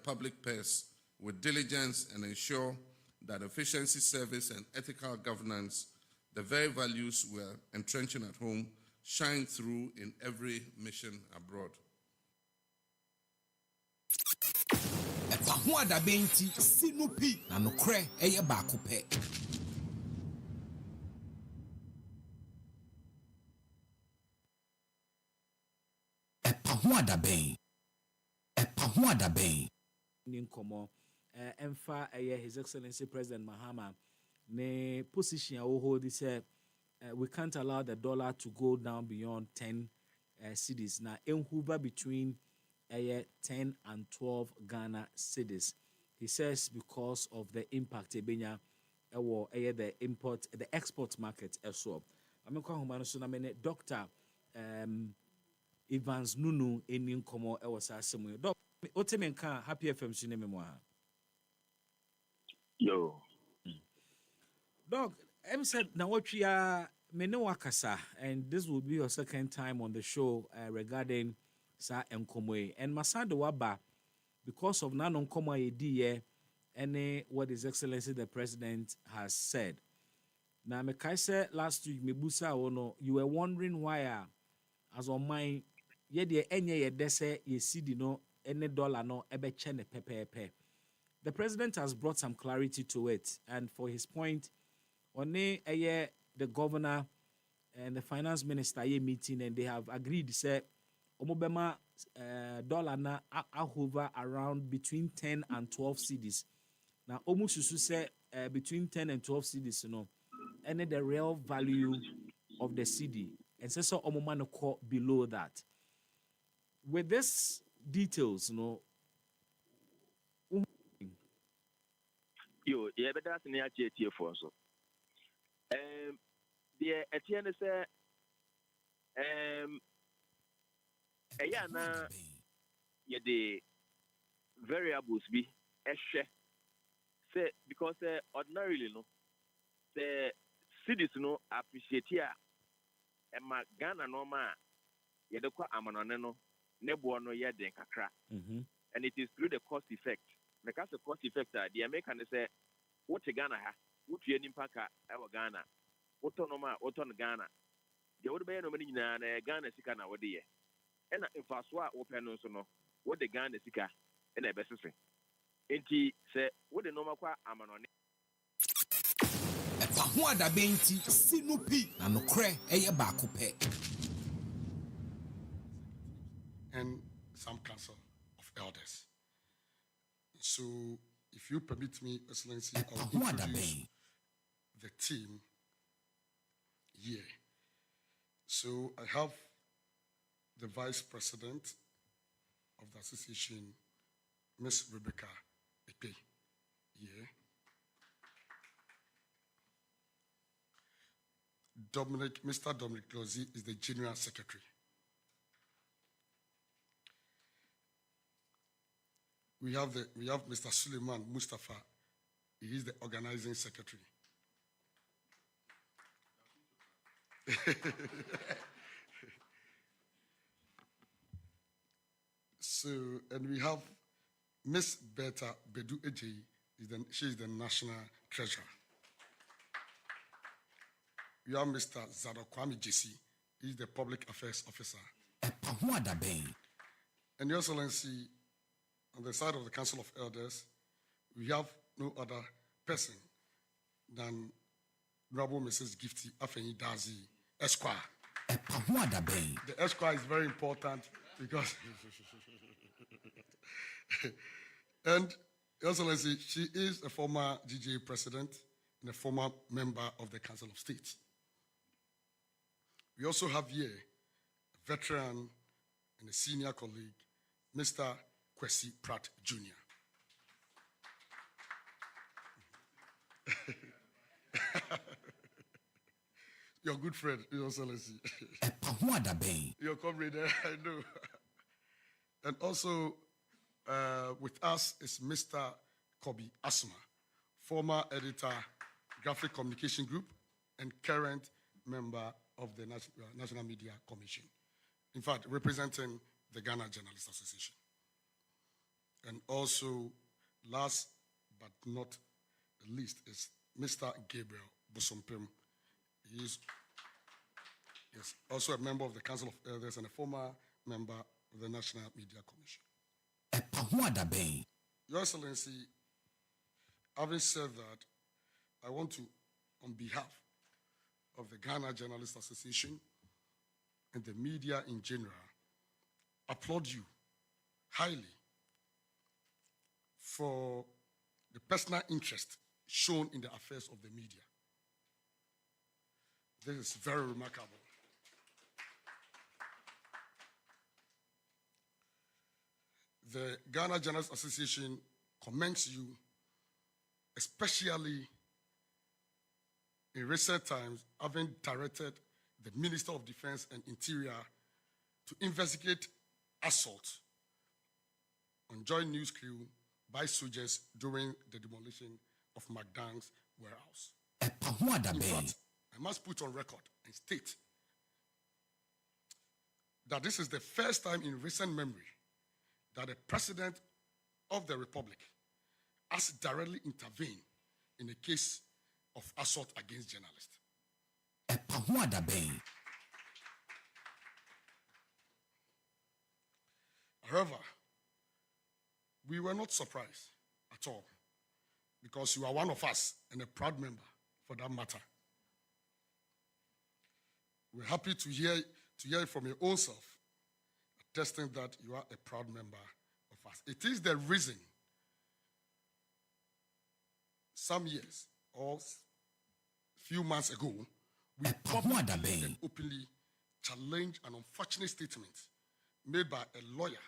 public purse with diligence and ensure that efficiency, service, and ethical governance, the very values we're entrenching at home, shine through in every mission abroad. EpaHoaDaben sinupi na nokre eye baako pe. EpaHoaDaben. Ninkomo emfa His Excellency President Mahama ne position hold he said we can't allow the dollar to go down beyond 10 cedis. Now enhuba between 10 and 12 Ghana cedis. He says because of the impact ebenya the export market also. Amekwa humano so na mene Dr. Evans Nunu enin komo sa asemu. Doc otemenka Happy FM sineme mo ha. Yo. Doc, said na watchia mene wakasa, and this will be your second time on the show regarding sa enkomoe. And Masada Waba, because of non enkomoe idea, and what His Excellency the President has said. Now, Mekaise last week, Mebusa Ono, you were wondering why, as on mine, yet ye enye ye dese ye cedi no, any dollar no, ebe chene pepe. The President has brought some clarity to it, and for his point, on the governor and the finance minister meeting, and they have agreed say omobema dollar na hover around between 10 and 12 cedis. Now almost say between 10 and 12 cedis, you know, and the real value of the cedi, and so omoma no call below that. With this details, you know. Yo, yeah, but that's an HTA for so. The Etienne say, yeah, na yeah, the variables be say because ordinarily no, the cities no appreciate here, and my Ghana no ma, yeah, the kwa amanone no, nebo no yeah den kakra, and it is through the cost effect. Because the cost effect, the American say, what Ghana ha, what you in Paka, our Ghana, what on Ghana. The old bay no money in Ghana Sikana, what dear. And in Faswa, open no, what the Ghana Sika, and a best thing. And he said, what the normal qua Amanon. EpaHoaDaben sinupi na nokre eye baako pe. And some council of elders. So, if you permit me, Excellency, I'll introduce the team here. So, I have the Vice President of the Association, Ms. Rebecca Epe, here. Mr. Dominic Lozi is the General Secretary. We have Mr. Suleiman Mustafa. He is the organizing secretary. So, and we have Miss Beta Bedu Eji. She is the national treasurer. We have Mr. Zadokwami JC. He is the public affairs officer. EpaHoaDaben. And Your Excellency, on the side of the Council of Elders, we have no other person than Honorable Mrs. Gifty Afeni Dazi, Esquire. EpaHoaDaben. The Esquire is very important because, and Your Excellency, she is a former GGA president and a former member of the Council of State. We also have here a veteran and a senior colleague, Mr. Kwesi Pratt Jr. Your good friend, Your Excellency. EpaHoaDaben. Your comrade, I know. And also with us is Mr. Kobi Asma, former editor, Graphic Communication Group, and current member of the National Media Commission. In fact, representing the Ghana Journalists Association. And also, last but not least, is Mr. Gabriel Bosompem. He is also a member of the Council of Elders and a former member of the National Media Commission. EpaHoaDaben. Your Excellency, having said that, I want to, on behalf of the Ghana Journalists Association and the media in general, applaud you highly for the personal interest shown in the affairs of the media. This is very remarkable. The Ghana Journalists Association commends you, especially in recent times, having directed the Minister of Defense and Interior to investigate assault on joint news crew by soldiers during the demolition of McDonald's warehouse. In EpaHoaDaben. fact, I must put on record and state that this is the first time in recent memory that the President of the Republic has directly intervened in a case of assault against journalists. EpaHoaDaben. However, we were not surprised at all because you are one of us and a proud member for that matter. We're happy to hear it from your own self, attesting that you are a proud member of us. It is the reason some years or few months ago, we publicly and openly challenged an unfortunate statement made by a lawyer,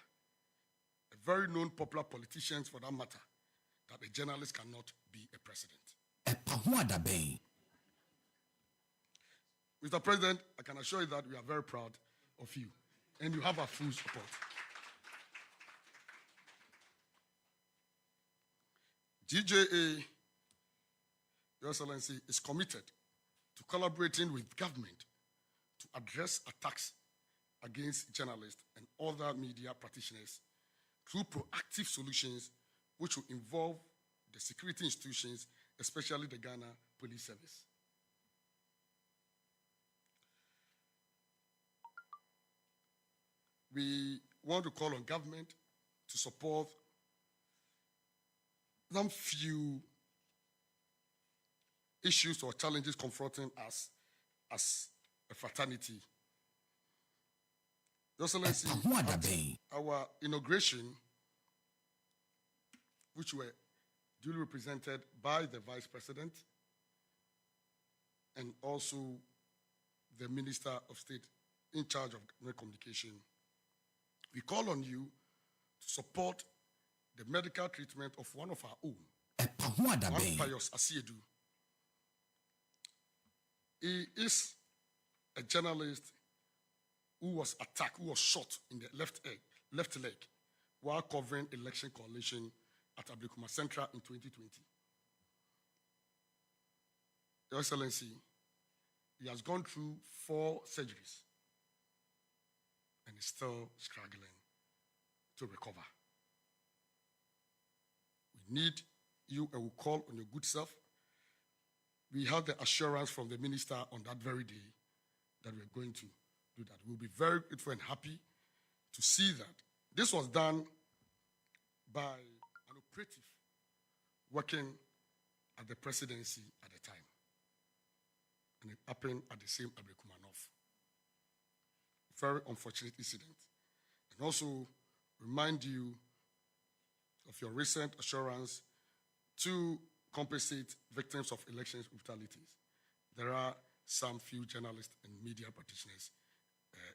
a very known popular politician for that matter, that a journalist cannot be a president. EpaHoaDaben. Mr. President, I can assure you that we are very proud of you, and you have our full support. GJA, Your Excellency, is committed to collaborating with government to address attacks against journalists and other media practitioners through proactive solutions which will involve the security institutions, especially the Ghana Police Service. We want to call on government to support some few issues or challenges confronting us as a fraternity. Your Excellency, at our inauguration, which were duly represented by the Vice President and also the Minister of State in charge of government communication, we call on you to support the medical treatment of one of our own, one Pius Asiedu. He is a journalist who was attacked, who was shot in the left leg while covering election coalition at Ablekuma Central in 2020. Your Excellency, he has gone through 4 surgeries and is still struggling to recover. We need you and we call on your good self. We have the assurance from the minister on that very day that we're going to do that. We'll be very grateful and happy to see that. This was done by an operative working at the presidency at the time. And it happened at the same Ablekuma North. Very unfortunate incident. And also remind you of your recent assurance to compensate victims of elections brutalities. There are some few journalists and media practitioners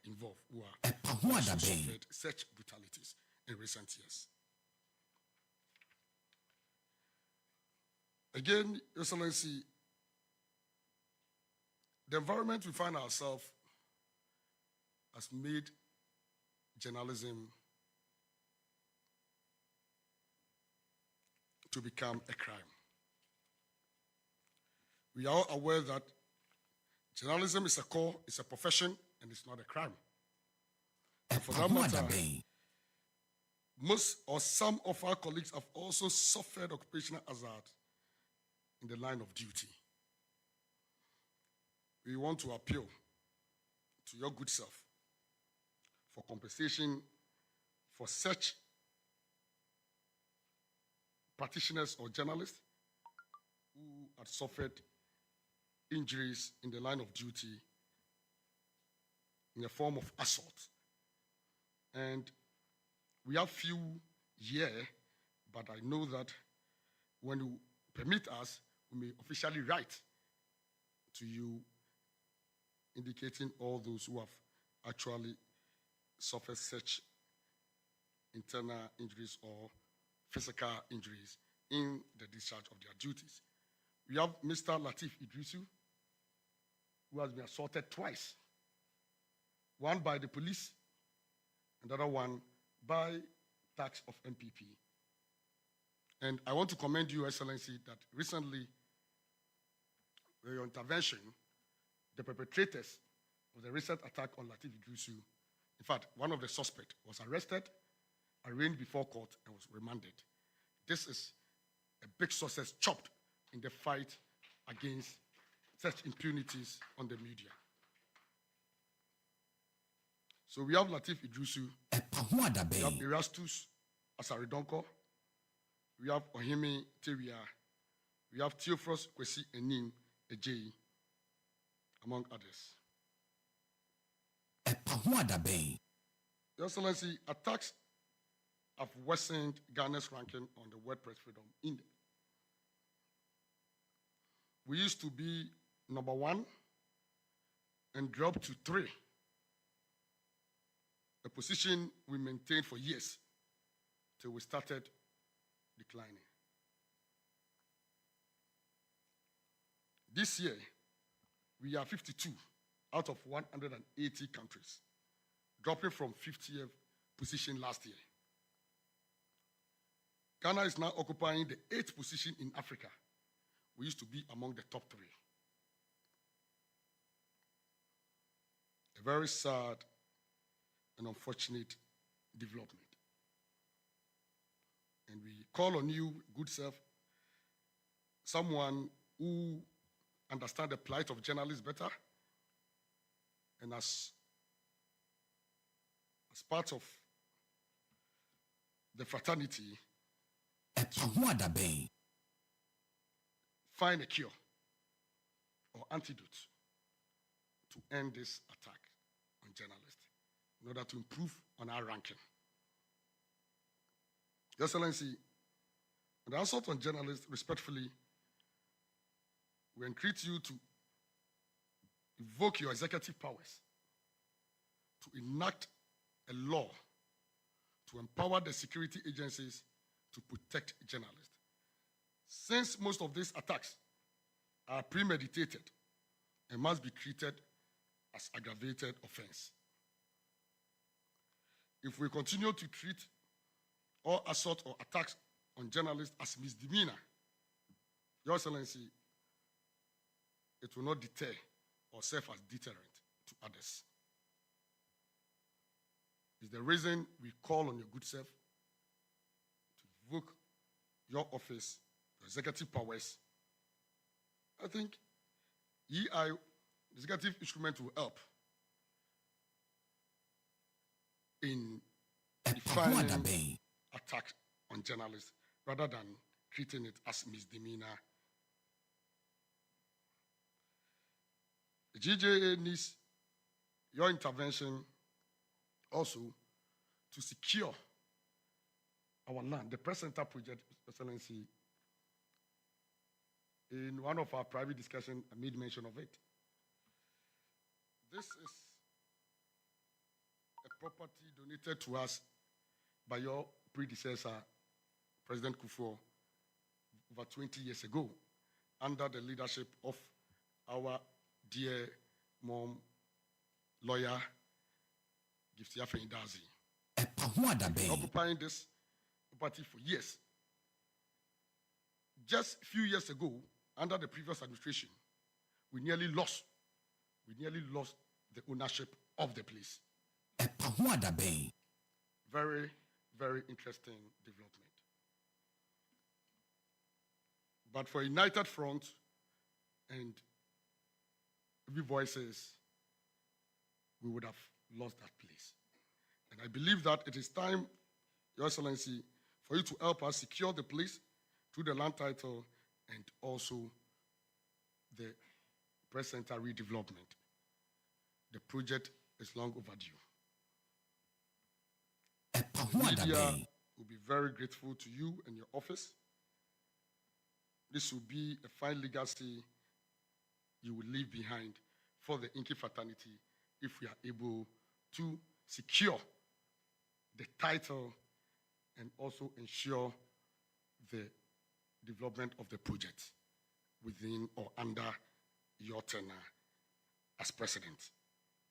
involved who are suffered such brutalities in recent years. Again, Your Excellency, the environment we find ourselves has made journalism to become a crime. We are all aware that journalism is it's a profession, and it's not a crime. And for that matter, most or some of our colleagues have also suffered occupational hazard in the line of duty. We want to appeal to your good self for compensation for such practitioners or journalists who had suffered injuries in the line of duty in the form of assault. And we have few here, but I know that when you permit us, we may officially write to you indicating all those who have actually suffered such internal injuries or physical injuries in the discharge of their duties. We have Mr. Latif Idrisu, who has been assaulted twice, one by the police, another one by tax of MPP. And I want to commend you, Excellency, that recently, with your intervention, the perpetrators of the recent attack on Latif Idrisu, in fact, one of the suspects was arrested, arraigned before court, and was remanded. This is a big success chopped in the fight against such impunities on the media. So we have Latif Idrisu, we have Erastus Asaridonko, we have Ohimi Teria, we have Theophilus Kwesi Enim Ejeyi, among others. EpaHoaDaben. Your Excellency, attacks have worsened Ghana's ranking on the World Press Freedom Index. We used to be number 1 and dropped to 3, a position we maintained for years till we started declining. This year, we are 52 out of 180 countries, dropping from 50th position last year. Ghana is now occupying the 8th position in Africa. We used to be among the top 3. A very sad and unfortunate development. And we call on you, good self, someone who understands the plight of journalists better, and as part of the fraternity, EpaHoaDaben. find a cure or antidote to end this attack on journalists in order to improve on our ranking. Your Excellency, on the assault on journalists, respectfully, we entreat you to invoke your executive powers to enact a law to empower the security agencies to protect journalists. Since most of these attacks are premeditated and must be treated as aggravated offense. If we continue to treat all assault or attacks on journalists as misdemeanor, Your Excellency, it will not deter or serve as deterrent to others. It's the reason we call on your good self to invoke your office, your executive powers. I think EI, the executive instrument, will help in defining attack on journalists rather than treating it as misdemeanor. The GJA needs your intervention also to secure our land. The Press Center project, Excellency, in one of our private discussions, I made mention of it. This is a property donated to us by your predecessor, President Kufuor, over 20 years ago, under the leadership of our dear mom, lawyer, Giftiafe Indazi. EpaHoaDaben. Occupying this property for years. Just a few years ago, under the previous administration, we nearly lost the ownership of the place. EpaHoaDaben. Very, very interesting development. But for United Front and Every Voices, we would have lost that place. And I believe that it is time, Your Excellency, for you to help us secure the place through the land title and also the press center redevelopment. The project is long overdue. The media will be very grateful to you and your office. This will be a fine legacy you will leave behind for the Inky fraternity if we are able to secure the title and also ensure the development of the project within or under your tenure as president.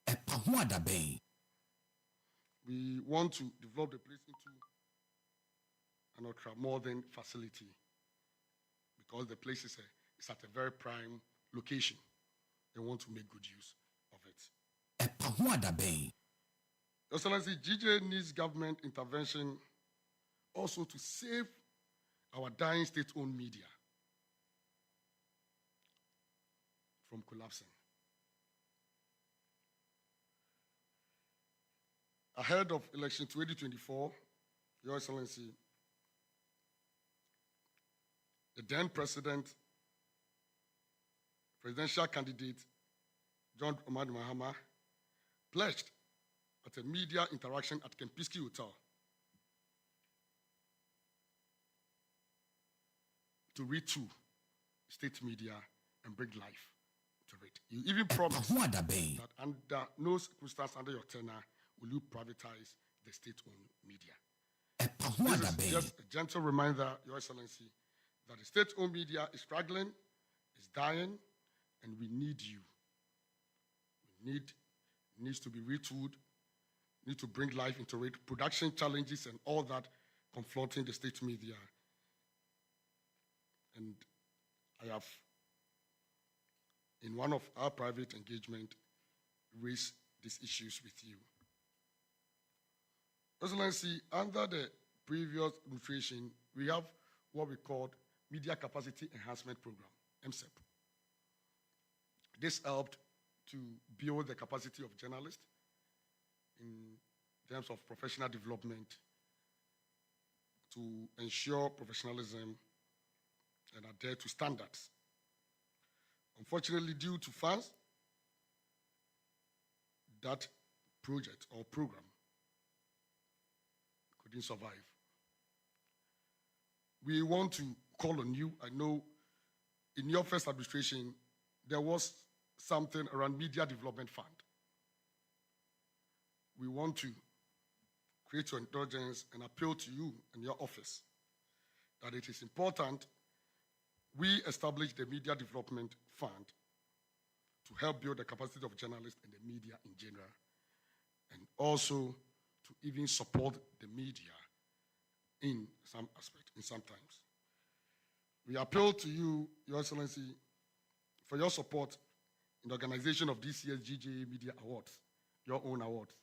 EpaHoaDaben. We want to develop the place into an ultra-modern facility because the place is at a very prime location. They want to make good use of it. EpaHoaDaben. Your Excellency, GJ needs government intervention also to save our dying state-owned media from collapsing. Ahead of election 2024, Your Excellency, the then presidential candidate, John Ahmad Mahama, pledged at a media interaction at Kempinski Hotel to retool state media and bring life to it. You even promised that under no circumstance under your tenure will you privatize the state-owned media. This is just a gentle reminder, Your Excellency, that the state-owned media is struggling, is dying, and we need you. Needs to be retooled, need to bring life into it, production challenges and all that confronting the state media. And I have, in one of our private engagement, raised these issues with you. Excellency, under the previous administration, we have what we called Media Capacity Enhancement Program, MCEP. This helped to build the capacity of journalists in terms of professional development, to ensure professionalism and adhere to standards. Unfortunately, due to funds, that project or program couldn't survive. We want to call on you. I know in your first administration, there was something around Media Development Fund. We want to create your indulgence and appeal to you and your office that it is important we establish the Media Development Fund to help build the capacity of journalists and the media in general, and also to even support the media in some aspect, in some times. We appeal to you, Your Excellency, for your support in the organization of this year's GJA Media Awards, your own awards.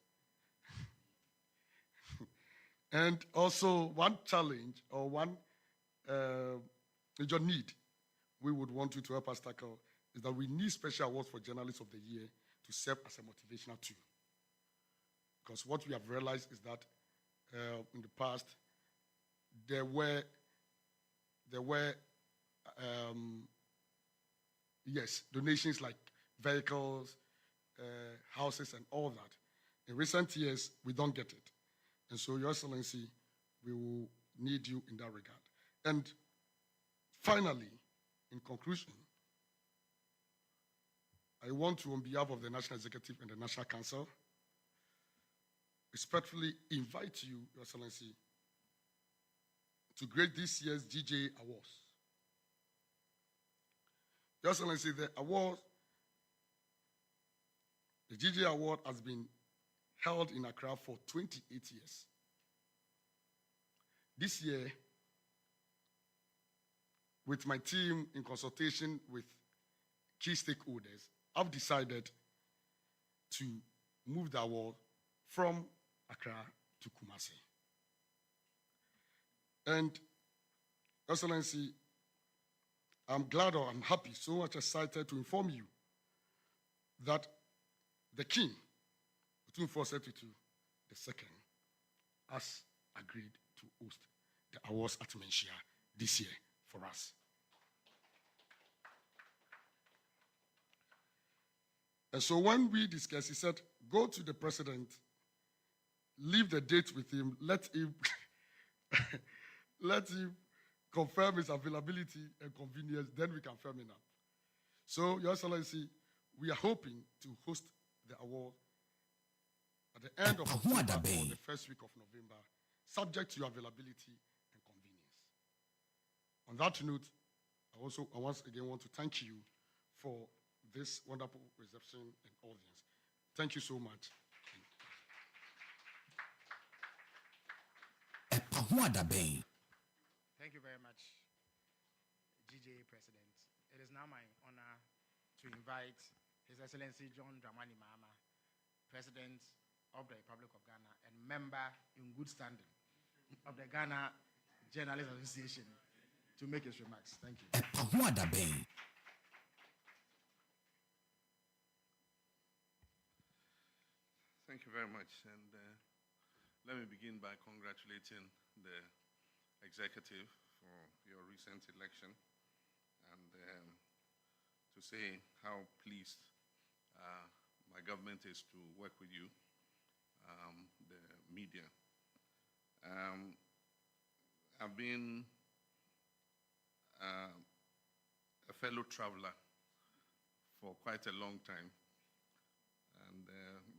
And also one challenge or one major need we would want you to help us tackle is that we need special awards for Journalists of the Year to serve as a motivational tool. Because what we have realized is that in the past, there were donations like vehicles, houses, and all that. In recent years, we don't get it. And so, Your Excellency, we will need you in that regard. And finally, in conclusion, I want to, on behalf of the National Executive and the National Council, respectfully invite you, Your Excellency, to grade this year's GJA Awards. Your Excellency, the GJA Award has been held in Accra for 28 years. This year, with my team in consultation with key stakeholders, I've decided to move the award from Accra to Kumasi. And, Excellency, I'm glad or I'm happy, so much excited to inform you that the King, between 432 the second, has agreed to host the awards at Menchia this year for us. And so when we discussed, he said, go to the president, leave the date with him, let him let him confirm his availability and convenience, then we can firm it up. So, Your Excellency, we are hoping to host the award at the end of October or the first week of November, subject to your availability and convenience. On that note, I once again want to thank you for this wonderful reception and audience. Thank you so much. EpaHoaDaben. Thank you very much, GJA President. It is now my honor to invite His Excellency John Dramani Mahama, President of the Republic of Ghana and member in good standing of the Ghana Journalists Association, to make his remarks. Thank you. EpaHoaDaben. Thank you very much. And let me begin by congratulating the executive for your recent election and to say how pleased my government is to work with you, the media. I've been a fellow traveler for quite a long time, and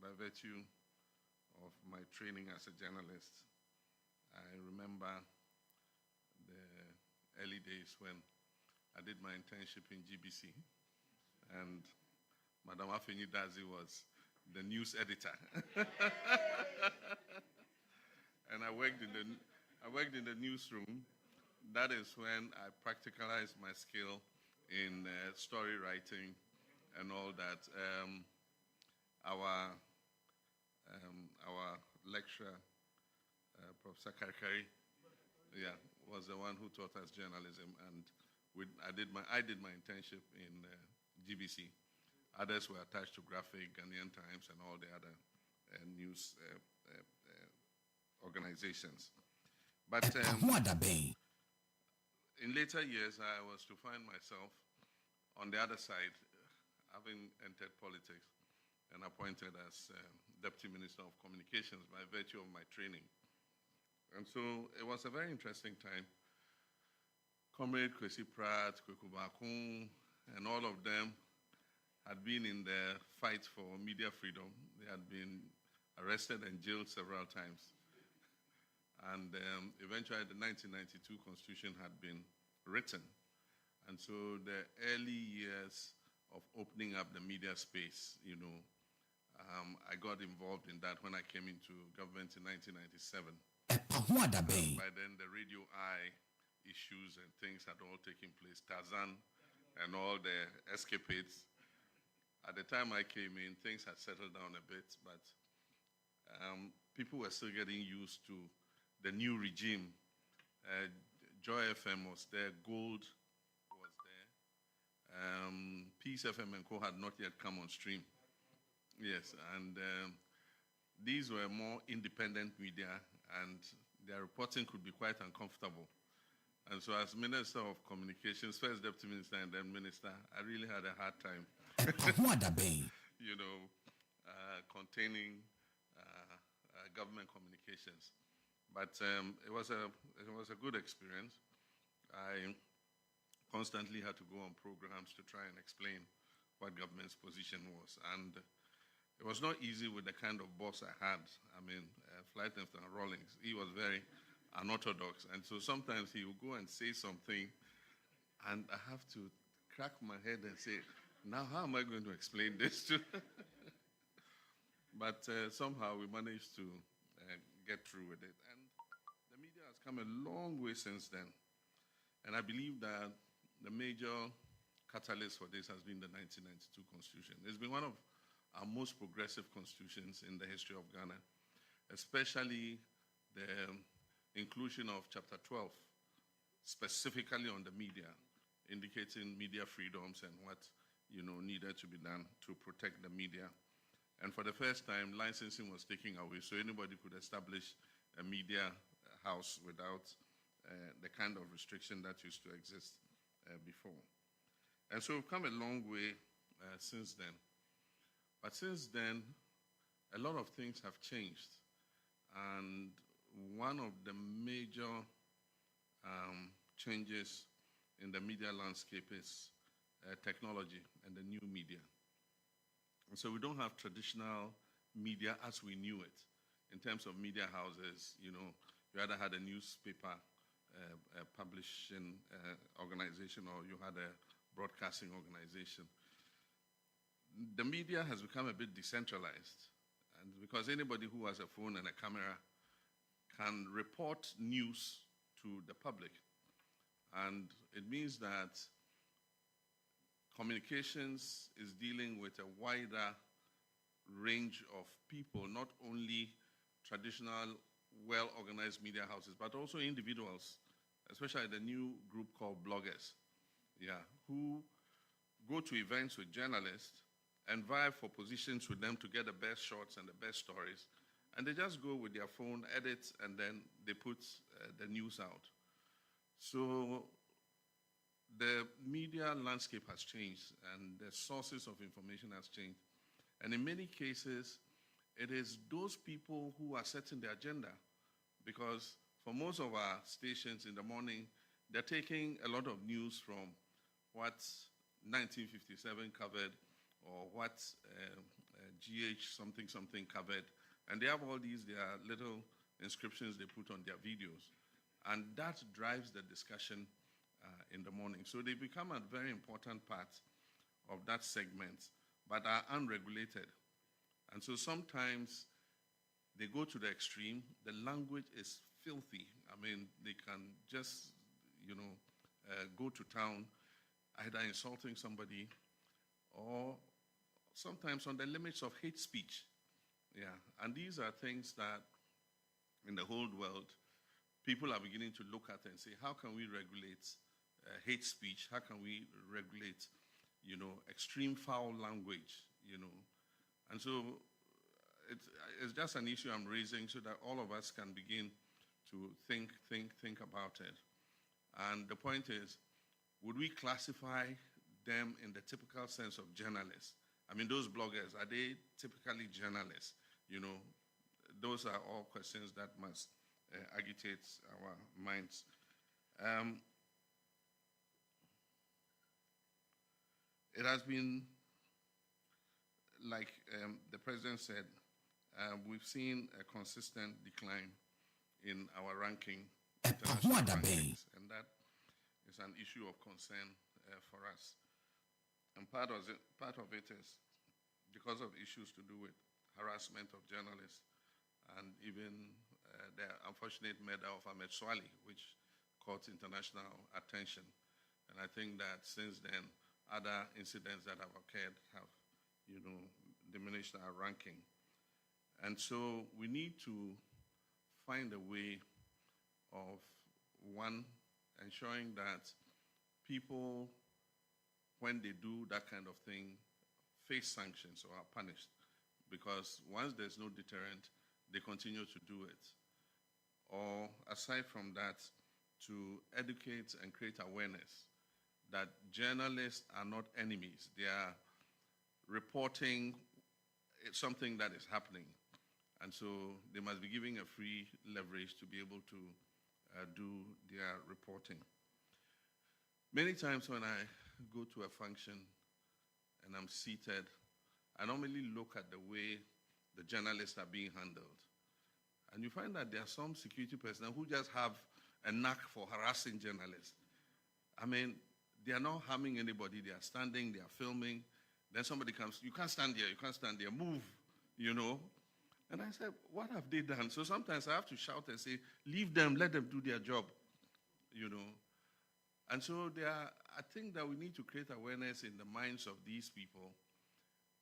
by virtue of my training as a journalist, I remember the early days when I did my internship in GBC, and Madam Afeni Dazi was the news editor. And I worked in the newsroom. That is when I practicalized my skill in story writing and all that. Our lecturer, Professor Karkari, was the one who taught us journalism, and I did my internship in GBC. Others were attached to Graphic, Ghanaian Times, and all the other news organizations. But in later years, I was to find myself on the other side, having entered politics and appointed as Deputy Minister of Communications by virtue of my training. And so it was a very interesting time. Comrade Kwesi Pratt, Kweku Bakun, and all of them had been in the fight for media freedom. They had been arrested and jailed several times. And eventually the 1992 Constitution had been written. And so the early years of opening up the media space, I got involved in that when I came into government in 1997. By then, the Radio Eye issues and things had all taken place, Tarzan and all the escapades. At the time I came in, things had settled down a bit, but people were still getting used to the new regime. Joy FM was there, Gold was there. Peace FM and Co had not yet come on stream. Yes, and these were more independent media, and their reporting could be quite uncomfortable. And so as Minister of Communications, first Deputy Minister and then Minister, I really had a hard time, containing government communications. But it was a good experience. I constantly had to go on programs to try and explain what government's position was. And it was not easy with the kind of boss I had. I mean, Flight Lieutenant Rawlings, he was very unorthodox. And so sometimes he would go and say something, and I have to crack my head and say, now how am I going to explain this to? But somehow we managed to get through with it. And the media has come a long way since then. And I believe that the major catalyst for this has been the 1992 Constitution. It's been one of our most progressive constitutions in the history of Ghana, especially the inclusion of Chapter 12, specifically on the media, indicating media freedoms and what needed to be done to protect the media. And for the first time, licensing was taken away, so anybody could establish a media house without the kind of restriction that used to exist before. And so we've come a long way since then. But since then, a lot of things have changed. And one of the major changes in the media landscape is technology and the new media. And so we don't have traditional media as we knew it. In terms of media houses, you either had a newspaper publishing organization or you had a broadcasting organization. The media has become a bit decentralized, and because anybody who has a phone and a camera can report news to the public. And it means that communications is dealing with a wider range of people, not only traditional, well-organized media houses, but also individuals, especially the new group called bloggers, who go to events with journalists and vie for positions with them to get the best shots and the best stories. And they just go with their phone, edit, and then they put the news out. So the media landscape has changed, and the sources of information has changed. And in many cases, it is those people who are setting the agenda, because for most of our stations in the morning, they're taking a lot of news from what 1957 covered or what GH something something covered. And they have all these, their little inscriptions they put on their videos. And that drives the discussion in the morning. So they become a very important part of that segment, but are unregulated. And so sometimes they go to the extreme. The language is filthy. I mean, they can just, go to town, either insulting somebody or sometimes on the limits of hate speech. And these are things that in the whole world, people are beginning to look at and say, how can we regulate hate speech? How can we regulate, extreme foul language, And so it's just an issue I'm raising so that all of us can begin to think about it. And the point is, would we classify them in the typical sense of journalists? I mean, those bloggers, are they typically journalists? Those are all questions that must agitate our minds. It has been, like the president said, we've seen a consistent decline in our ranking, international rankings, and that is an issue of concern for us. And part of it is because of issues to do with harassment of journalists and even the unfortunate murder of Ahmed Swali, which caught international attention. And I think that since then, other incidents that have occurred have, diminished our ranking. And so we need to find a way of, one, ensuring that people, when they do that kind of thing, face sanctions or are punished. Because once there's no deterrent, they continue to do it. Or aside from that, to educate and create awareness that journalists are not enemies. They are reporting something that is happening. And so they must be given a free leverage to be able to do their reporting. Many times when I go to a function and I'm seated, I normally look at the way the journalists are being handled. And you find that there are some security personnel who just have a knack for harassing journalists. I mean, they are not harming anybody. They are standing, they are filming. Then somebody comes, you can't stand here, you can't stand there, move, And I said, what have they done? So sometimes I have to shout and say, leave them, let them do their job, And so I think that we need to create awareness in the minds of these people.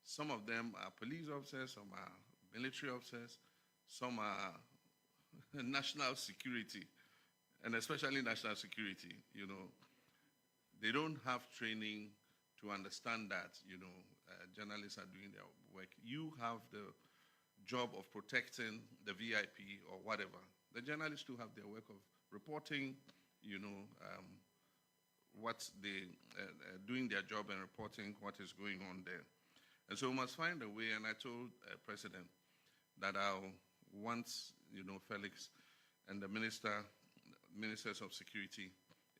Some of them are police officers, some are military officers, some are national security, and especially national security, they don't have training to understand that, journalists are doing their work. You have the job of protecting the VIP or whatever. The journalists too have their work of reporting, what they doing their job and reporting what is going on there. And so we must find a way, and I told President that I'll want, Felix and the ministers of security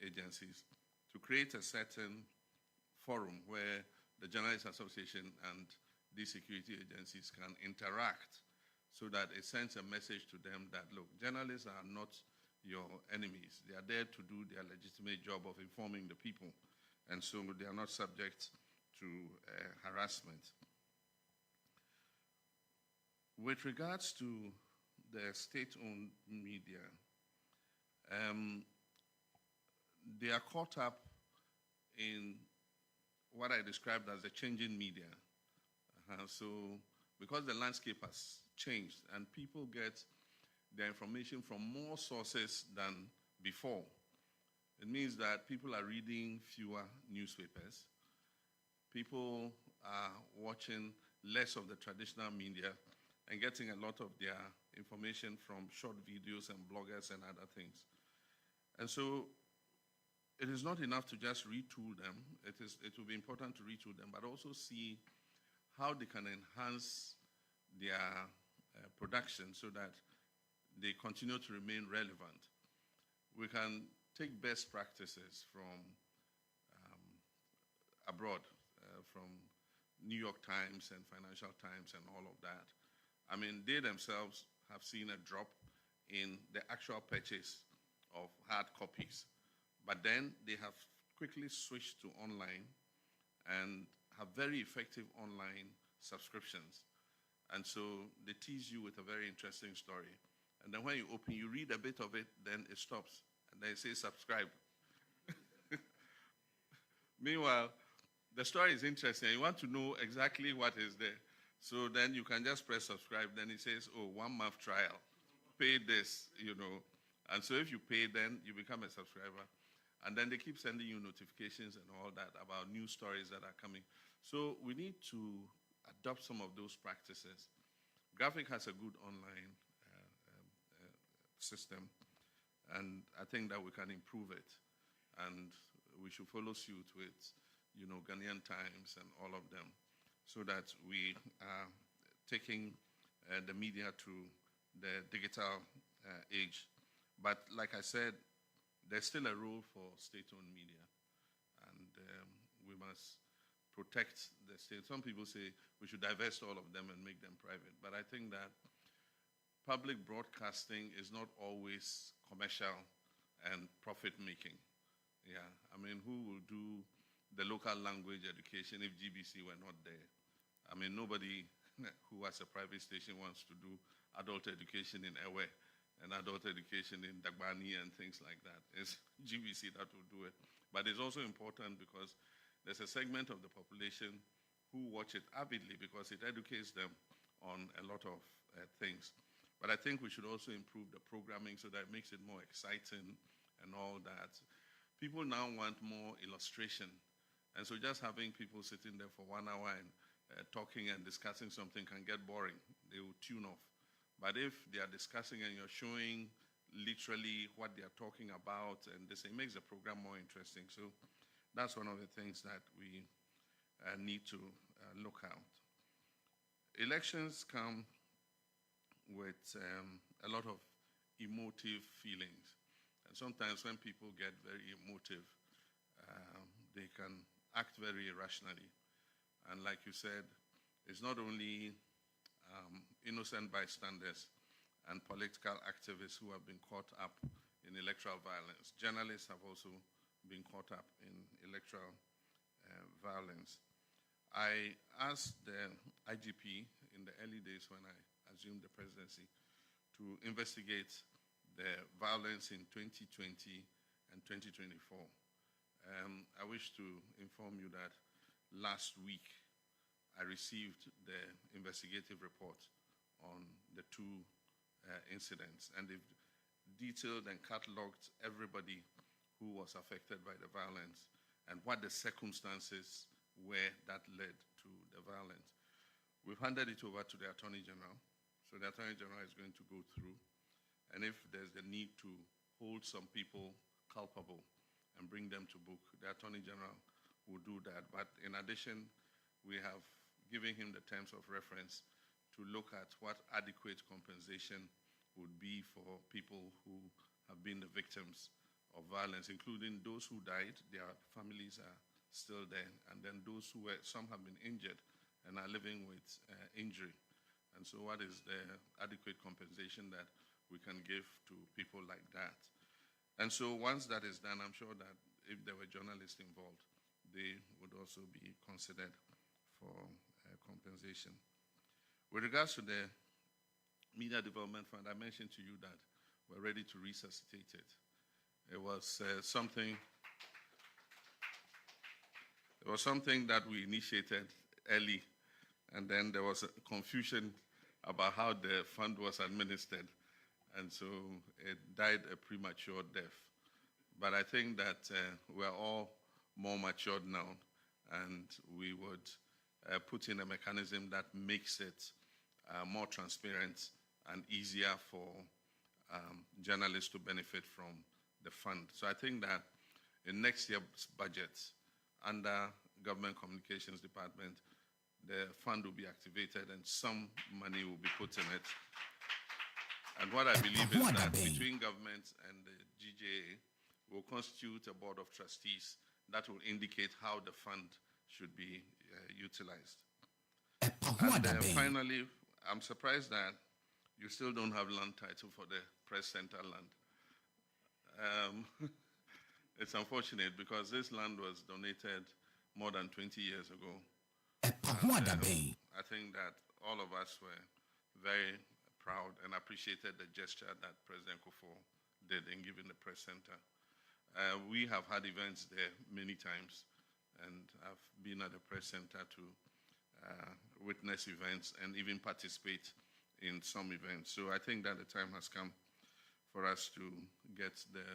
agencies to create a certain forum where the Journalists Association and these security agencies can interact so that it sends a message to them that, look, journalists are not your enemies. They are there to do their legitimate job of informing the people, and so they are not subject to harassment. With regards to the state-owned media, they are caught up in what I described as the changing media. So because the landscape has changed and people get their information from more sources than before, it means that people are reading fewer newspapers. People are watching less of the traditional media and getting a lot of their information from short videos and bloggers and other things. And so it is not enough to just retool them. It will be important to retool them, but also see how they can enhance their production so that they continue to remain relevant. We can take best practices from abroad, from New York Times and Financial Times and all of that. I mean, they themselves have seen a drop in the actual purchase of hard copies. But then they have quickly switched to online and have very effective online subscriptions. And so they tease you with a very interesting story. And then when you open, you read a bit of it, then it stops. And then it says subscribe. Meanwhile, the story is interesting. You want to know exactly what is there. So then you can just press subscribe. Then it says, 1 month trial. Pay this, And so if you pay, then you become a subscriber. And then they keep sending you notifications and all that about new stories that are coming. So we need to adopt some of those practices. Graphic has a good online system, and I think that we can improve it. And we should follow suit with, Ghanaian Times and all of them, so that we are taking the media to the digital age. But like I said, there's still a role for state-owned media, and we must protect the state. Some people say we should divest all of them and make them private, but I think that public broadcasting is not always commercial and profit-making. Yeah, I mean, who will do the local language education if GBC were not there? I mean, nobody who has a private station wants to do adult education in Ewe and adult education in Dagbani and things like that. It's GBC that will do it. But it's also important because there's a segment of the population who watch it avidly because it educates them on a lot of things. But I think we should also improve the programming so that it makes it more exciting and all that. People now want more illustration. And so just having people sitting there for 1 hour and talking and discussing something can get boring. They will tune off. But if they are discussing and you're showing literally what they are talking about, and this, it makes the program more interesting. So that's one of the things that we need to look at. Elections come with a lot of emotive feelings. And sometimes when people get very emotive, they can act very irrationally. And like you said, it's not only innocent bystanders and political activists who have been caught up in electoral violence. Journalists have also been caught up in electoral violence. I asked the IGP in the early days when I assumed the presidency to investigate the violence in 2020 and 2024. I wish to inform you that last week I received the investigative report on the two incidents. And they've detailed and cataloged everybody who was affected by the violence and what the circumstances were that led to the violence. We've handed it over to the Attorney General. So the Attorney General is going to go through. And if there's a need to hold some people culpable and bring them to book, the Attorney General will do that. But in addition, we have given him the terms of reference to look at what adequate compensation would be for people who have been the victims of violence, including those who died. Their families are still there. And then those who some have been injured and are living with injury. And so what is the adequate compensation that we can give to people like that? And so once that is done, I'm sure that if there were journalists involved, they would also be considered for compensation. With regards to the Media Development Fund, I mentioned to you that we're ready to resuscitate it. It was something that we initiated early, and then there was a confusion about how the fund was administered, and so it died a premature death. But I think that we're all more matured now, and we would put in a mechanism that makes it more transparent and easier for journalists to benefit from the fund. So I think that in next year's budget, under Government Communications Department, the fund will be activated and some money will be put in it. And what I believe is that between government and the GJA, will constitute a board of trustees that will indicate how the fund should be utilized. And finally, I'm surprised that you still don't have land title for the press center land. It's unfortunate because this land was donated more than 20 years ago. I think that all of us were very proud and appreciated the gesture that President Kufuor did in giving the press center. We have had events there many times, and I've been at the press center to witness events and even participate in some events. So I think that the time has come for us to get the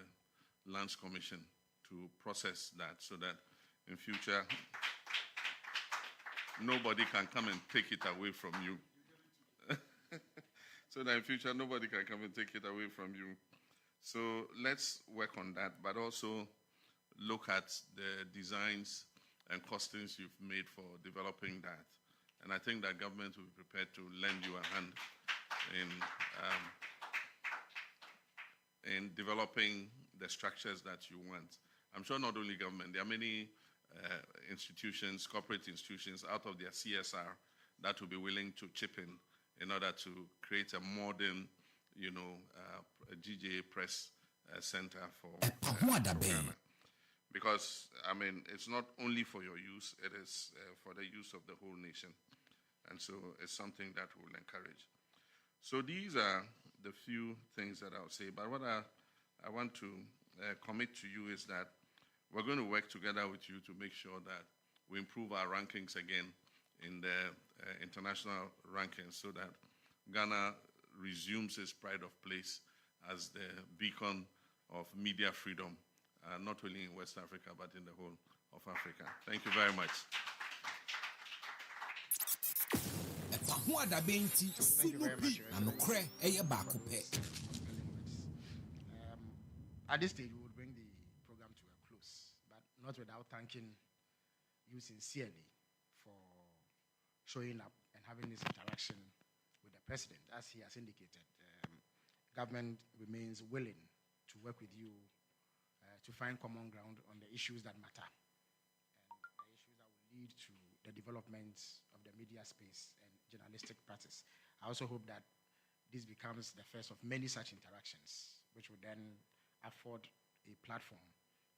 Lands Commission to process that so that in future, nobody can come and take it away from you. So that in future, nobody can come and take it away from you. So let's work on that, but also look at the designs and costings you've made for developing that. And I think that government will be prepared to lend you a hand in developing the structures that you want. I'm sure not only government, there are many institutions, corporate institutions out of their CSR that will be willing to chip in order to create a modern, a GJA press center for Ghana. Because, I mean, it's not only for your use, it is for the use of the whole nation. And so it's something that we'll encourage. So these are the few things that I'll say. But what I want to commit to you is that we're going to work together with you to make sure that we improve our rankings again in the international rankings so that Ghana resumes its pride of place as the beacon of media freedom, not only in West Africa, but in the whole of Africa. Thank you very much. Thank you very much. At this stage, we would bring the program to a close, but not without thanking you sincerely for showing up and having this interaction with the president. As he has indicated, government remains willing to work with you to find common ground on the issues that matter and the issues that will lead to the development of the media space and journalistic practice. I also hope that this becomes the first of many such interactions, which will then afford a platform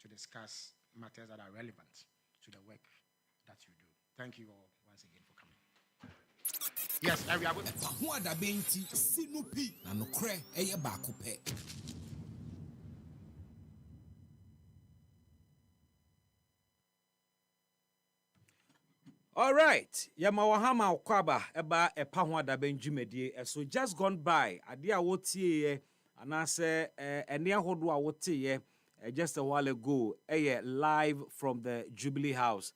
to discuss matters that are relevant to the work that you do. Thank you all once again for coming. Yes, we are going All right, Yamawahama Okwaba eba EpaHoaDaben dwumedie so just gone by ade a wotie and I say ene ahodo a wotie just a while ago live from the Jubilee House.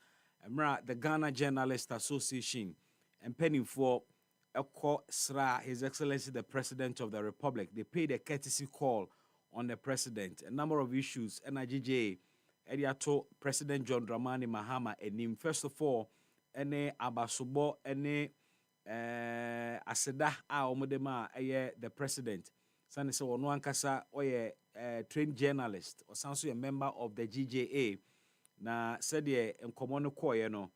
The Ghana Journalists Association and penning for Sra His Excellency the President of the Republic. They paid a courtesy call on the President. A number of issues NIGJ Ediato President John Dramani Mahama enim. First of all, ene abasobo ene aseda a omodema the President. Sane se ono ankasa oye trained journalist or sanso a member of the GJA. Na said ye nkomo no koye no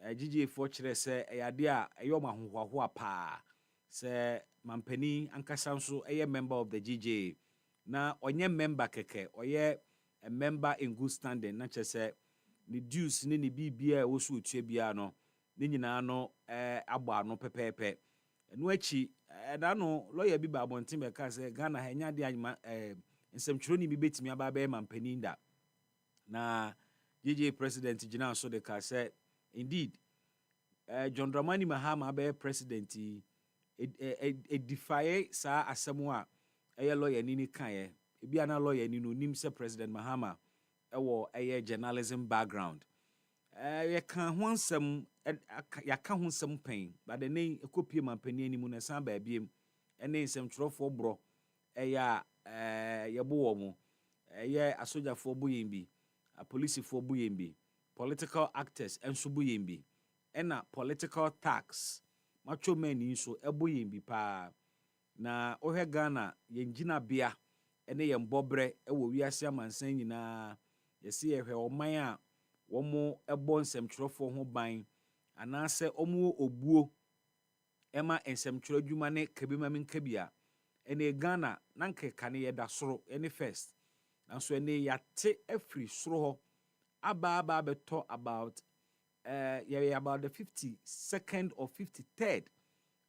GJA for kire se eyade a eyo mahohoaho pa se mampani ankasa nso member of the GJA na onye member keke oye a member in good standing na chese ni dues ni bibia wo so otua bia no ni nyina no agba no pepepe enu achi da no lawyer bi ba abonten be ka se Ghana ha nya de anyima nsemtwero ni bi betimi aba be mampani nda na GJ president Gina so de ka say indeed John Dramani Mahama be president defy sa asemu a lawyer ni kan ye ebi ana lawyer ni no nim say President Mahama ewo journalism background ye kan ho nsem ya ka ho nsem pen but the name ekopie mampani animu na san ba biem ene nsem twerofo bro ye bo wo mo asojafo bo yembi a police for buyembi, political actors and subuyembi, and a political tax. Macho men in so ebuyembi pa na ohe Ghana yenjina bia ene yembobre ewo wiase amansan nyina yesi ehwe oman a womo ebo nsemtwerofo ho ban anase omo obuo ema nsemtwero adwuma ne kabima menkabia ene Ghana nanke kane yeda soro ene first. And so ene yate every suro aba beto about about the 52nd or 53rd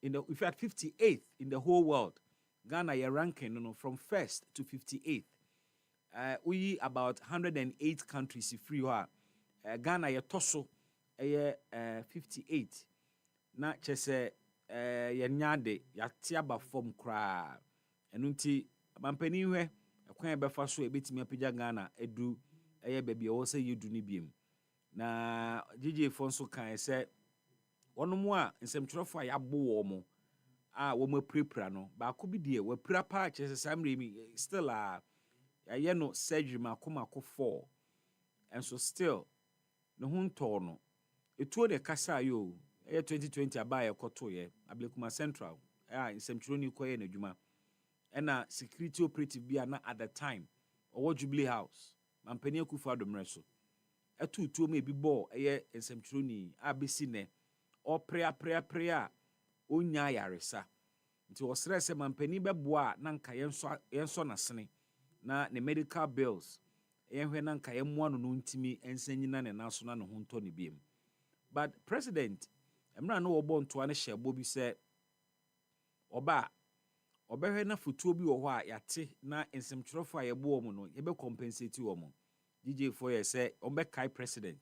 in the, in fact 58th in the whole world. Ghana ye ranking from 1st to 58th. We about 108 countries free Ghana ye toso 58. Na chese ye nyade yate aba form kra enunti mampani hwe kwan be fa so ebetimi apagya Ghana edu baby wo say yedu ni biem na GJ Fonso kan say wonomu a nsemtwerofo a yabo wo mo a wo mo prepra no ba ko bi die wa pra pa che samre mi still ya no surgery makomako 4 and so still no hunto no etuo de kasa yo 2020 abaye koto ye Ablekuma Central nsemtwero ni koye na adwuma ena security operative bia na at the time owo Jubilee House mampani Akufo-Addo mreso etutuo me bi bo nsemtwero ni abesi ne o prea onya yaresa nti o stress mampani beboa na nka yenso nasene na ne medical bills yenhwe na nka yemmoa no ntimi ensanyina ne naso na ne ho nto ne biem but president emra no obo ntoa ne hyebo bi se oba obehwe na fotuo bi wo ho a yate na nsemtwerofo a yebo mo no yebe compensate wo mo DJ for ye say ombe kai president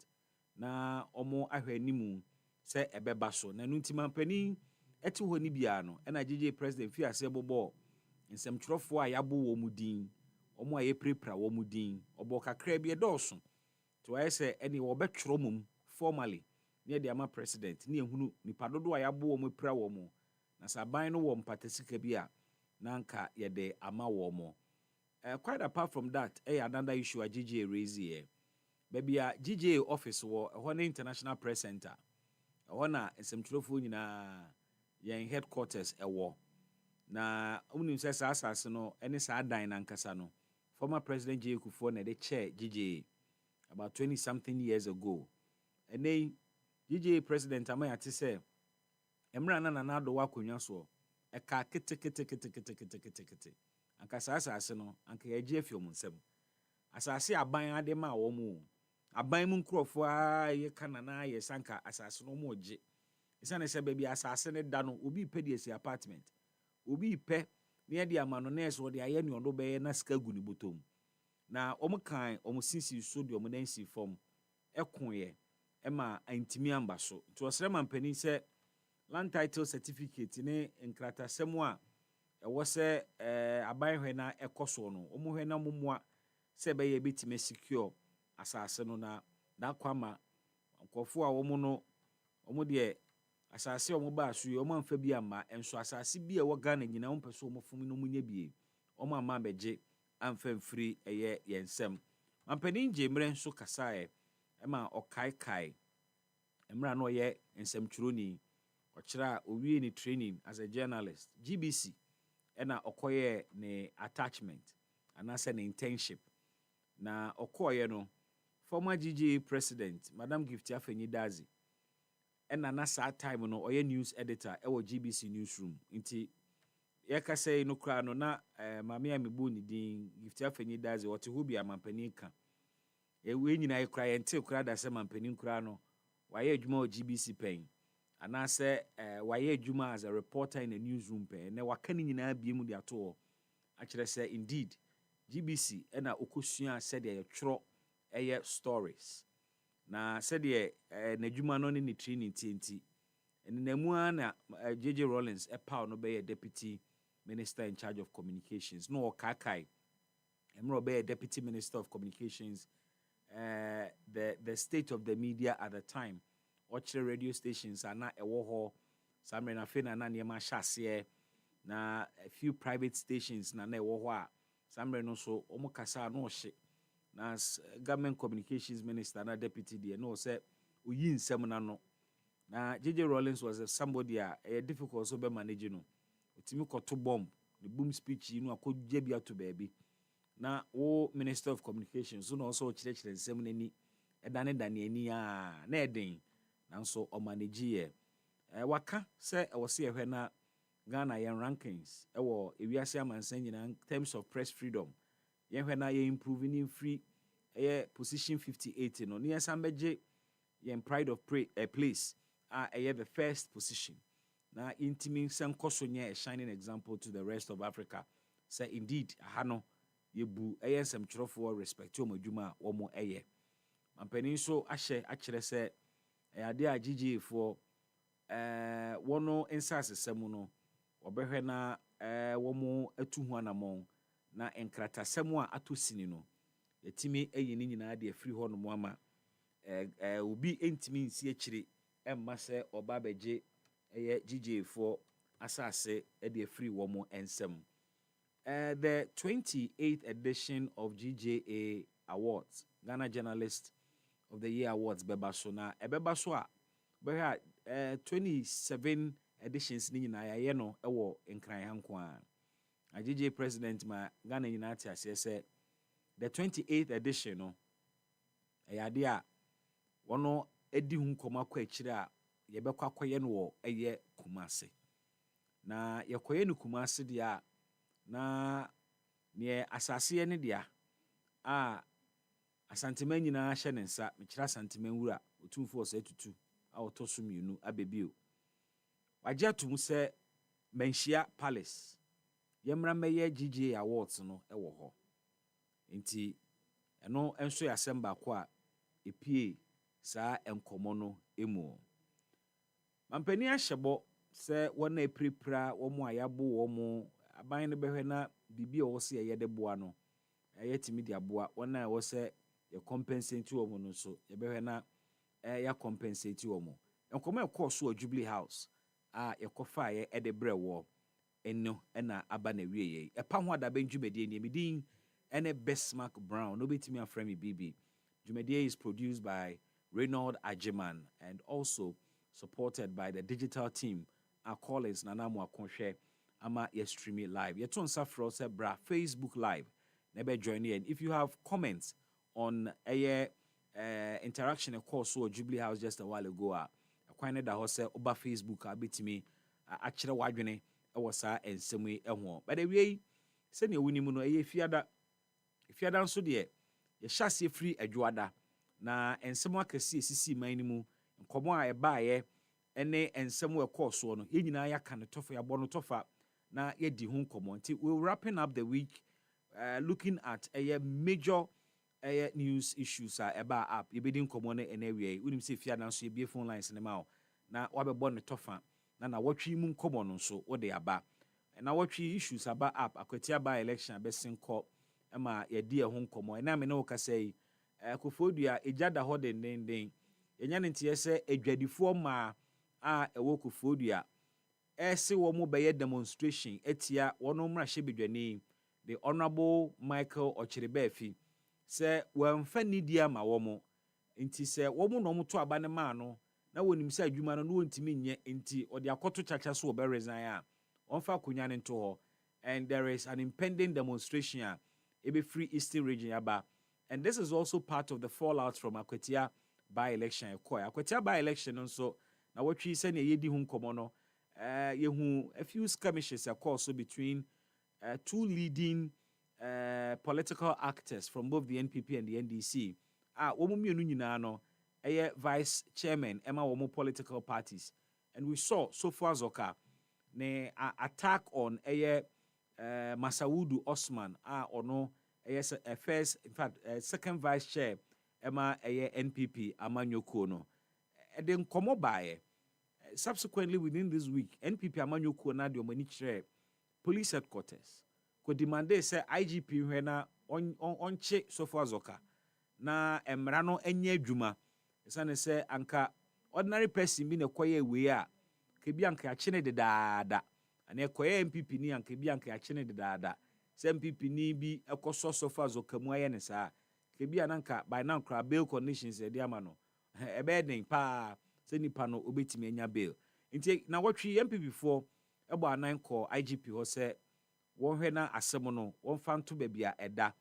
na omo ahwe animu se ebeba so na nunti mampani eti ho ni bia no na DJ president fi ase bobo nsemtwerofo a yabo wo mu din omo aye prepra wo mu din obo kakra bi edoso to aye say eni wo betworo mum formally near the ama president ni ehunu nipa dodo a yabo wo mu pra wo mu na saban no wo mpatasika bi a nanka yede ama wo mo quite apart from that another issue a GJ raise here baby a GJ office wo international press center na nsemtwerofo nyina yen headquarters ewo na unim say asase no ene sa dan na nkasa no former president J Akufo na the chair GJ about 20 something years ago and then GJ president amayate say emra na do wakonwa so eka kete anka asase no anka yaje afiom nsem asase aban ade ma wo mu aban mu nkrofo a ye kanana ye sanka asase no mo je isane se baby asase ne da no obi pe de si apartment obi pe ne de ama no nurse wo de aye ne odo be na ska gu ni botom na omo kan omo sisi so de omo nansi form ekon ye Emma intimi amba so. To osre mampani se land title certificate ne nkratasɛm a ɛwɔ sɛ aban hwɛ na ɛkɔ no ɔmo hwɛ na momoa sɛ bɛyɛ betime secure asase no na kwama nkɔfo a wɔmo no ɔmo de asase a ɔmo ba so yi ɔmo amfa bi amma enso asase bi a ɛwɔ Ghana nyina ɔmo pɛ so ɔmo fom no munya bie ɔmo amma bɛgye amfa mfiri ɛyɛ yɛnsɛm mampanin gye mmerɛ nso kasae ɛma ɔkaekae mmerɛ no ɔyɛ nsɛmtwerɛni ɔkyerɛ a owie ne training as a journalist GBC ɛna ɔkɔyɛ ne attachment anaasɛ ne internship na ɔkɔɔyɛ no former GGA president Madam Gifty Afenyidazi ɛna na saa time no ɔyɛ news editor ɛwɔ GBC newsroom nti yɛkasa yi no koraa no na maame a mebu ne din Gifty Afenyidazi ɔte hɔ bi a mampanin ka ɛwɔ nyinaa yɛ koraa yɛnte koraa da sɛ mampanin koraa no wayɛ adwuma wɔ GBC pɛn anaasɛ wayɛ adwuma as a reporter in a newsroom pɛn na waka ne nyinaa bie mu de ato hɔ akyerɛ sɛ indeed GBC ɛna ɔkɔsua sɛdeɛ yɛtwerɛ ɛyɛ stories na sɛdeɛ n'adwuma no ne ne training nti ɛnenamu a na JJ Rawlings ɛpaw no bɛyɛ deputy minister in charge of communications no ɔkaakae ɛmmerɛ ɔbɛyɛ deputy minister of communications the state of the media at the time ɔkyerɛ radio stations ana ɛwɔ hɔ saa mmerɛ na afei na nneɛma ahyɛ aseɛ na a few private stations na ɛwɔ hɔ a saa mmerɛ no so ɔmo kasa na ɔhye na government communications minister na deputy deɛ na ɔsɛ oyi nsɛm na no na JJ Rawlings was somebody a difficult so be manage no otimi kɔto bomb the boom speech yi no akɔgya bi ato baabi na wo minister of communications so na ɔsɛ ɔkyerɛkyerɛ nsɛm n'ani ɛdane ani a na ɛden nanso ɔmanage yɛ waka sɛ ɛwɔ sɛ yɛhwɛ na Ghana yɛn rankings ɛwɔ ewiase amansan nyinaa in terms of press freedom yɛhwɛ na yɛ improving in free position 58 no ne yɛsan bɛgye yɛn pride of place the first position na intimi sɛ nkɔ so nyɛ a shining example to the rest of Africa sɛ indeed aha no yɛbu nsɛmtwerɛfoɔ respect wɔn adwuma a wɔn ɛyɛ mampanin nso ahyɛ akyerɛ sɛ ade a GGA foɔ wɔn nsa asesɛm no wɔbɛhwɛ na wɔn atu ho anamɔn na nkratasɛm a ato sini no yɛtumi ayi ne nyinaa de afiri hɔ nom ama obi ntumi nsi akyire ɛmma sɛ ɔba bɛgye GGA foɔ asase de afiri wɔn nsɛm. The 28th edition of GJA Awards, Ghana Journalist of the Year Awards, beba so na ebeba so a bɛhwɛ 27 editions ni nyinaa yɛ no ɛwɔ nkran hanko a GJA president ma Ghana nyinaa te aseɛ sɛ the 28th edition no ɛyɛ ade a wɔno edi ho nkɔmɔ akɔ akyire a yɛbɛkɔ akɔyɛ no wɔ ɛyɛ Kumase na yɛkɔyɛ no Kumase deɛ a na ne asase ne dia a asantema nyinaa hyɛ ne nsa mekyerɛ asantema wura otumfo ɔsɛ tutu a ɔtɔ so mmienu abebio wagye atom sɛ Manhyia Palace yɛmmra mɛyɛ GGA Awards no ɛwɔ hɔ nti ɛno nso yɛ asɛm baako a epie saa nkɔmɔ no emu mampani ahyɛ bɔ sɛ wɔn a epirapira wɔn a yɛabo wɔn aban no bɛhwɛ na bibi a wɔsɛ yɛyɛ de boa no ɛyɛ timi de aboa wɔn a wɔsɛ yɛ compensate wɔn no so yɛbɛhwɛ na yɛ compensate wɔn nkɔmɔ ɛkɔɔ so wɔ Jubilee House a yɛkɔfa a yɛ de brɛ wɔ ɛno ɛna aba na wie yɛ EpaHoaDaben dwumadie ne medin ɛne Bismark Brown no betimi afrɛ me BB dwumadie is produced by Reynold Ajiman and also supported by the digital team Collins Nanamu Akonhwe ama ye stream it live ye ton safro se bra Facebook live nebe join in if you have comments on interaction a course or Jubilee House just a while ago kwan da ho se oba Facebook a betimi a kyerɛ wadwene ɛwɔ saa ensɛm yi ɛho but ewie se ne wuni mu no fiada nso de ye hyase free adwoada na ensɛm akɛse esisi man ni mu nkɔmɔ a ɛbaayɛ ɛne ensɛm wɔ course no ye nyinaa yaka ne tofa yabɔ no tofa na yedi ho nkɔmɔ nti we're wrapping up the week looking at a major news issues about app you be din komo ne anyway unim say fia na so ye phone lines ne ma o na wabebo ne tofa na watwi mu komo no so wo de aba na watwi issues about app akwatia by election abesin ko ma ye di ho komo na me ne wo ka say Akufo-Addo ejada ho den yenya ne ntie se adwadifo ma a ewo Akufo-Addo ese wo mo beye demonstration etia wono mra hye bedwane the honorable Michael Ochiribefi se wamfa nidia ma wo mo nti se wo mo no mo to aba ne ma no na wonim se adwuma no no ntimi nye nti ode akoto chacha so be resign a onfa kunya ne nto ho and there is an impending demonstration ebe free eastern region aba. And this is also part of the fallout from Akwatia by-election. Akwatia by-election also, now what we say yedi hun komono, yehu a few skirmishes also between two leading political actors from both the NPP and the NDC. Womu mienu nyina no, vice chairman, Emma womu political parties. And we saw so far Zoka, ne attack on Masaudu Osman, or no, yes, first, in fact, second vice chair, Emma NPP, Amanyoko no. And then come by. Subsequently, within this week, NPP Amanyoko na the Omanichre police headquarters could demand they say IGP when on che so far Zoka na emrano enye juma. Sane say anka ordinary person be na kwaye we a kebi anka achene de daada. Ane kwaye NPP ni anka bi anka achene de daada. MPP ni bi ekoso so far Zokamu aye ne saa kebi ananka by now kra bail conditions e dia ma no ebe den pa se nipa no obetimi anya bail nti na watwi MPP for ebo anan ko IGP ho se won hwe na asem no won fa nto ba bia eda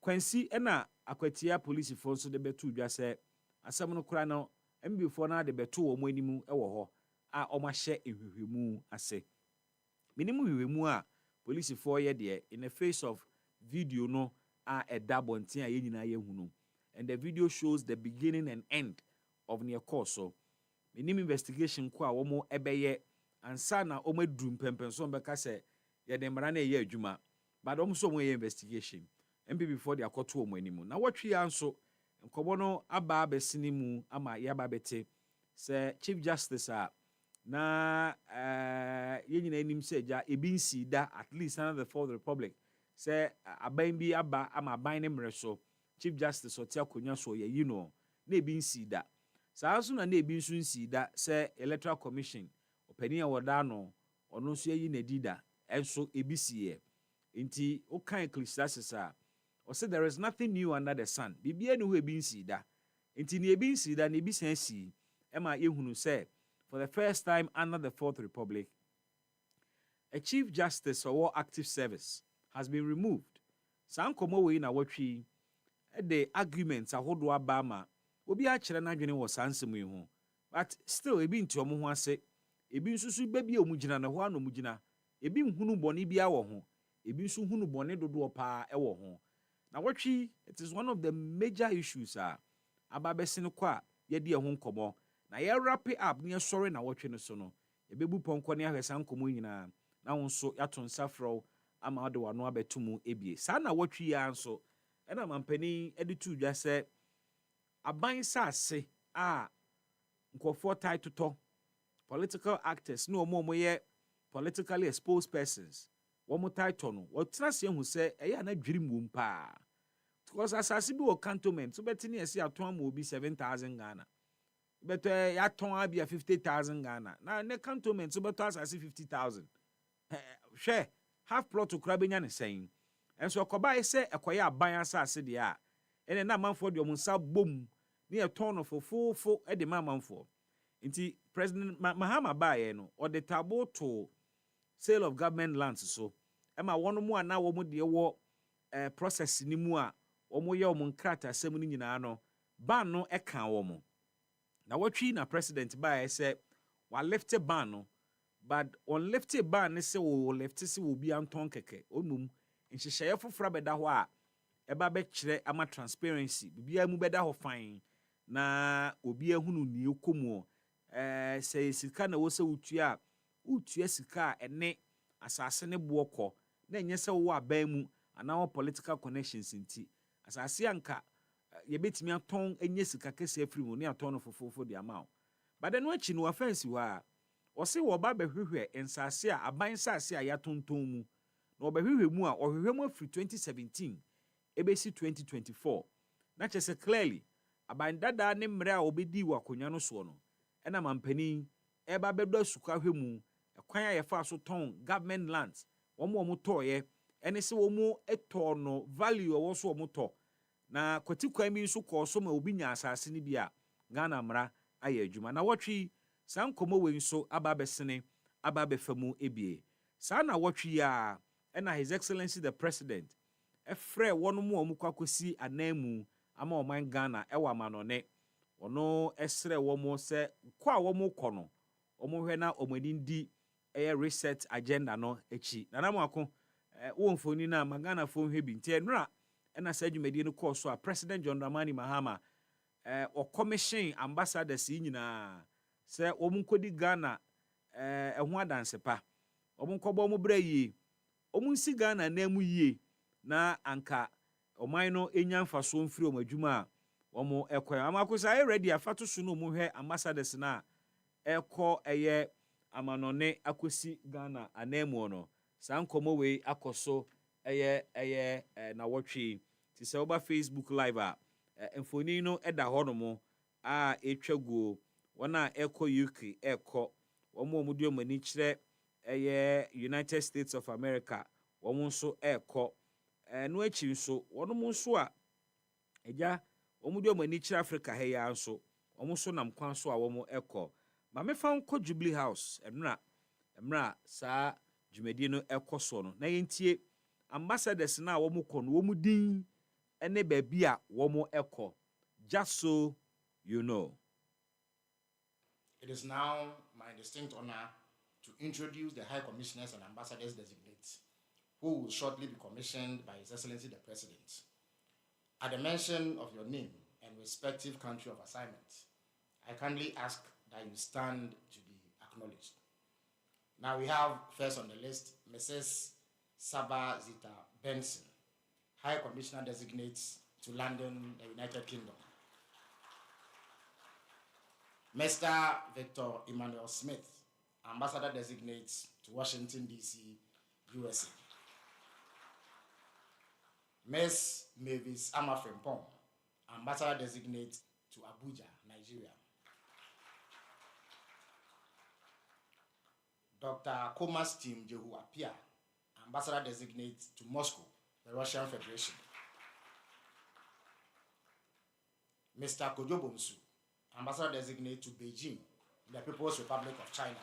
kwansi na Akwatia police for so de betu dwa se asem no kra no MPP for na de betu wo manimu e wo ho a o ma hye ehwehwemu ase minimu hwehwemu a police for ye there in the face of video no a double ntia ye nyina ye hunu and the video shows the beginning and end of near course so minim investigation ko a wo mo ebeye ansa na o madrum pempenso beka se ye de mara na ye adwuma but o so mo ye investigation MPP before the akoto o mo animu na watwe anso nkobo no aba besinimu ama ye aba bete se Chief Justice na yenyina enim se ja ebinsi da at least another the Fourth Republic say aban bi aba ama aban ne mreso Chief Justice Otia Konya so ye na ebinsi da saa so na ebinsu nsi da say Electoral Commission opani a woda no ono so yi na dida enso ebisiye nti o kan Ecclesiastes o say there is nothing new under the sun bibia ne ho ebinsi da nti ne ebinsi da ne ebisan si ema yehunu say for the first time under the Fourth Republic, a Chief Justice or active service has been removed. Some come away na watchi the arguments ahodo abama obi a kire na dwene was ansemu ho but still ebi nti omo ho ase ebi nsusu baby omugina na ho ano mugina ebi nhunu bone bia wo ho ebi nsu hunu bone dodo pa e wo ho na watchi it is one of the major issues ababesene kwa ye de ho nkomo na ye wrap it up near sorry na watching so no ebebu ponko ne ahwesa nkomo nyina na wonso yato nsafro ama ode wano abetumu ebie sa na watwi ya nso ena mampani editu dwa se aban sase nkofo title to political actors no omo ye politically exposed persons womo title no wotena se hu se eya na dwirim wom pa because asase bi wo cantonment so betini ese ato am obi 7,000 Ghana but ya ton abia 50,000 Ghana na ne cantonment so beto asase 50,000 hwe half plot to krabenya ne sen enso akoba se ekoya aban asase de a ene na manfo de omunsa bom ne eton no fofofo e de manfo nti President Mahama bae no or the table to sale of government lands so ema wono mu ana wo mu de wo process ni mu a wo mu ye wo nkrata asem ni nyina no ban no e kan wo mu na watwi na president bae say wa left ban no but on left ban ne say wo left say wo bi anton keke onum nhyehyeye fofora beda ho a eba be kire ama transparency bibia mu beda ho fan na obi ahunu ni okomu say sika na wo se utua sika ene asase ne booko na enye se wo aban mu ana wo political connections nti asase anka yɛbɛtumi atɔn enye sika kɛse afiri mu ne atɔn no fofofo de ama wo but no akyi no offense wa ɔse wɔ ba bɛhwehwɛ nsase a aban sase a yɛatontɔn mu na ɔbɛhwehwɛ mu a ɔhwehwɛ mu afiri 2017 ebesi 2024 na kyerɛ sɛ clearly aban dada ne mmerɛ a obedi wɔ akonnwa no soɔ no ɛna mampanin ɛba bɛdɔ asuka hwɛ mu ɛkwan a yɛfa so tɔn government lands wɔn tɔɔyɛ ɛne sɛ wɔn ɛtɔɔ no value ɛwɔ so wɔn tɔ na kwati kwan bi nso kɔɔ so ma obi nya asase no bi a Ghana mmara ayɛ adwuma na wɔtwe saa nkɔmɔ wei nso aba abɛsene aba abɛfa mu ebie saa na wɔtwe a ɛna His Excellency the President ɛfrɛ wɔn mu a wɔn kɔ akɔsi anan mu ama ɔman Ghana ɛwɔ amanɔne ɔno ɛsrɛ wɔn sɛ kɔ a wɔn kɔ no wɔn hwɛ na wɔn ani di ɛyɛ reset agenda no akyi nana mu ako wɔn mfoni na Ghana fo hwɛ bi nti ɛnura ɛna saa dwumadie no kɔɔ so a President John Dramani Mahama ɔkɔmihyin ambassadors yi nyinaa sɛ wɔn nkɔdi Ghana ɛho adansepa wɔn nkɔbɔ wɔn brɛ yie wɔn nsi Ghana nan mu yie na anka ɔman no enya mfasoɔ mfiri wɔn adwuma a wɔn ɛkɔ amakosa ayɛ ready afato so no wɔn hwɛ ambassadors na ɛkɔ ɛyɛ amanɔne akɔsi Ghana anan mu no saa nkɔmɔ wei akɔ so ɛyɛ na wɔtwe ti sɛ wɔba Facebook live a mfoni no ɛda hɔ no mo a etwa guo wɔn a ɛkɔ UK ɛkɔ wɔn de wɔn ani kyerɛ ɛyɛ United States of America wɔn nso ɛkɔ no akyi nso wɔn nso a ɛgya wɔn de wɔn ani kyerɛ Africa ha ya nso wɔn nso nam kwan so a wɔn ɛkɔ maame fa nkɔ Jubilee House ɛmra saa dwumadie no ɛkɔ so no na yɛntie ambassadors na wɔn kɔ no wɔn din ɛne baabi a wɔn ɛkɔ just so you know. It is now my distinct honor to introduce the High Commissioners and Ambassadors designates, who will shortly be commissioned by His Excellency the President. At the mention of your name and respective country of assignment, I kindly ask that you stand to be acknowledged. Now we have first on the list Mrs. Saba Zita Benson, High Commissioner Designates to London, the United Kingdom. Mr. Victor Emmanuel Smith, Ambassador Designates to Washington, D.C., USA. Ms. Mavis Amafrempong, Ambassador Designates to Abuja, Nigeria. Dr. Komas Tim Jehu Apia, Ambassador Designate to Moscow, the Russian Federation. Mr. Kojo Bomsu, Ambassador Designate to Beijing, the People's Republic of China.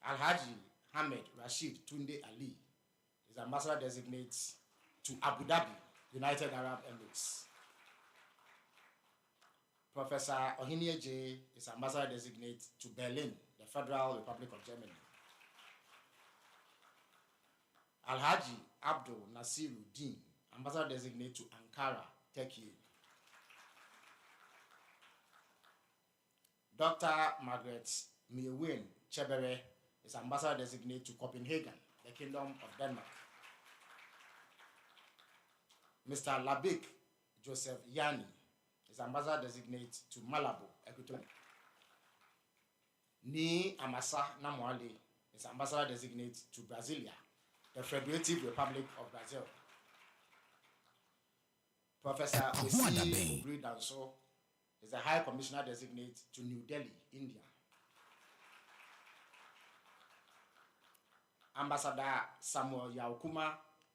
Alhaji Ahmed Rashid Tunde Ali is Ambassador Designate to Abu Dhabi, United Arab Emirates. Professor Ohinie J. is Ambassador Designate to Berlin, the Federal Republic of Germany. Alhaji Abdul Nasiru Din, Ambassador Designate to Ankara, Turkey. Dr. Margaret Miewin Chebere is Ambassador Designate to Copenhagen, the Kingdom of Denmark. Mr. Labik Joseph Yani is Ambassador Designate to Malabo, Equatorial. Ni Amasa Namwale is Ambassador Designate to Brasilia, the Federative Republic of Brazil. Professor Osi Obri Danso is the High Commissioner Designate to New Delhi, India. Ambassador Samuel Yaokuma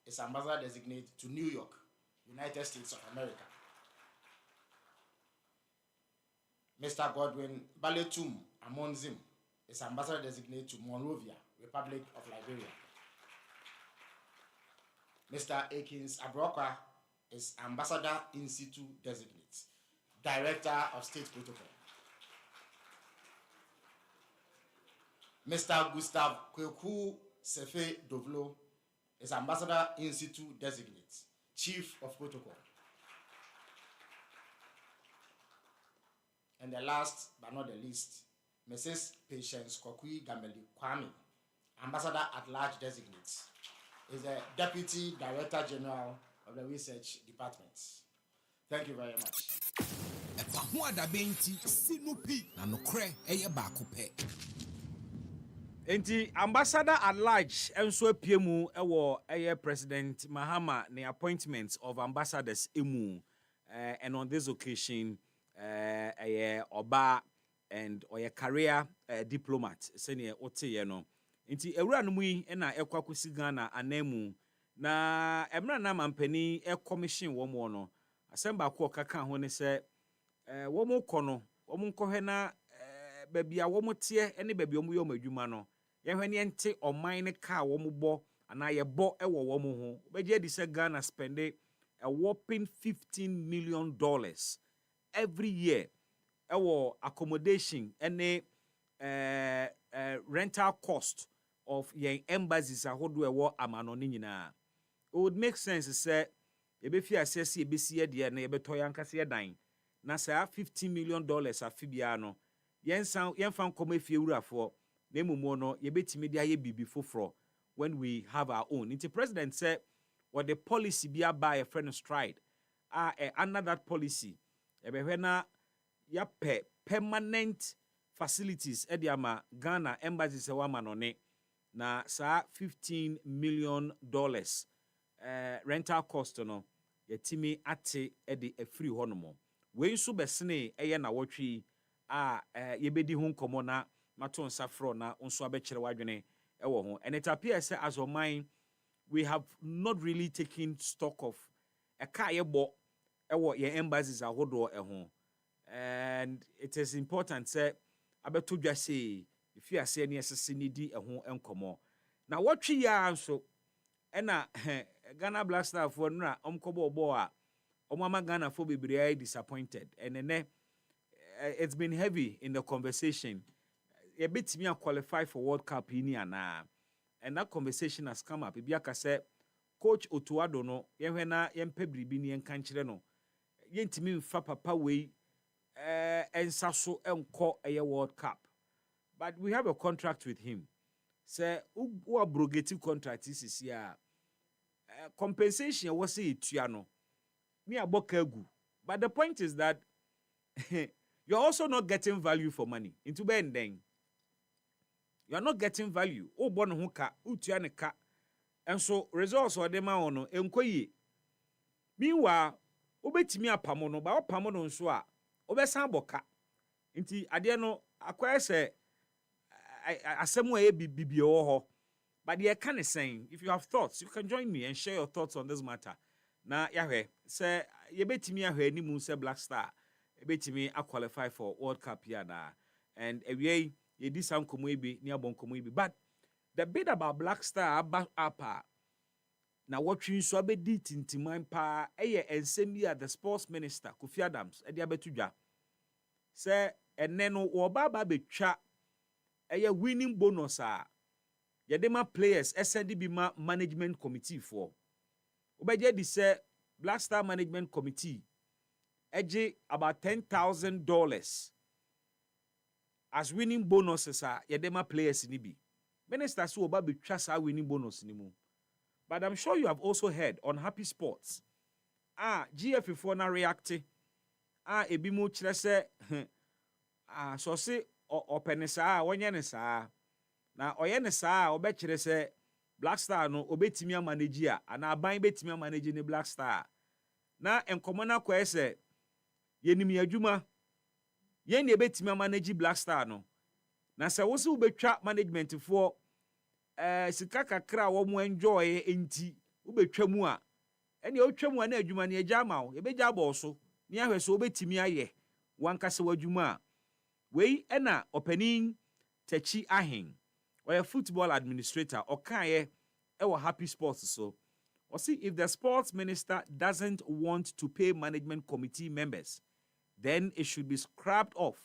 is Ambassador Designate to New York, United States of America. Mr. Godwin Baletum Amonzim is Ambassador Designate to Monrovia, Republic of Liberia. Mr. Akins Abroka is Ambassador in situ Designate, Director of State Protocol. Mr. Gustav Kweku Sefe Dovlo is Ambassador in situ Designate, Chief of Protocol. And the last but not the least, Mrs. Patience Kokui Gameli Kwame, Ambassador at Large Designate. is the Deputy Director General of the Research Department. Thank you very much. EpaHoaDaben ti Sinupi na nokre eye baako pe. Enti ambassador at large enso apiemu ewo President Mahama the appointment of ambassadors emu and on this occasion Oba and oye career diplomat senior ote no. Enti ewura no mu yi na ekwa kwesi Ghana anemu na emra na mampani commission wo mo no asemba ko kaka ho ne se wo mo kono wo mo nkɔhɛ na baabi a wo mo te ne baabi wo mo yɛ adwuma no yɛhwɛ ne ente ɔman ne ka wo mo bɔ ana yɛ bɔ ɛwɔ wo mo ho bɛgye di sɛ Ghana spend a whopping $15 million every year ɛwɔ accommodation ene rental cost of your embassies ahodo ɛwɔ amano ne nyinaa. It would make sense say ebefi asese ebesi ede na ebeto yankase edan na saa $15 million afibia no yenfa nkɔmɔ efie wurafo na emumu no yebetimi de aye bibi foforo when we have our own. It's the president said what the policy be by a friend stride under that policy ebehwe na ya permanent facilities ediama Ghana embassies ewa manone na saa $15 million rental cost no yetimi ate edi free honomo we nso besene eye na wotwi yebedi ho nkomo na maton safro na nso abekere wadwene ewo ho. And it appears as of mine we have not really taken stock of a car yebo ewo ye embassies ahodo eho. And it is important say abeto dwa say if you are saying yes nidi eho enkomo na wotwi ya nso ena Ghana Black Star for na omkobo obo a omama Ghana for bebre disappointed and then it's been heavy in the conversation. A bit me qualify for World Cup in and that conversation has come up. Ibiaka said Coach Otuado no yehwena yempe bribi ni enkanchire no yentimi mfa papa we ensaso enko eye World Cup. But we have a contract with him. Say who abrogative contract is here. Compensation was say tuano. Me abokagu. But the point is that you're also not getting value for money. Into bending. You're not getting value. Oh bono huka, utuane ka. And so results or dema ono enkoye. Meanwhile, obetimi apamono ba opamono nso a obesan boka. Nti ade no akwa se asemu e bibi ho. But the kind of saying, if you have thoughts, you can join me and share your thoughts on this matter. Na yahwe say yebetimi ahwe ni mu se Black Star. Yebetimi a qualify for World Cup here na. And ewie ye di sam komo ibi ni abon komo ibi. But the bit about Black Star apa na watching so abedi tintiman pa eye ensem bi the sports minister Kofi Adams e dia betudwa. Say enne no wo baba betwa eye winning bonus yedema players SND bi ma management committee for. Obeje di say Black Star management committee eje about $10,000 as winning bonuses yedema players ni bi. Minister so oba betwa sa winning bonus ni mu. But I'm sure you have also heard on Happy Sports. GF for na react. Ebi mu kire se so se openesa wonye ne saa. Na oye ne saa obekire se Black Star no obetimi manage ana aban betimi manage ne Black Star. Na enkomo na kwa ese yenim adwuma yen ne betimi manage Black Star no. Na se wo se ubetwa management for sika kakra wo mo enjoy enti ubetwa mu a ene otwa mu na adwuma ne agya ma wo ebeja bo so ne ahweso obetimi aye wankase wadwuma wei ena opening Techi Ahen or a football administrator or kaye ewa Happy Sports so or see if the sports minister doesn't want to pay management committee members, then it should be scrapped off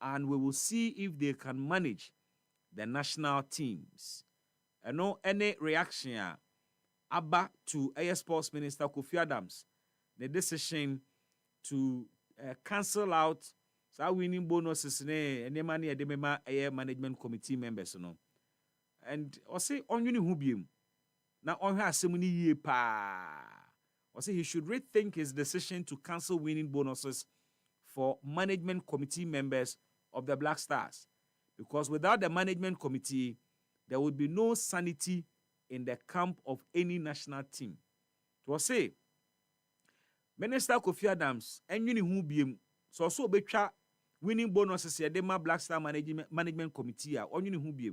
and we will see if they can manage the national teams. And no any reaction aba to a sports minister Kofi Adams the decision to cancel out sa winning bonuses ne money edemema management committee members no. And I say on uni who biem na ɔhwɛ asɛm no yie paa. Ɔsɛ he should rethink his decision to cancel winning bonuses for management committee members of the Black Stars, because without the management committee, there would be no sanity in the camp of any national team. It was say, Minister Kofi Adams, and you who be so also betcha winning bonuses here, my Black Star management committee, or you who be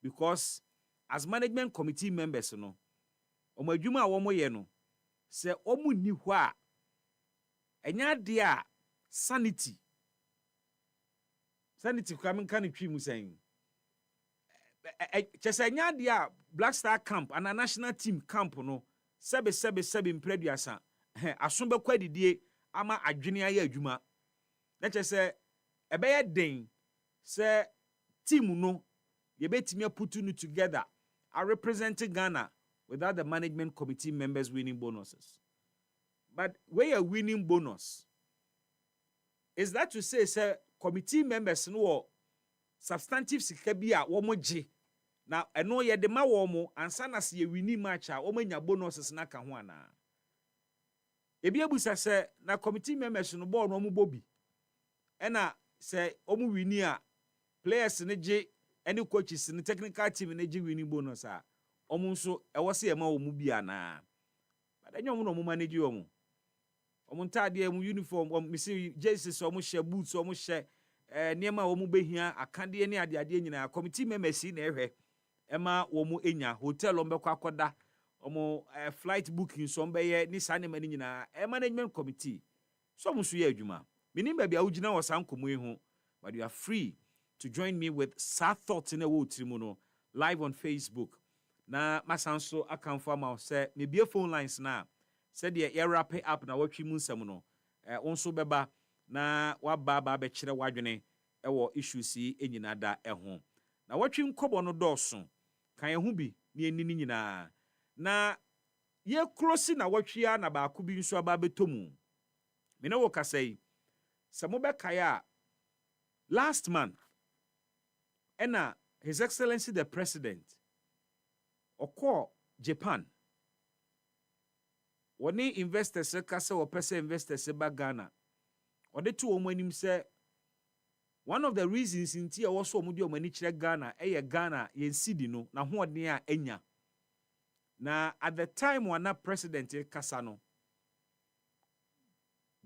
because as management committee members, no, Omajuma Womo Yeno, say Omu ni hwa, enya dia sanity coming can you saying just enya dia Black Star camp and a national team camp no sebe impreduasa asombe kwadidie ama adwene aye adwuma na che say ebeye den say team no ye betimi aputu no together are representing Ghana without the management committee members winning bonuses. But where a winning bonus is that to say committee members no substantive sika bi a wo mogye na eno ye de ma wo mo ansa na se ye winning match a wo manya bonuses na ka ho ana ebi abusa se na committee members no ball no mo bobi ena se omu winning a players ne gye any coaches ne technical team ne gye winning bonus a omu nso ewo se ye ma wo mu bi ana badanyo mo no mo manage wo mo omuntade mu uniform misi jerseys omu she boots omu she niema omu behia akande ne ade nyina committee members na ehwe ema omu enya hotel ombekwa akoda omu flight booking so mbeye ni sane mani nyina management committee so omu so ye adwuma minimba bia ugina wasankomo ehu, but you are free to join me with sad thoughts in a wo trimu no live on Facebook na masanso akamfo ama say me bia phone lines na said ye wrap up na watwi mu nsam no wonso beba na waba be kire wadwene ewo issues yi enyina da eho na watwi nkobo no dɔɔso kan ehu bi ne enini nyina na ye close na watwi ya na ba ko bi nso aba betomu me ne wo kasai se mo be kaya last month ena His Excellency the President okɔ Japan. Woni investors kase wo pese investors ba Ghana. Ode to omo anim se one of the reasons inti e wo so omo di omo ani kire Ghana Ghana yen sidi no na ho ode a enya. Na at the time wana president kasa no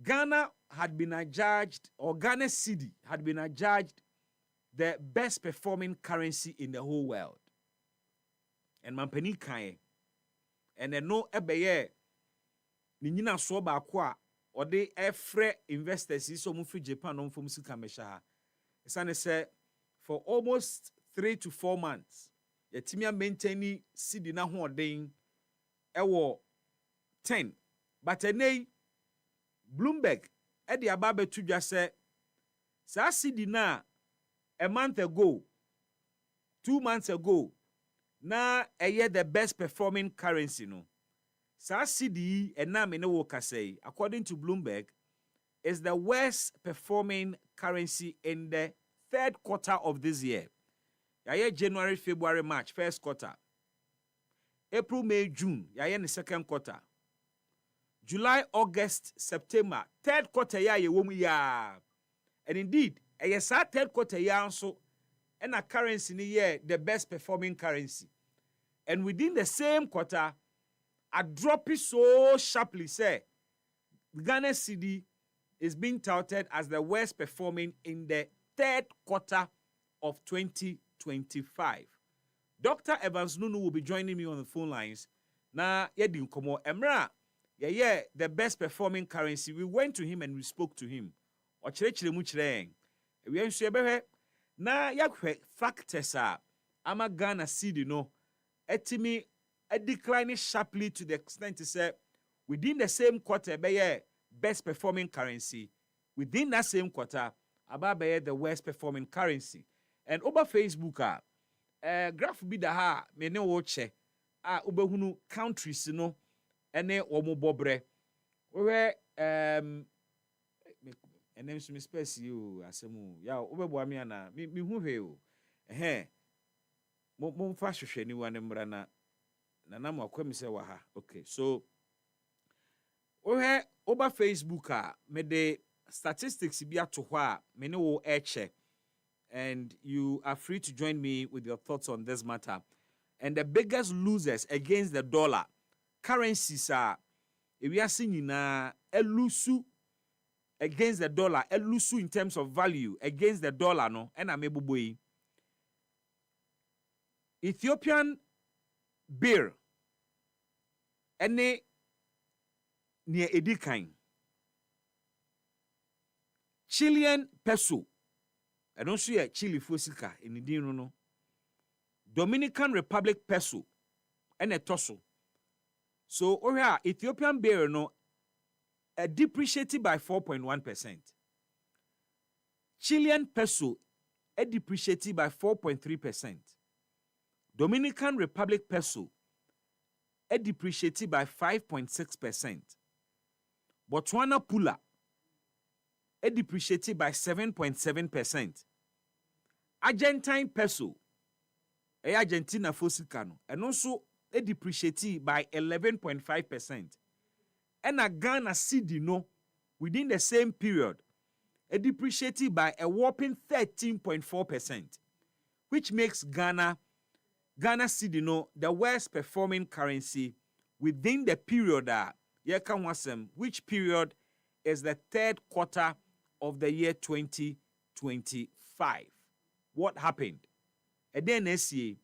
Ghana had been adjudged, or Ghana cedi had been adjudged the best performing currency in the whole world. And mampani kae and no ebeye ni nyina so ba ko a ode efre investors so mu fi Japan no mfom sika mesha ha esane say for almost 3 to 4 months yatimia maintain cedi na ho oden ewo 10, but enei Bloomberg e de aba betudwa say sa cedi na a month ago, 2 months ago, na the best performing currency no. Sa cedi na me ne wo kasai, according to Bloomberg, is the worst performing currency in the third quarter of this year. January, February, March, first quarter. April, May, June, the second quarter. July, August, September, third quarter ya. And indeed, third quarter ya so and a currency ni year the best performing currency. And within the same quarter, a drop is so sharply say Ghana cedi is being touted as the worst performing in the third quarter of 2025. Dr. Evans Nunu will be joining me on the phone lines. Na yedi nkomo emra the best performing currency. We went to him and we spoke to him. Ochirechire mu chire we enso ebehwe na yakwe factors ama Ghana cedi no etimi declining sharply to the extent to say within the same quarter best performing currency, within that same quarter about the worst performing currency. And over Facebook graph bi da ha me ne wo che ubehunu countries no ene omo bobre we enem so me space you asemu ya ubebo ami ana mi hu hwe o mo fa hwehwe ni wane mra na Nana Mwakwemi se waha. Okay, so over Facebook me de statistics bi ato hɔ a me ne wo check, and you are free to join me with your thoughts on this matter. And the biggest losers against the dollar currencies are ewiase nyinaa elusu against the dollar, elusu in terms of value against the dollar no ena mebubo yi. Ethiopian birr ene near edikan. Chilean peso, I don't see a Chile fosika in the no. Dominican Republic peso, and a tosso. So, Ethiopian birr no depreciated by 4.1%. Chilean peso depreciated by 4.3%. Dominican Republic peso depreciated by 5.6%. Botswana pula depreciated by 7.7%. Argentine peso, Argentina fosicano, and also depreciated by 11.5%. And a Ghana cedi no, within the same period, depreciated by a whopping 13.4%, which makes Ghana cedi no the worst performing currency within the period which period is the third quarter of the year 2025. What happened? And then next year,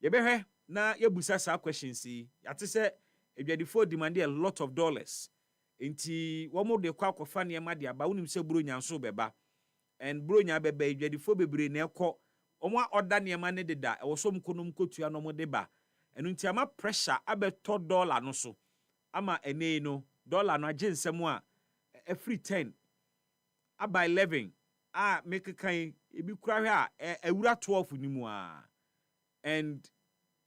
yebehwe na yebusa sa questions yi. Yate se edwadifo demanded a lot of dollars. Enti womo de kwa kofa ne ma de aba wonim se buro nyanso beba. And buro nya beba edwadifo bebre na ekọ omo order ne ma ne deda e wo so mkonom kotua no mo de ba. Enu nti ama pressure abeto dollar no so. Ama ene no dollar no agensem a every 10 aba 11 make kan ebi kura hwe a ewura 12 ni mu a. And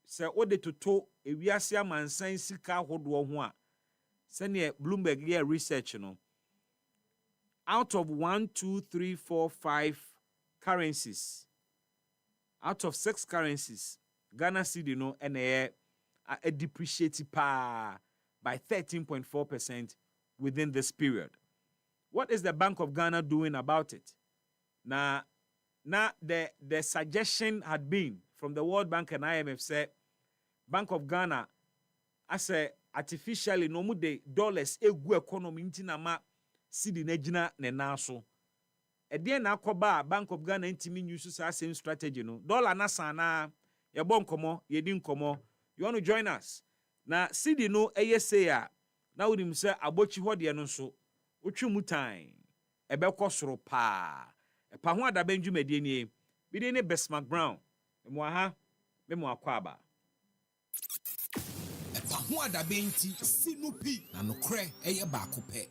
se ode toto ewiase amansan sika hodo ho a se ne Bloomberg year research no, out of 1 2 3 4 5 currencies, out of 6 currencies, Ghana cedi no ene depreciated by 13.4% within this period. What is the Bank of Ghana doing about it? Now the suggestion had been from the World Bank and IMF said Bank of Ghana as a artificially no mu de dollars egu economy ntina ma cedi na gina ne naso. E na akoba Bank of Ghana ntimi use sa same strategy no. Dollar na sana ye bon komo, ye din komo. You want to join us? Na cedi no say a na wonim se abochi hode no so. Otwe mutan. Ebekọ soro pa. EpaHoaDaben dwumadi nie. Bi de ne Bismark Brown. Mo aha, me mo akwaba. EpaHoaDaben ti sinupi na nokre eye baako pe.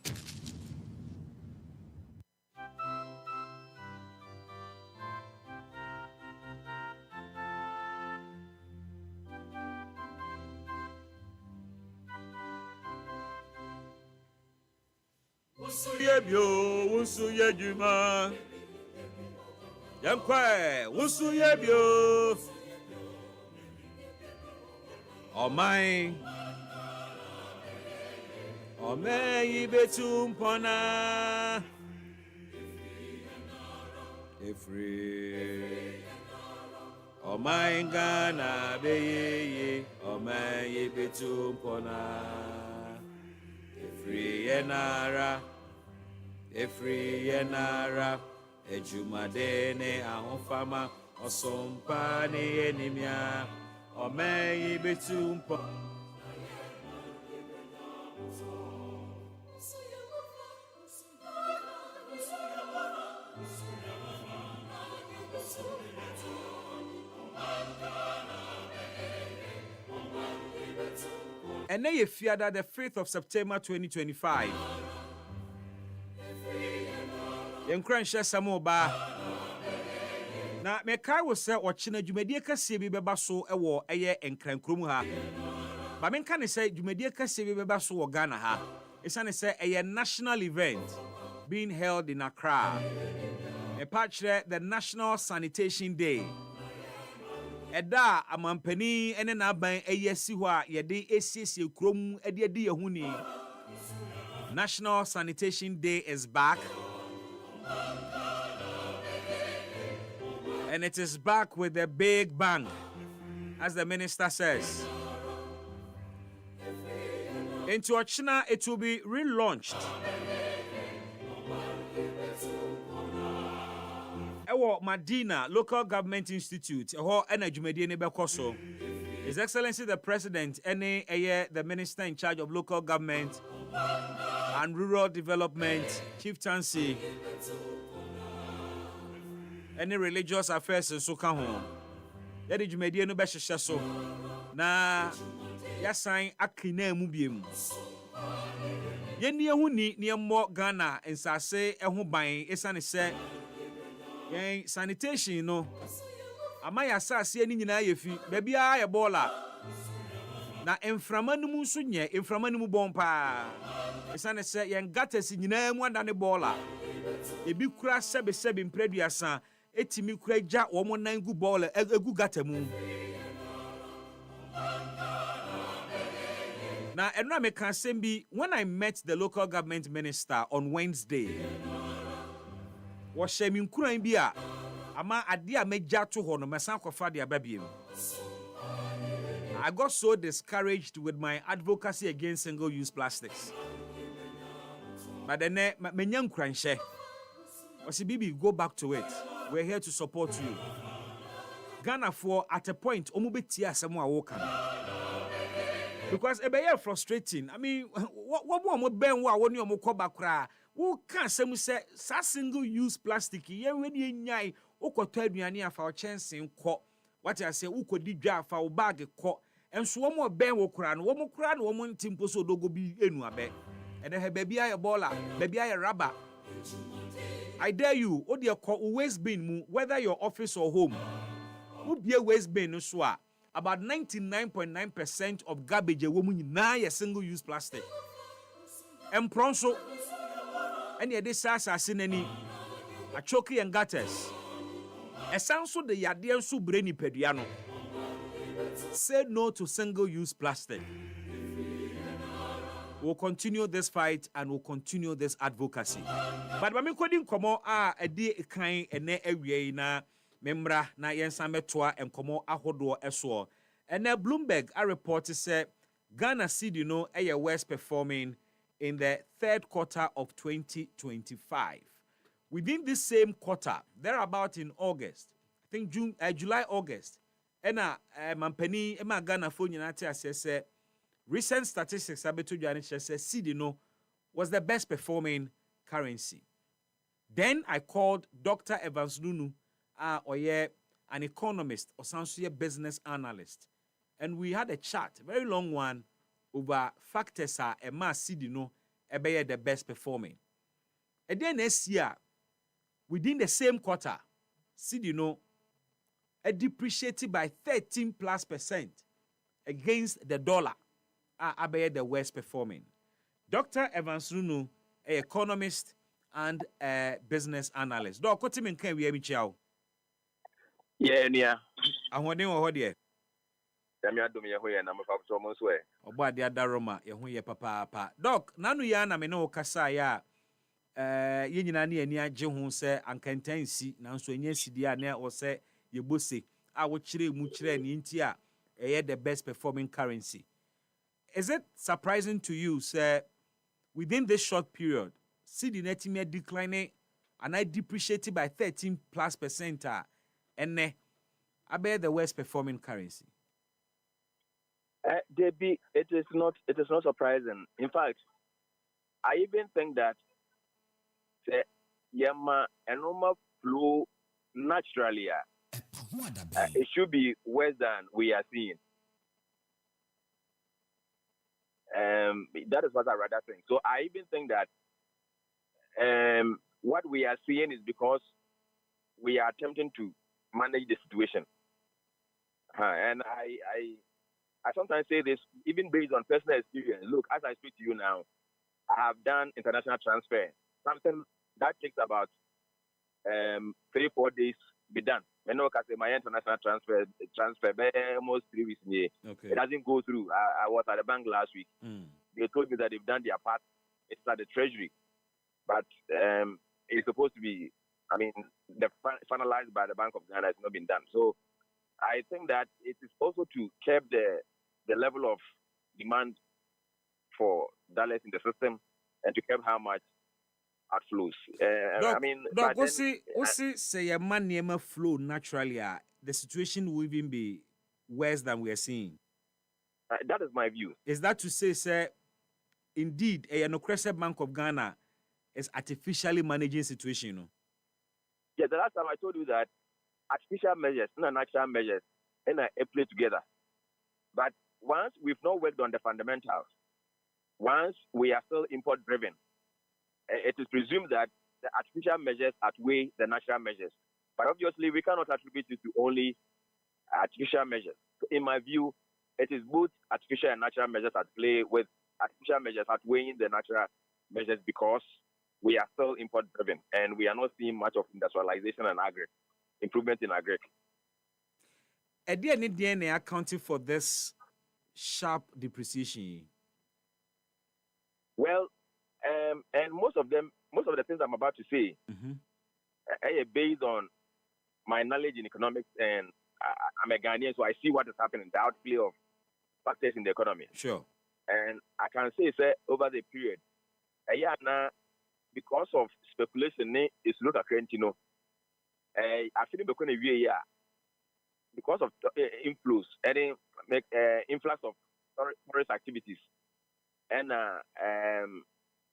Wusu ye juma. Yankwe, wusu ye bio. Oh my. Oh me ibetum pona. Free. Oh my Ghana be ye. Oh me ibetum pona. Free enara. Efri enara ejumade ne ahofama osompa ne enimia omeyi betumpo. And then you fear that the 5th of September 2025. Yenkran hye samo ba na mekai wo se ochina dwumadie kase bi beba so ewo eye enkran krom ha ba menka ne se dwumadie kase bi beba so wo Ghana ha esane se eye national event being held in Accra, a patch the National Sanitation Day. Eda amampani ene n'aban eyesi hɔ a yɛde esiesie kurom ede adi yehuni. National Sanitation Day is back. And it is back with a big bang, as the minister says. Into Ochina, it will be relaunched. Ewo Madina Local Government Institute, eho energy media nebekoso. His Excellency the President, the Minister in charge of local government and rural development, chieftaincy, any religious affairs in Sukaho. Yadi media no beshe so. Na yasan akine mubiem. Yeni ehuni ni mo Ghana ensase eho ban esane se yen sanitation no ama yasase ani nyina yefi bebia ye bola na emframa no mu nso nye emframa no mu bompa esane se yen gatasi nyina mu adane bola ebi kura sebe mpreduasa etimi kura gya wo mo nan gu bola egu gata mu na eno me kan sembi when I met the local government minister on Wednesday was shaming kuran bi a ama ade a megya to ho no mesan kofa de ababiem. I got so discouraged with my advocacy against single-use plastics. But then menya nkranhye. Osi bibi go back to it. We're here to support you. Ghana for at a point omo beti asem a wo kan. Because it be frustrating. I mean, what more ben wa woni omo ko bakra. Wo kan asem say sa single use plastic ye wedi nyai okoto aduane afa o chense nkọ. What I say ukodi dwa afa o bag kọ. Enso wo mo ben wo kura no wo mo ntimpo so dogo bi enu abe. And then baby aye baller, baby aye rubber. I dare you, o de ko waste bin mu whether your office or home. Wo be waste bin no so a about 99.9% of garbage wo mu nyina ye single use plastic. Empronso and ye de sasa nani achoki and gutters. Esanso de yade enso breni pedua no. Say no to single use plastic. We'll continue this fight and we'll continue this advocacy. But when we couldn't come out a day kind and ne na membra na yensa metoa and come out ahodo eswo. And now Bloomberg a report said Ghana cedi no a worst performing in the third quarter of 2025. Within this same quarter, thereabout in August, I think July, August, and Mampeni Emma Ghana for United says recent statistics abeto Johannes says cedi no was the best performing currency. Then I called Dr. Evans Nunu, an economist or some business analyst, and we had a chat, a very long one, over factors are a mass cedi no ebe the best performing. And then next year, within the same quarter, cedi no depreciated by 13+% against the dollar. Abe the worst performing. Dr. Evans Nunu, an economist and a business analyst. Doc, what do you mean? Can we have you? Yeah. I want to know what you. Damia do me hoye na mo fa so mo so e. Oba dia daroma ye ho ye papa. Doc, nanu ya na me no kasa ya ye nyina na ani age ho se ankantansi na nso enya sidi a na o se ye bose a wo kire mu kire ni nti a the best performing currency. Is it surprising to you, sir, within this short period, cedi netime declining and I depreciated by 13+%, and I bear the worst performing currency? Debbie, it is not surprising. In fact, I even think that the yama normal flow naturally it should be worse than we are seeing. That is what I rather think. So I even think that what we are seeing is because we are attempting to manage the situation. And I sometimes say this, even based on personal experience. Look, as I speak to you now, I have done international transfer. Something that takes about 3-4 days to be done. I know because my international transfer almost 3 weeks in Okay. it doesn't go through. I was at the bank last week. They told me that they've done their part. It's at the treasury, but it's supposed to be. I mean, the finalized by the Bank of Ghana has not been done. So I think that it is also to curb the level of demand for dollars in the system and to curb how much outflows. I mean, Doc, but say your money flow naturally, the situation will even be worse than we are seeing. That is my view. Is that to say, sir, indeed, a Nokrasa Bank of Ghana is artificially managing situation, you know? Yeah, the last time I told you that artificial measures, not natural measures, and play together. But once we've not worked on the fundamentals, once we are still import driven, it is presumed that the artificial measures outweigh the natural measures. But obviously, we cannot attribute it to only artificial measures. So in my view, it is both artificial and natural measures at play, with artificial measures outweighing the natural measures because we are still import driven and we are not seeing much of industrialization and improvement in agri. Are there any DNA accounting for this sharp depreciation? Well, and most of the things I'm about to say are based on my knowledge in economics, and I'm a Ghanaian, so I see what is happening, the outplay of factors in the economy. Sure. And I can say, over the period, now, because of speculation, it's not a current, I feel because of inflows, any influx of tourist activities, and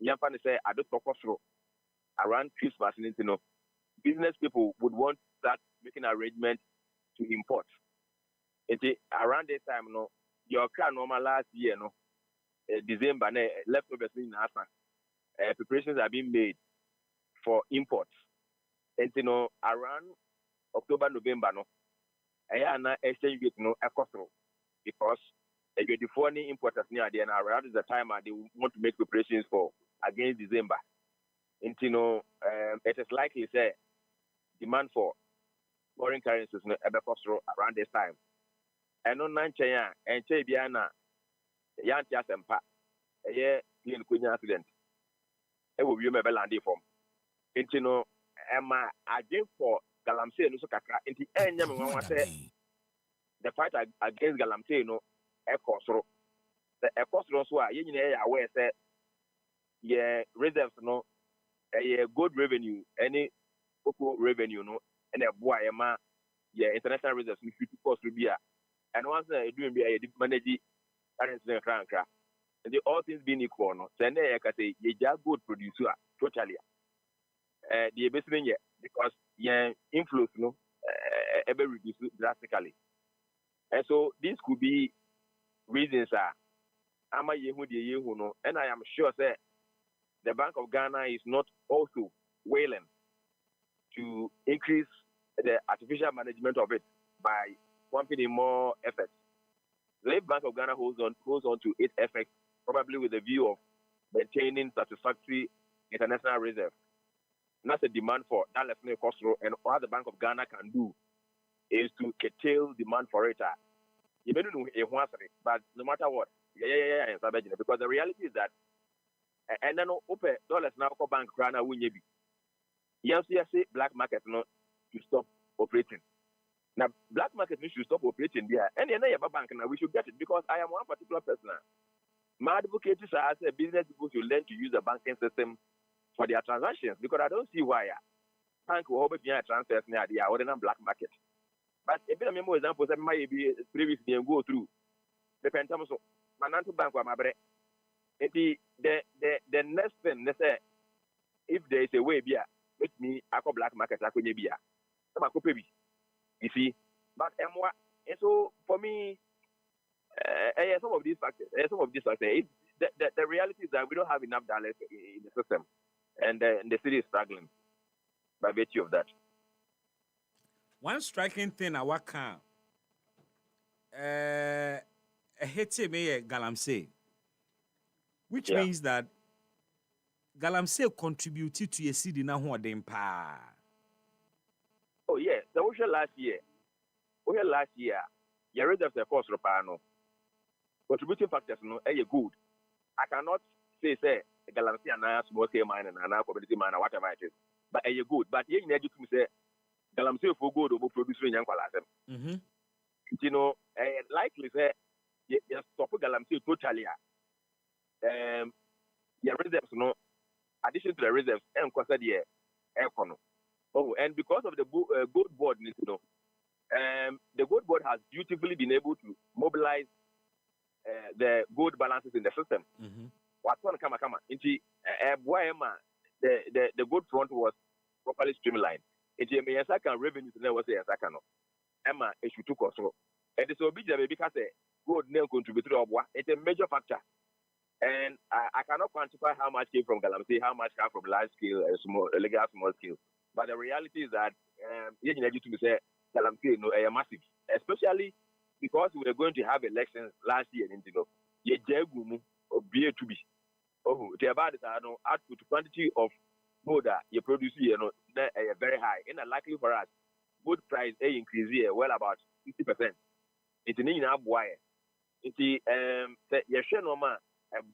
Yampan say I don't talk around Christmas, business people would want to start making arrangements to import. Around this time, your car normal last year, December, leftovers in Asa. Preparations are being made for imports. And around October, November, exchange rate because the foreign importers near the around is the time they want to make preparations for against December. And it is likely say demand for foreign currencies around this time. And on Nanchaya and Chebiana, Yantia Sempa, a year in Queen accident. It will be a landing form. Emma, I did for Galamsey and Usaka in the end. The fight against Galamsey, Ecosro. The Ecosro, so I aware that reserves, a good revenue, any revenue, and a boy, international reserves, which cost to be a. And once I do a manage currency and crown craft. And all things being equal, then I can say, you just good producer, totally. The basement, because inflows, ever reduced drastically. And so this could be reasons, and I am sure that the Bank of Ghana is not also willing to increase the artificial management of it by pumping in more effort. The Bank of Ghana holds on to its effects, probably with the view of maintaining satisfactory international reserve. And that's a demand for that left cost, and what the Bank of Ghana can do is to curtail demand for it. You may not know but no matter what, because the reality is that and then open dollars now for bank Ghana will be. You see black market to stop operating. Now, black market should stop operating there. And then bank now we should get it because I am one particular person. My advocates are as a business people should learn to use the banking system for their transactions because I don't see why bank will always be a transfers near the ordinary black market. But a bit of more examples that might be previously and go through the Pentamus Mananto Bank or Mabre. The next thing they say, if there is a way beer, with me, I call black market like beer. You see, but and so for me, some of these factors, the reality is that we don't have enough dollars in the system, and the city is struggling by virtue of that. One striking thing I work on, a hit me Galamsey, which means that Galamsey contributed to a city now who are pa. Oh yeah, the last year, your reserves are cost repano. Contributing factors no good. I cannot say Galamsey and small scale mine and community mine or whatever it is. But good. But you need to say Galamsey for good or producing young Palasem. You know, likely say you stop Galamsey totally. Your reserves no addition to the reserves and consider the econo. Oh, and because of the gold board, you know, the gold board has beautifully been able to mobilize the gold balances in the system. What's one come into the gold front was properly streamlined. Into a second revenue to never say a second. Emma, it should took us. And so big because gold nail contributed to it's a major factor. And I cannot quantify how much came from Galamsey, how much came from large scale, small, illegal small scale. But the reality is that you need to say Galamsey massive, especially because we were going to have elections last year in Tino. Ye jegumu or beer to be. Oh, the about it, I know output quantity of gold you produce here, very high. And likely for us, gold price increase here well about 50%. It's an boy. It's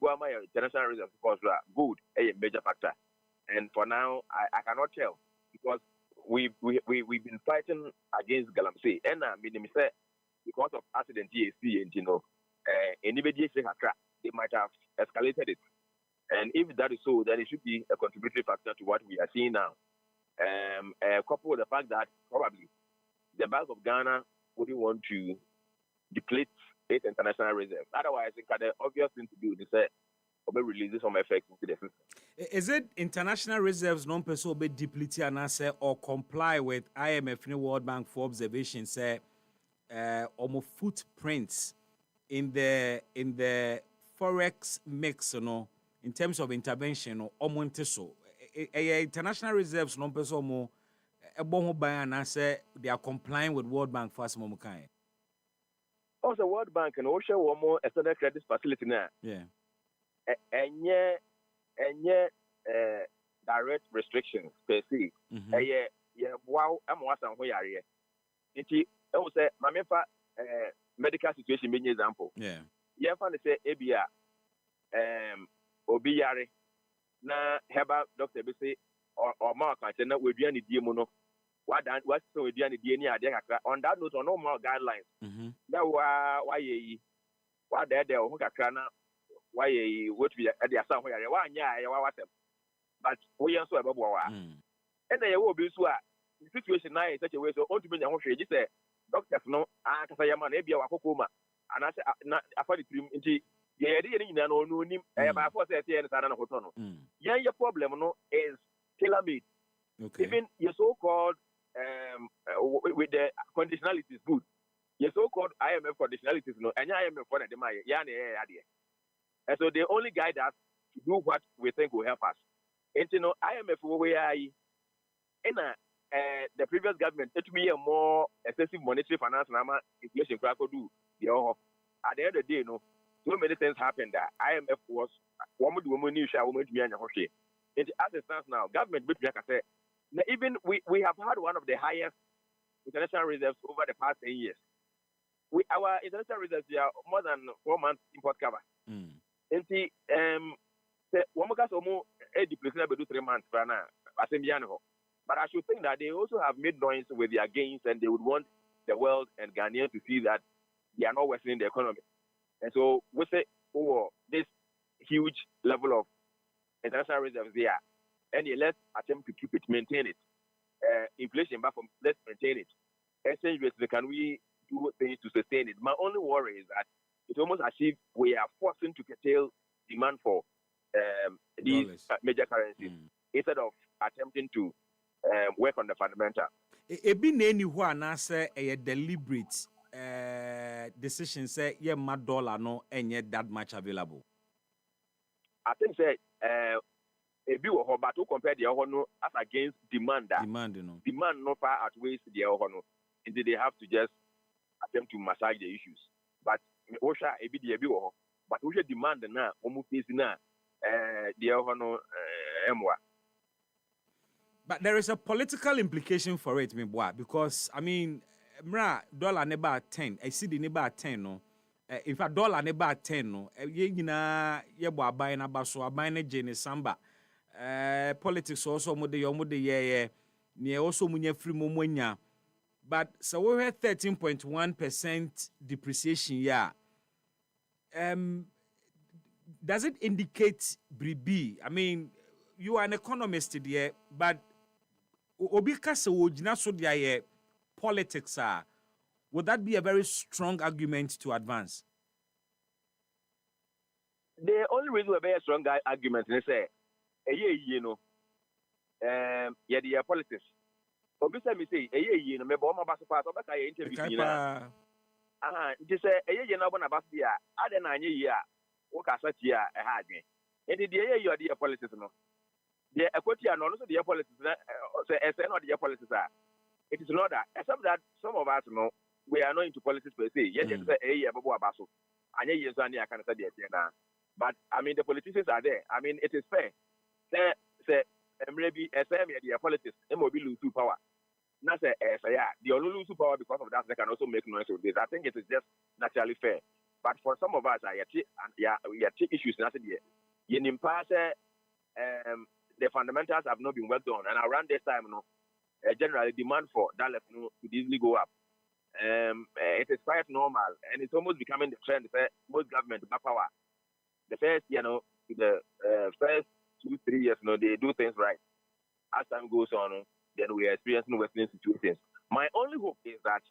Guama international reserves because gold a major factor. And for now, I cannot tell because we've been fighting against Galamsey. And I mean, because of accident TAC and anybody they might have escalated it. And if that is so, then it should be a contributory factor to what we are seeing now. Coupled with the fact that probably the Bank of Ghana wouldn't want to deplete its international reserve. Otherwise, the obvious thing to do is say, release some effects into the system. Is it international reserves non-person be depleted and say or comply with IMF and World Bank for observation say footprints in the forex mix, in terms of intervention or so international reserves non-person say they are complying with World Bank for some kind. Also, World Bank and OSHA one more external credit facility now. Yeah. And direct restrictions per se. Wow, I'm watching where you are. It's also my medical situation being example. Yeah. You have to say ABR, Obiare, na heba doctor be say or mark and we be any demono. What's so we be any DNA on that note on normal guidelines. That why ye what there who can why ye would be at the assembly why but we also about and there will be so the situation now in such a way so on to be just say doctors no man maybe our coma and I say after the trim into no nim about 4 years and your problem no is tailor-made. Even your so-called with the conditionality is good. Your so-called IMF conditionalities no and IMF for the my and so they only guide us to do what we think will help us. And IMF where in the previous government it be a more excessive monetary finance and inflation crack do the at the end of the day so many things happened that IMF was one woman new shall woman to be and as it stands now, government even we have had one of the highest international reserves over the past 10 years. Our international reserves are more than 4 months import cover. And see, one more almost 3 months, but I should think that they also have made noise with their gains and they would want the world and Ghanaians to see that they are not worsening the economy. And so we say, this huge level of international reserves there, and let's attempt to keep it, maintain it. Inflation, but let's maintain it. Exchange rates, can we do things to sustain it? My only worry is that it's almost as if we are forcing to curtail demand for these major currencies instead of attempting to work on the fundamental. It be any one answer a deliberate decision say my dollar no and yet that much available. I think say a bit of but to compare the no as against demand. Demand no far outweighs the no. Indeed, they have to just attempt to massage the issues. But OSHA a bit but OSHA demand now almost is now the no emwa. But there is a political implication for it, because I mean, dollar never 10, I see the never 10 no. In fact, dollar never 10 no. Ye yebo buying about so buying Jane Samba. Politics also mode ye near also munye free momwenya. But so we had 13.1% depreciation, yeah. Does it indicate BB? I mean, you are an economist there, but Obika se wojina so dia politics are. Would that be a very strong argument to advance? The only reason we have a strong argument is say, the politics. Obisa me say, me bo ma baso pass, obaka interview na. It say, na bona baso dia, ade na anye yi a, wo ka sa ti a e ha adwen. Enti the politics no. The equity and also the politics, not the politics. It is not that. Except that some of us know we are not into politics per se. Yes, it's but I mean, the politicians are there. I mean, it is fair. Maybe the politics, MOB lose to power. Not say, they only lose to power because of that. They can also make noise with this. I think it is just naturally fair. But for some of us, we have issues. The fundamentals have not been worked on, and around this time, generally demand for that level could easily go up. It is quite normal, and it's almost becoming the trend. Most government have power. The first, the first 2-3 years, they do things right. As time goes on, then we are experiencing Western situations. My only hope is that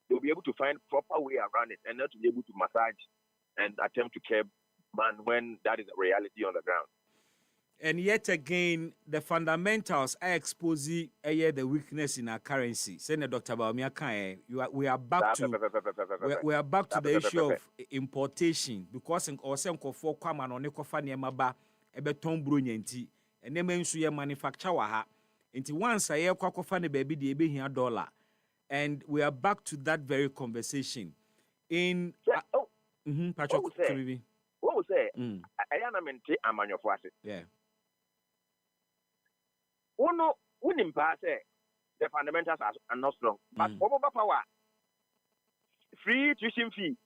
they'll be able to find proper way around it, and not to be able to massage and attempt to curb man when that is a reality on the ground. And yet again, the fundamentals are exposing the weakness in our currency. Senator Dr. Baumia, we are back to the issue of importation because in Osenko for Kwaman on Ekofania Maba, Ebeton Brunyenti, and then you manufacture waha. Until once I hear Kwakofani baby the ebe here dollar, and we are back to that very conversation. In Patrick, what was say? I am on your forces. Yeah. Winning pass, the fundamentals are not strong. But over power, free tuition fee.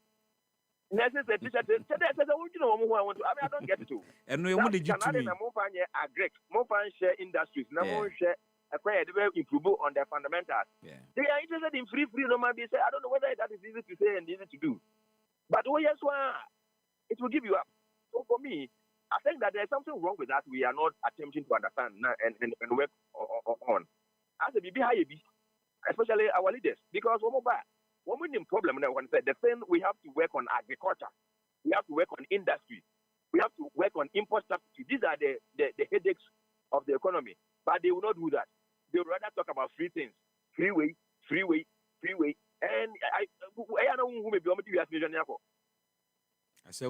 Necessary teacher says, I don't get it too. And no one did you to me. More share industries, no more share acquire improve on their fundamentals. Yeah. They are interested in free no man. They say, I don't know whether that is easy to say and easy to do. But it will give you up. So for me, I think that there's something wrong with that. We are not attempting to understand and work on. As a BB, especially our leaders, because one problem, the thing we have to work on agriculture, we have to work on industry, we have to work on import substitute. These are the headaches of the economy. But they will not do that. They would rather talk about free things, freeway. And I don't know who may be able to be as I say,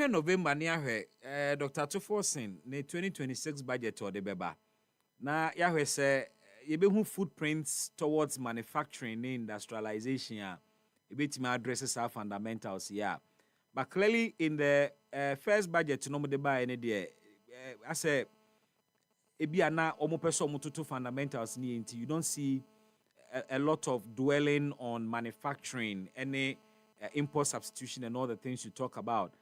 November near Dr. Tuforsin, the 2026 budget or the beba. Now, Yahweh say, you be footprints towards manufacturing, industrialization, a bit my addresses our fundamentals, yeah. But clearly, in the first budget, no more buy any day. I say, Ebiana, almost fundamentals, you don't see a lot of dwelling on manufacturing, any import substitution and all the things you talk about.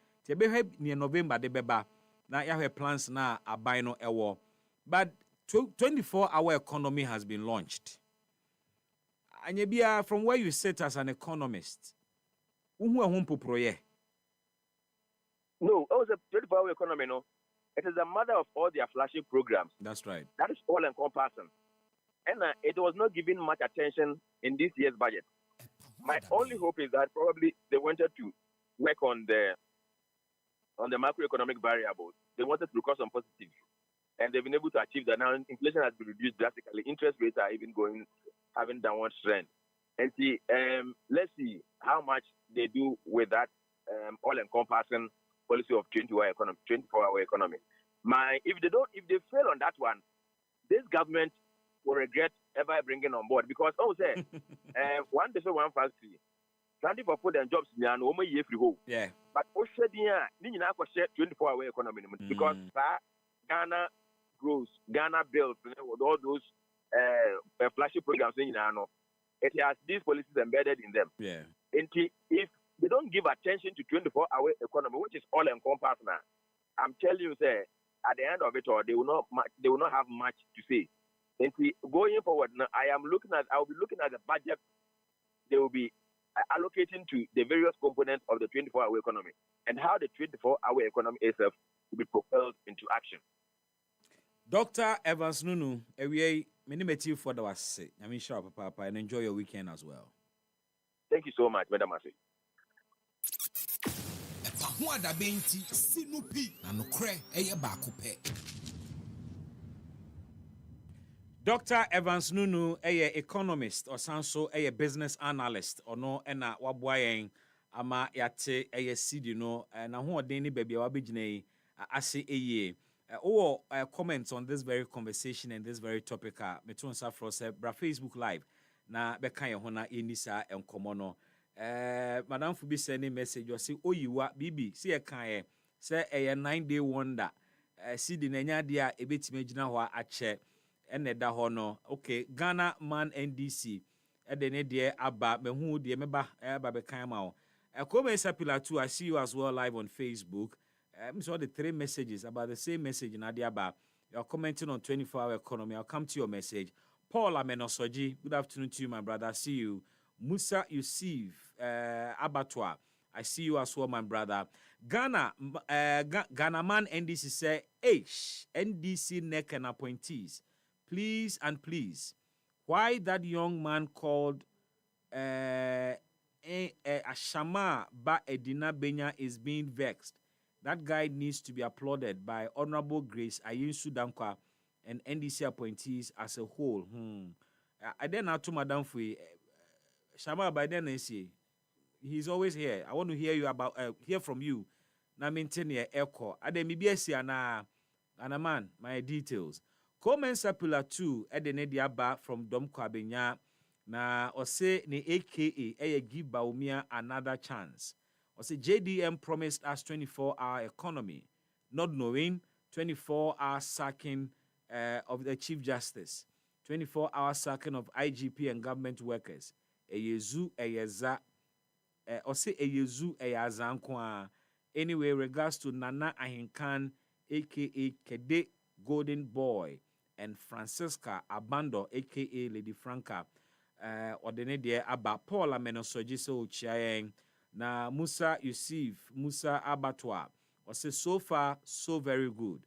Near November, the beba. Now you have plans now are buying a war. But 24-hour economy has been launched. And you from where you sit as an economist, no, it was a 24-hour economy, no. It is a matter of all their flashing programs. That's right. That is all encompassing. And it was not given much attention in this year's budget. My only hope is that probably they wanted to work on the macroeconomic variables. They wanted to record some positives. And they've been able to achieve that. Now inflation has been reduced drastically. Interest rates are even having downward trend. And let's see how much they do with that all-encompassing policy of 24-hour economy. If they fail on that one, this government will regret ever bringing on board because one person, one factory, standing for food and jobs, yeah. But 24-hour economy because Ghana grows, Ghana builds, with all those flashy programs, it has these policies embedded in them. Yeah. And if they don't give attention to 24-hour economy, which is all encompassed now, I'm telling you, sir, at the end of it all, they will not have much to say. And going forward, now, I will be looking at the budget they will be allocating to the various components of the 24-hour economy and how the 24-hour economy itself will be propelled into action. Dr. Evans Nunu, many motive for the was I mean, sure, Papa, and enjoy your weekend as well. Thank you so much, Madam Masi. EpaHoaDaben Sinupi na nokre baako pɛ. Dr. Evans Nunu, economist or sanso business analyst or no ena waboyen ama yate CD no na ho odin ni baby wabegyina ase comments on this very conversation and this very topic me to nsa for say bra Facebook live na beka ye ho na enisa enkomo no madam fu bi send message or say oyiwa bibi see e kan ye say 9-day wonder CD na nya de a ebetime gina ho a che ene da ho no okay Ghana man NDC ede ne de aba mehu de meba aba be kan ma o Kome Sapila too, I see you as well live on Facebook. So the 3 messages about the same message in Adiaba. You're commenting on 24-hour economy. I'll come to your message. Paul Amenosoji, good afternoon to you, my brother. I see you. Musa Yusuf Abattoir, I see you as well, my brother. Ghana man NDC say, NDC neck and appointees. Please and please. Why that young man called Ashama Ba Edina Benya is being vexed? That guy needs to be applauded by Honorable Grace Ayin Sudankwa and NDC appointees as a whole. I then now to Madam Fui Shama by then he's always here. I want to hear from you. Na maintain your echo. Ade MBS ana man my details. Komen Sapula 2 Edene Diaba from Dom Kwabenya na ose ni AKA give Baumia another chance. Ose JDM promised us 24-hour economy, not knowing 24-hour sacking of the Chief Justice, 24-hour sacking of IGP and government workers. Anyway, regards to Nana Ahinkan, AKA Kede Golden Boy, and Francisca Abando, AKA Lady Franca, Ordene de Aba Paul Amenosojiso Chiaeng, na Musa Yusuf, Musa Abattoir, was so far so very good.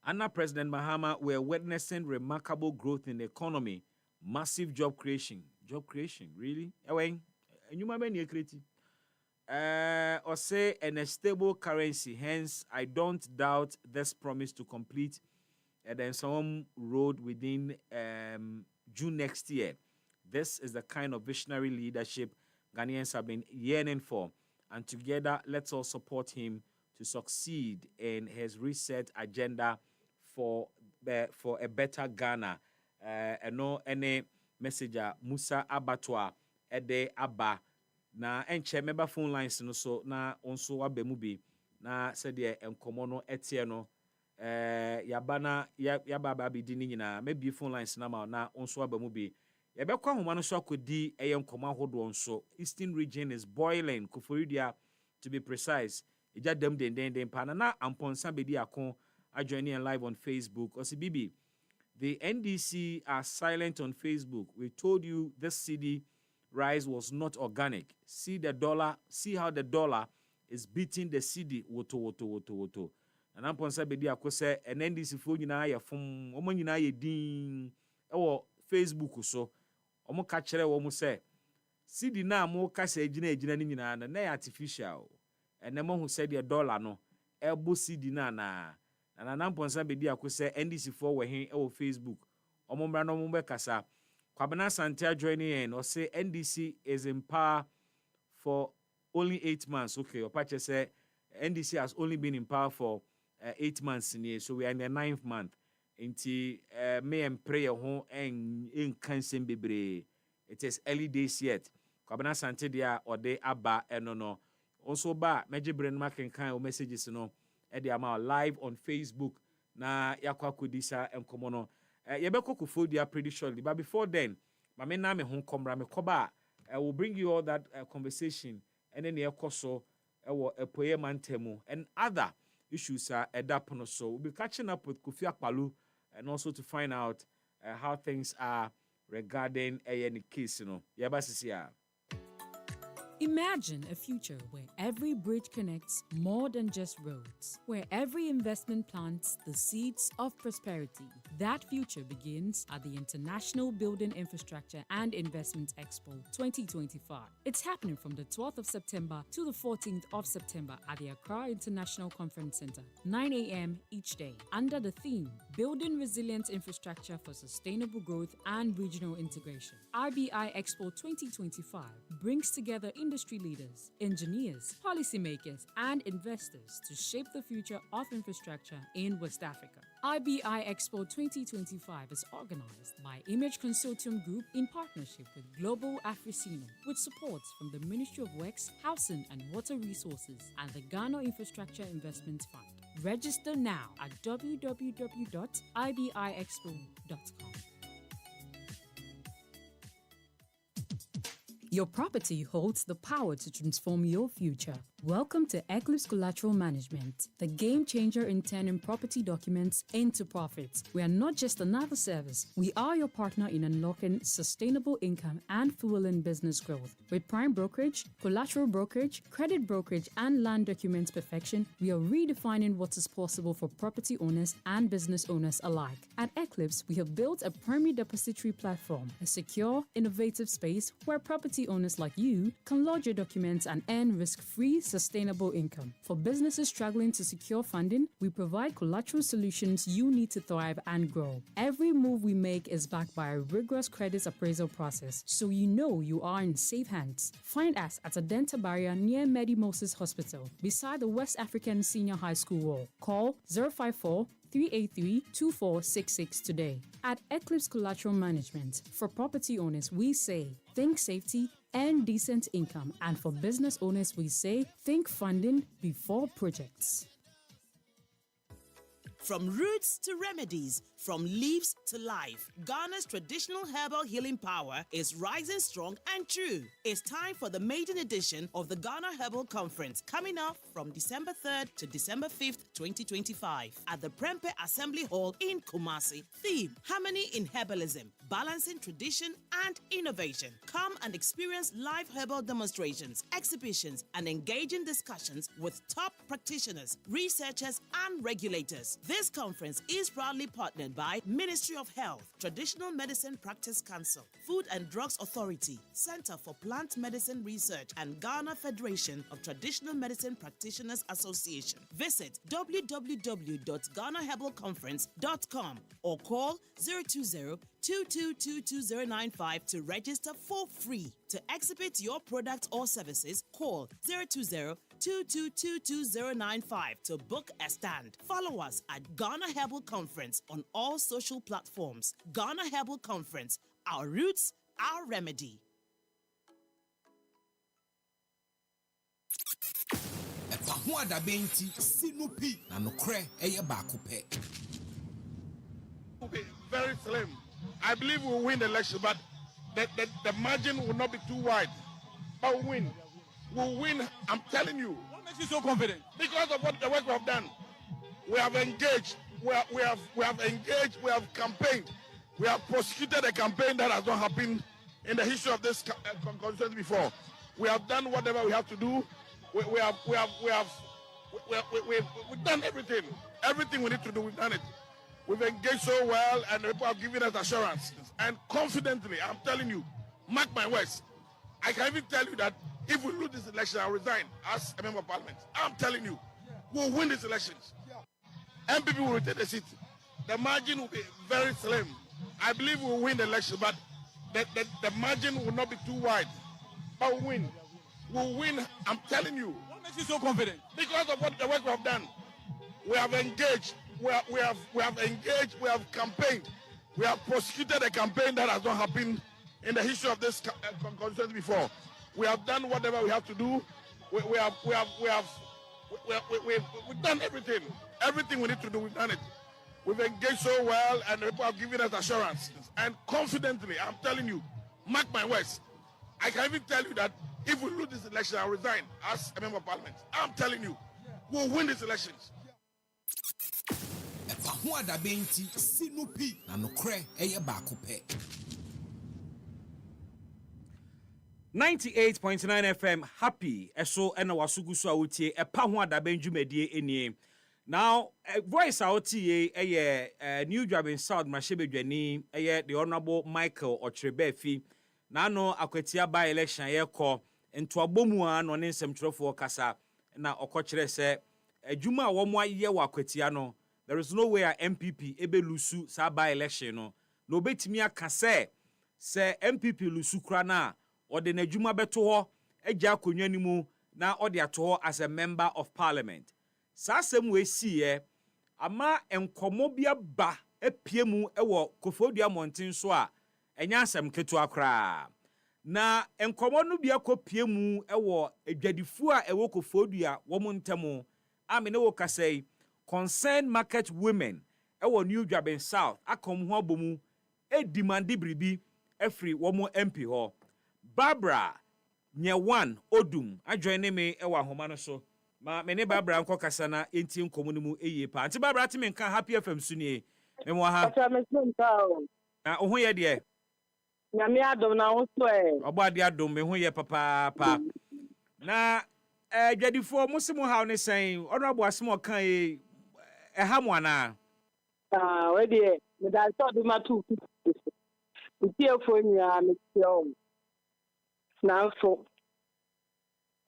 Under President Mahama, we're witnessing remarkable growth in the economy, massive job creation. Job creation, really? And you might be creative. Or say, and a stable currency. Hence, I don't doubt this promise to complete and then some road within June next year. This is the kind of visionary leadership Ghanaians have been yearning for. And together, let's all support him to succeed in his reset agenda for a better Ghana. No any messenger Musa Abattoir Ede Abba. Na enche member phone lines no so na onso wabemu bi na said the enkomo no etie no yabana yababa bi di ni nyina maybe phone lines na ma na onso wabemu bi yebekwa homa no so akodi enkomo ahodo onso. Eastern region is boiling, Kuforidia to be precise. Ija dem den pa na amponsa be di akon adjoining live on Facebook. Osibibi, the NDC are silent on Facebook. We told you this CD rise was not organic. See the dollar, see how the dollar is beating the CD woto. And I'm ponsa be dia kwese NDC fo nyina ya fom omo nyina ye din ewo Facebook so omo ka kire wo mo se CD na mo ka se agina ni nyina na artificial and mo hu se the dollar no ebo CD na ponsa be dia kwese NDC fo we hen ewo Facebook omo mbra no mo be kasa Kwabena Santia joining in or say NDC is in power for only 8 months. Okay, Opache say NDC has only been in power for 8 months in here, so we are in the 9th month. Inti may and pray home and in Kansen Bibre. It is early days yet. Kwabena Santia or de Abba and no. Also, ba Major Brain Mark and kind of messages no at the amount live on Facebook. na yakwa kodisa enkomo no yebeko Kofodia pretty shortly, but before then mame na me ho komra me koba I will bring you all that conversation and then yekoso ewo epoye mantemu and other issues edapono. So we'll be catching up with Kofi Akpalu and also to find out how things are regarding any case, Yabasisia. Imagine a future where every bridge connects more than just roads, where every investment plants the seeds of prosperity. That future begins at the International Building Infrastructure and Investment Expo 2025. It's happening from the 12th of September to the 14th of September at the Accra International Conference Center, 9 a.m. each day, under the theme Building Resilient Infrastructure for Sustainable Growth and Regional Integration. RBI Expo 2025 brings together industry leaders, engineers, policymakers, and investors to shape the future of infrastructure in West Africa. IBI Expo 2025 is organized by Image Consortium Group in partnership with Global Africino, with support from the Ministry of Works, Housing and Water Resources and the Ghana Infrastructure Investment Fund. Register now at www.ibixpo.com. Your property holds the power to transform your future. Welcome to Eclipse Collateral Management, the game changer in turning property documents into profits. We are not just another service, we are your partner in unlocking sustainable income and fueling business growth. With prime brokerage, collateral brokerage, credit brokerage, and land documents perfection, we are redefining what is possible for property owners and business owners alike. At Eclipse, we have built a primary depository platform, a secure, innovative space where property owners like you can lodge your documents and earn risk-free, sustainable income. For businesses struggling to secure funding, we provide collateral solutions you need to thrive and grow. Every move we make is backed by a rigorous credit appraisal process, so you know you are in safe hands. Find us at Adenta Barrier near Medi Moses Hospital, beside the West African Senior High School wall. Call 054 383-2466 today. At Eclipse Collateral Management, for property owners, we say, think safety and decent income. And for business owners, we say, think funding before projects. From roots to remedies, from leaves to life, Ghana's traditional herbal healing power is rising strong and true. It's time for the maiden edition of the Ghana Herbal Conference, coming up from December 3rd to December 5th, 2025, at the Prempe Assembly Hall in Kumasi. Theme: Harmony in Herbalism, Balancing Tradition and Innovation. Come and experience live herbal demonstrations, exhibitions, and engaging discussions with top practitioners, researchers, and regulators. This conference is proudly partnered by Ministry of Health, Traditional Medicine Practice Council, Food and Drugs Authority, Center for Plant Medicine Research, and Ghana Federation of Traditional Medicine Practitioners Association. Visit www.ghanaherbalconference.com or call 020-2222-095 to register for free. To exhibit your product or services, call 020-2222-095 to book a stand. Follow us at Ghana Herbal Conference on all social platforms. Ghana Herbal Conference, our roots, our remedy. EpaHoaDaben Sinupi na nokre eye baako pe. Will be very slim. I believe we'll win the election, but the margin will not be too wide. But we'll win. We'll win, I'm telling you. What makes you so confident? Because of what the work we have done. We have engaged, we have engaged, we have campaigned. We have prosecuted a campaign that has not happened in the history of this constituency before. We have done whatever we have to do. We've done everything. Everything we need to do, we've done it. We've engaged so well, and people have given us assurance. And confidently, I'm telling you, mark my words, I can even tell you that if we lose this election, I'll resign as a member of parliament. I'm telling you, we'll win these elections. MPP will retain the seat. The margin will be very slim. I believe we'll win the election, but the margin will not be too wide. But we'll win. We'll win, I'm telling you. What makes you so confident? Because of what the work we have done. We have engaged, we have engaged, we have campaigned. We have prosecuted a campaign that has not happened in the history of this constituency before. We have done whatever we have to do. We've done everything. Everything we need to do, we've done it. We've engaged so well, and people have given us assurance. And confidently, I'm telling you, mark my words. I can even tell you that if we lose this election, I'll resign as a member of parliament. I'm telling you, we'll win these elections. EpaHoaDaben ti sinupi na nokre eye baako pe. 98.9 FM happy eso ena wasugu so awutie EpaHoaDaben dwumadie enie. Now voice out New Driving South Mashebedwani the Honorable Michael Ochrebefi na no akwatia by election yeko into abomu an on nsem trofo kasa na okokyere se adwuma wo mo aye wa akwatia no there is no way a MPP ebe lusu sa by election no obetimi aka se MPP lusu kra na ode na adwuma beto ho agya akonwa ni mu na ode ato ho as a member of parliament. Sasem we see ama enkomo bia ba epie mu ewo Kofodua Mountain so a enya asem ketu akra na enkomo no bia kopie mu ewo adwadifu a ewo Kofodua wo montemu amene wo kasai concerned market women ewo New Driving South akom ho abomu edimandi bribi efri wo mo MP ho Barbara Nyewan Odum adjoin me ewo ahoma no so ma mene Barbara nko kasa na enti nkomu mu eye pa anti Barbara ti menka Happy FM sunie me mo ha na oho ye de nyame adom na ho so obo ade adom me ho ye papa pa na dwadifo musimu ha ne sen honorable asemo kan ha mo ana we de me da so de matu ti efo nya me ti o na so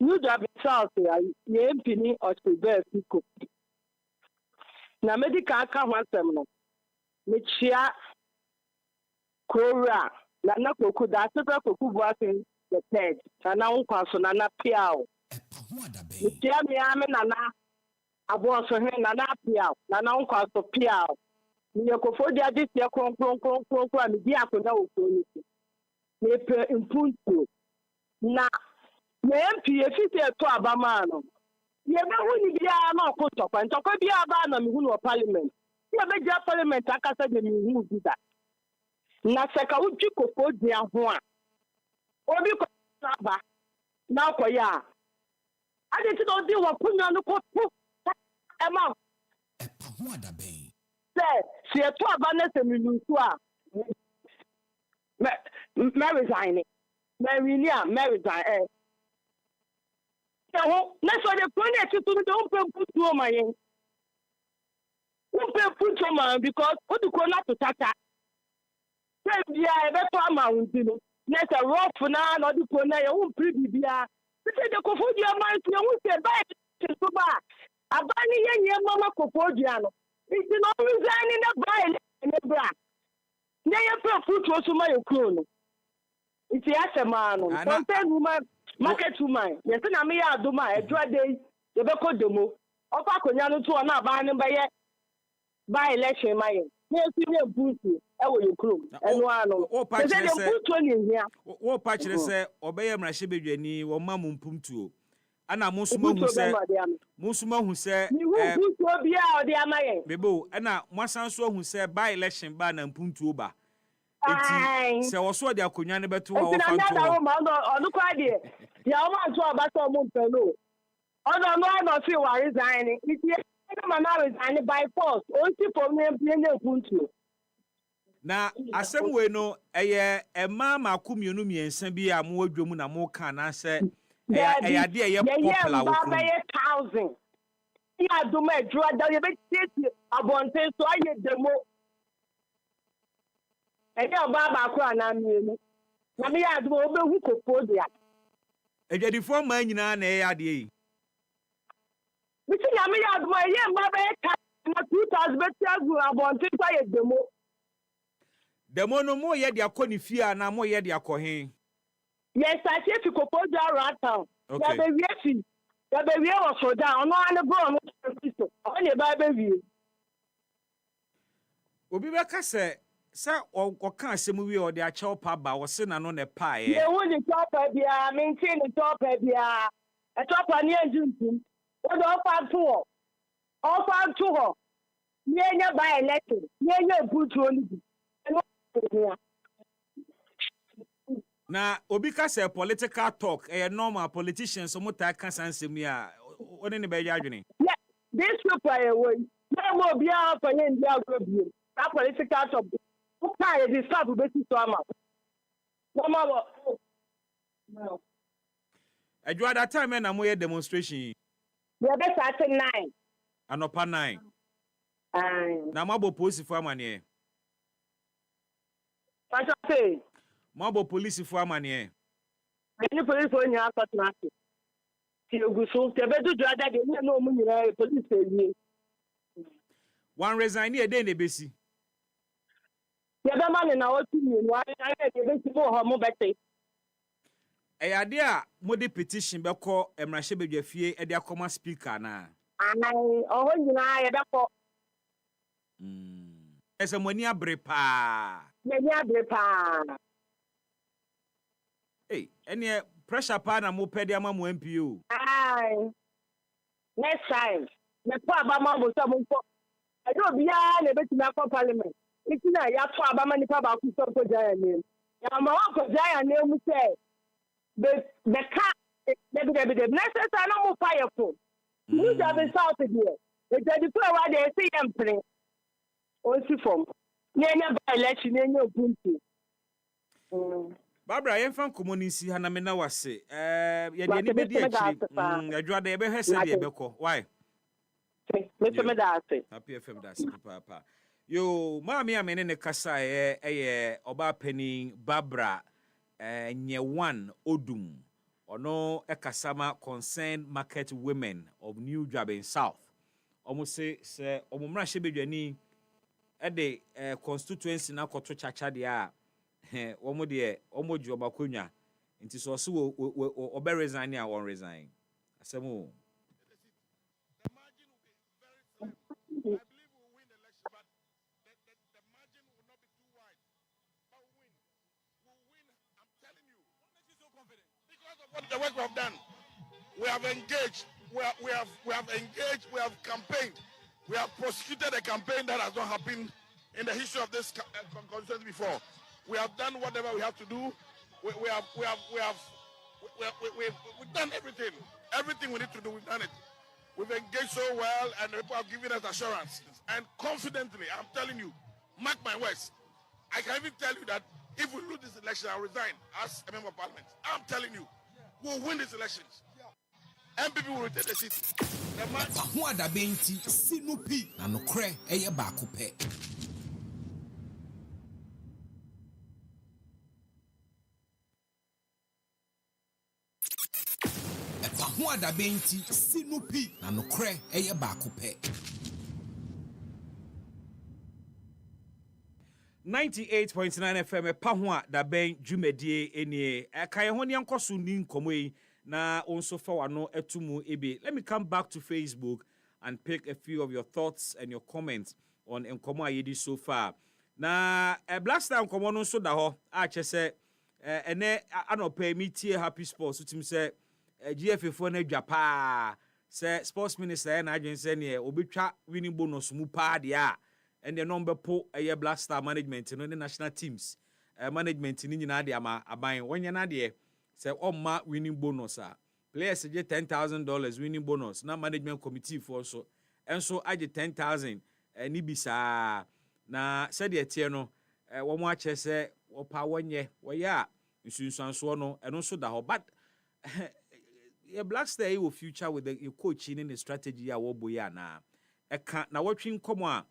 New Driving South ye mpini Ochebe Fiko. Na medical aka ho asem no. Me chia Kora na koku da sepra koku boasin the third. Na nkwa so na piao. Me chia me ame na abo so he na piao. Na nkwa so piao. Me Kofodua dis ye kron me di akona oso ni. Me pe impunto. Na me MP efite to abama no ye be huni bia na okotokwa ntokwa bia aba na me hunu parliament ye be ja parliament akasa de me hunu bida na seka udwi Kofodua ho a obi ko aba na akoya ade ti do di wa kunya no ko ema EpaHoaDaben se to aba na se me nusu a me resign me resign na so the project to don't put to my put to my because what do corner to tata yeah better amount you next a rough na no the corner you won't pretty bia say the Kofodua man you won't say buy to ba abani ye mama Kofodua no it's not resigning the buy in the bra na you put to so my crown it's a man sometimes woman market woman yes na me ya adoma edwa dey ye be ko demo ofa konya no to na ba ne be ye by election my ye si ne butu e wo yokrom enu ano se de butu ni hia wo pa kire se obeye mrahye bedwani wo ma mumpumtuo ana musuma hu se ni butu obi a odi amaye bebo ana mwasanso hu se by election ba na mpumtuo ba enti se wo so de akonwa ne beto wo fa nto onu kwa de ya o ma to abato mo pelo ono no fi wa resign iti e ma na resign by force o si for me na puntu na asem we no eye ema makomienu miensa bi a mo adwom na mo ka na se eye de eye popular wo ko 1000 ya do me dro da ye be tete abonte so aye demo eye oba ba ko ana mienu na me ya do obe hu Kofodua edwadifo ma nyina na eye ade yi biti na me ya do eye mba be ka na 2000 betu abonte so aye demo no mo ye de akoni fia na mo ye de akohen yes I say fi Kofodua right town ya be wie o so down ono ane go no so onye ba be wie obi be ka se oka asem wie o de achew pa ba wo se na no ne pa ye ye wo ni top bia maintain the top bia e top ani ajuntum o do fa to ho Nye by election. Nye good only. Na obi ka say political talk normal politicians so muta ka sansem ya one ne be adwene. Yeah, this people away. No more be out for India go be. That political talk. Who can this start to be so am. No more. No. Adwa that time na mo demonstration. We be start 9. Anopa 9. Na mo bo police for amane. What you say? Mo bo police for amane. Any police on your court market. See you go so. Te be do that dey no mu nyina police say. One resign here dey na besi. Ye be man na what you know. I dey be mo ho mo bete. Ade a mo de petition be call emrahye bedwafie e de akoma speaker na. Oh nyina ye be ko. Ese mo ni abre pa. Ni abre pa. Hey, any pressure pa na mo pede ama mo MPO. Aye. Next time, me po abama mo so mo ko. I do bia na be ti na for parliament. Iti na ya to abama ni pa ba ku so ko jaya ni. Ya ma wa ko jaya ni mu say. The car the next time no mo fire for. You just be south there. The people where they see them play. On si form. Nyanya by election nyanya opunti. Barbara yemfa komunisi ha na me na wase ye de ni be di akiri adwa da ye be hwese de ye be ko why me da ase happy fm da ase papa yo maami amene ne kasa ye oba panin Barbara Nyewan Odum ono ekasama concerned market women of New Dwaben South almost say omumra shebedwani de constituency na koto chacha de a omo de omo ju obakonwa nti so so obe resign a won resign asemo The margin will be very slim. I believe we'll win the election, but the margin will not be too wide. But we'll win. We'll win, I'm telling you. What makes you so confident? Because of what the work we have done. We have engaged. We have engaged. We have campaigned. We have prosecuted a campaign that has not happened in the history of this constituency before. We have done whatever we have to do. We've done everything. Everything we need to do, we've done it. We've engaged so well, and the people have given us assurance. And confidently, I'm telling you, mark my words, I can even tell you that if we lose this election, I'll resign as a member of parliament. I'm telling you, we'll win these elections. MPP will retain the seat. EpaHoaDaben ti sinupi na nokre eye baako pe. EpaHoaDaben ti sinupi na nokre eye baako pe. 98.9 FM EpaHoaDaben dwumadie enie akaye ho ne nkoso ni nkomo yi na onso fa wano etumu ebe. Let me come back to Facebook and pick a few of your thoughts and your comments on nkomo ayedi so far. Na Black Star nkomo no so da ho a chese ene anopa mi tie happy sports utim se GFF fo na dwa pa se sports minister na adwen se ne obetwa winning bonus mu pa de a and the number po Black Star management no the national teams management ni nyina de ama aban wonya na de say ma winning bonus players get $10,000 winning bonus na management committee for so enso age 10,000 ni bisa na said the tie no wo mo ache se wo pa wonye wo ya nsunsanso no eno so da ho but Black Star will future with the coach in the strategy a wo boya na eka na watwin komo a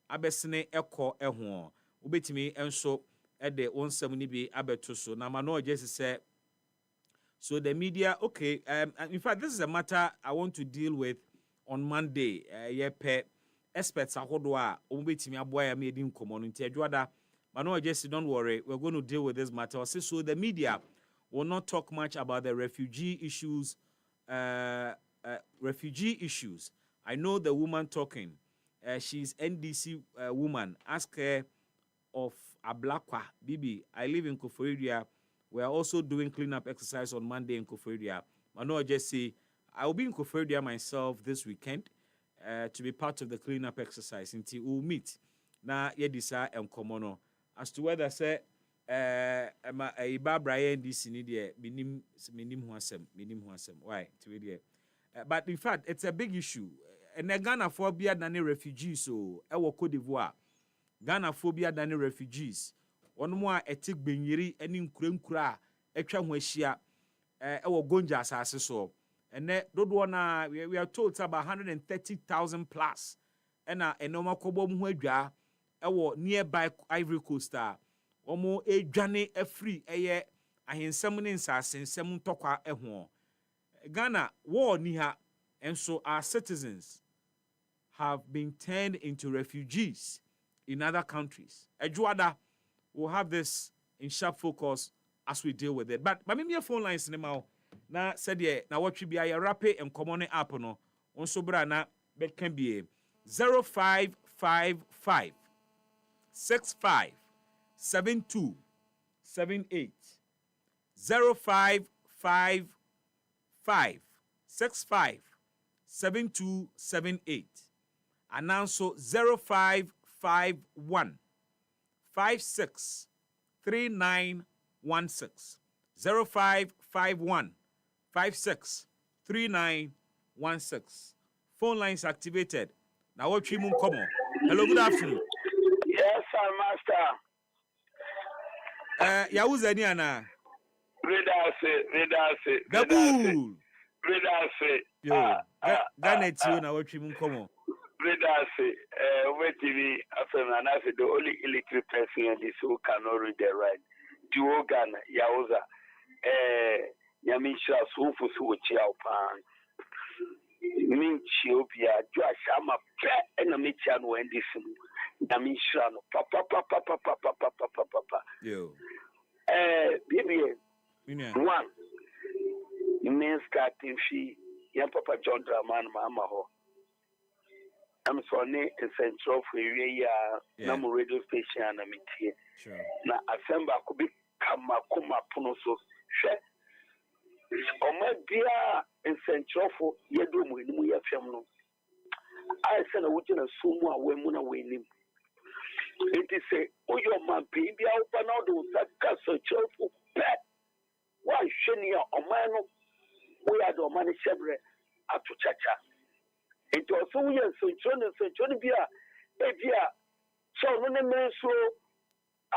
abesene eko eho obetimi enso de onsam ni bi abeto so na ma no just say so the media okay in fact this is a matter I want to deal with on Monday experts ahodo a obetimi aboa ya me di nkomo no nti adwada ma no just don't worry we're going to deal with this matter so the media will not talk much about the refugee issues I know the woman talking she's NDC woman. Ask her of Ablakwa. Bibi, I live in Koforidua. We are also doing cleanup exercise on Monday in Koforidua. I know I just say, I will be in Koforidua myself this weekend. to be part of the cleanup exercise. Until we'll meet. Na yedisa enkomono as to whether say Barbara this in the minim ho asem why to it but in fact it's a big issue and Ghana phobia than refugees so ewo Cote d'Ivoire Ghana phobia than refugees one more etik benyiri eni nkura etwa ho ahia ewo Gonja asase so and dodo na we are told it's about 130,000 plus and enoma kobo mu ho adwa ewo nearby Ivory Coast omo edwane afri eye ahensem ne nsasensem tokwa eho Ghana war ni ha and so our citizens have been turned into refugees in other countries. Ejuada will have this in sharp focus as we deal with it. But me phone lines now said yeah now what should be a rapid and common app no on sobra na bet can be 0555 65 72 78 0555 65 7278 and also 0551 56 3916 0551 56 3916 phone lines activated. Now what you come on? Hello, good afternoon. Yes, sir, master. Yahoo Zaniana. Redase. Gabool. Redase. Yo. Ghana too now what you come on? Redase. Wait TV after the only electric person in this who cannot read the right. Duo Ghana, Yahuza. Yamisha Sufu Suchi Alpan. Minchiopia, Joashama, and a Michan Wendyson. Yamisha, papa. Yo. Baby, one. Men starting fee, young Papa John Draman, Mamma Ho. I'm sorry, in Central for Namu radio station and a meeting. Sure. Now, Assembly could be Kuma Punoso. Oma dia in Central for Yedum in Muya Femno. I send a wooden sumo away Muna winning. It is a Oyo man baby out Panado Sakaso Chofu pet. Why Shenia Omano? We are the money Shebre at Chacha. It was so years so Johnny Bia, Evia, so many men so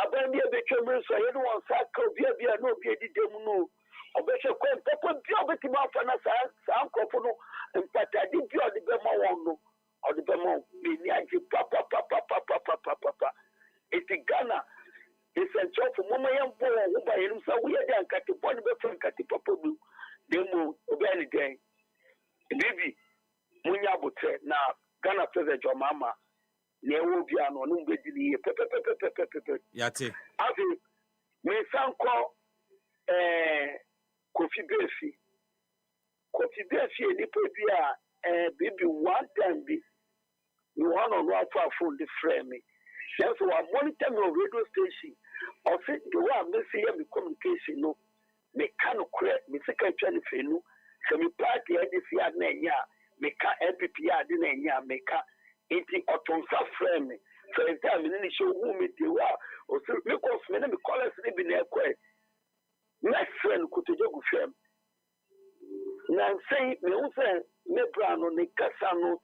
Abandia became so everyone Sako Bia no Bia Demuno. Obesha kwa papa bio beti ma fana sa nkofo and patadi bio de be ma won no or the be ma be ni aji papa it Ghana is a job for mama yam bo wo ba yim sa we dey ankati bo be from kati papa bu demo obi ani den bibi munya botre na Ghana president your mama na ewo bia no no be di ni pepe yate abi me sanko Kofi Befi ni pebia baby one time be you want on one phone the frame me. Yes, so I monitor your radio station. Or say the one me see me communication no me can correct me second channel fenu. So me party this year na nya me ka MPP ade na nya me ka enti otonsa frame me. So in time me ni show who me dey wa o so me cause me na me call us be na ekwe. My friend Kutujogu Fem. Now say, me say, me brano, ne casano,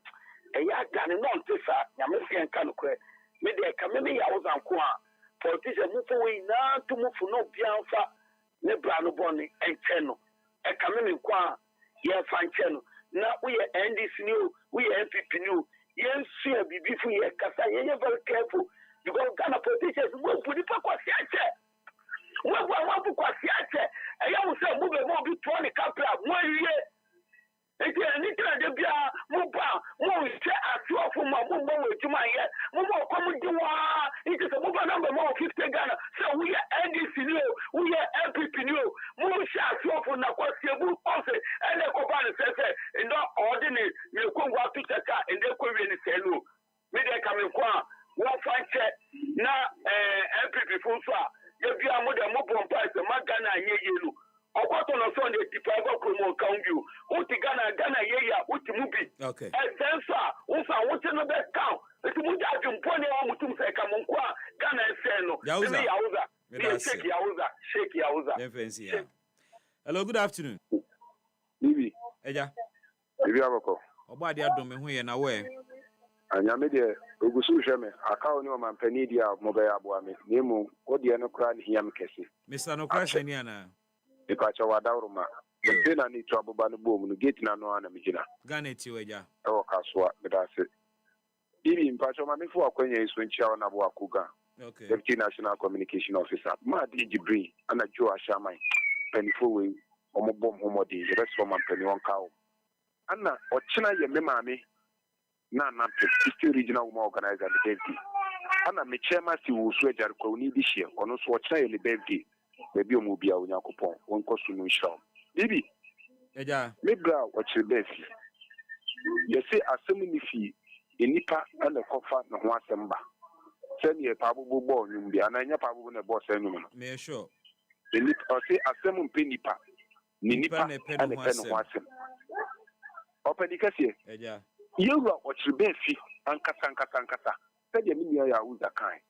a yagan, non tissa, Yamasian Canocre. Me de Camemi, I was on Qua. Politician move away now to move for no pianfa, ne brano bonnie, and channel. A Camemi Qua, yeah, fine channel. Now we are NDC new, we are MPP new. Yes, sir, be before you, Cassa, you're very careful. You go Ghana politicians, move with the Paco. What was the I almost said, move a more be 20 couple of 1 year. Again, it can be a move out, more at 12 for my move to my yet. More coming to it is a move number more 50 Ghana. So we are NDC new, we are MPP new, more shots for Nakwasiabu also, and the Copan says, and not ordinary, you come out to Tata and they could really say no. Maybe I come in Qua, one fine check, now MPP full far. If you are more than more price, the Magana Yelu. Or what on a Sunday, the private promo count you. Uti Ghana, ye, Uti Mubi. Okay. And Sensa, who tum say come on kwa Ghana say no Yauza. Shake Yauza. Hello, good afternoon. Bibi. Eja. Bibi abako. Oba dia dom ho ye na we. Anyame de ogusu hweme aka oni o mampani dia mobe aboa me. Nemu odi eno kra ne hiam kese. Mr. No crash ani ana. Ipa cha wadawruma. Tena ni to aboba no bom no gate na no ana migina. Ghana ti weja. E wo kasoa medase. Bibi mpacho ma mefo akwanya iso nchia na bo akuga. Okay. Deputy National Communication Officer. Ma di Jibri ana Jo Ashamai. Penifo we omo bom homodi the rest of mampani won kawo. Ana ochina ye me maame na na Eastern Regional Women Organizer the birthday. Ana me chairman si wo so ajar ko ni bi hye ono so ochina ye le birthday. Baby omo bia Onyankopon won ko su no nhwa. Bibi. Eja. Me bra ochire befi. Ye say asem ni fi enipa ana kofa na ho asem ba. Send ye pabubu bo nyumbi ananya pabubu ne boss enyum no. Me sure. Enipa o say asem mpe nipa. Ni nipa ne pe no asem. Openika sie. Eja. Yewa ochire fi ankasa. Said ye mi ya uza kan.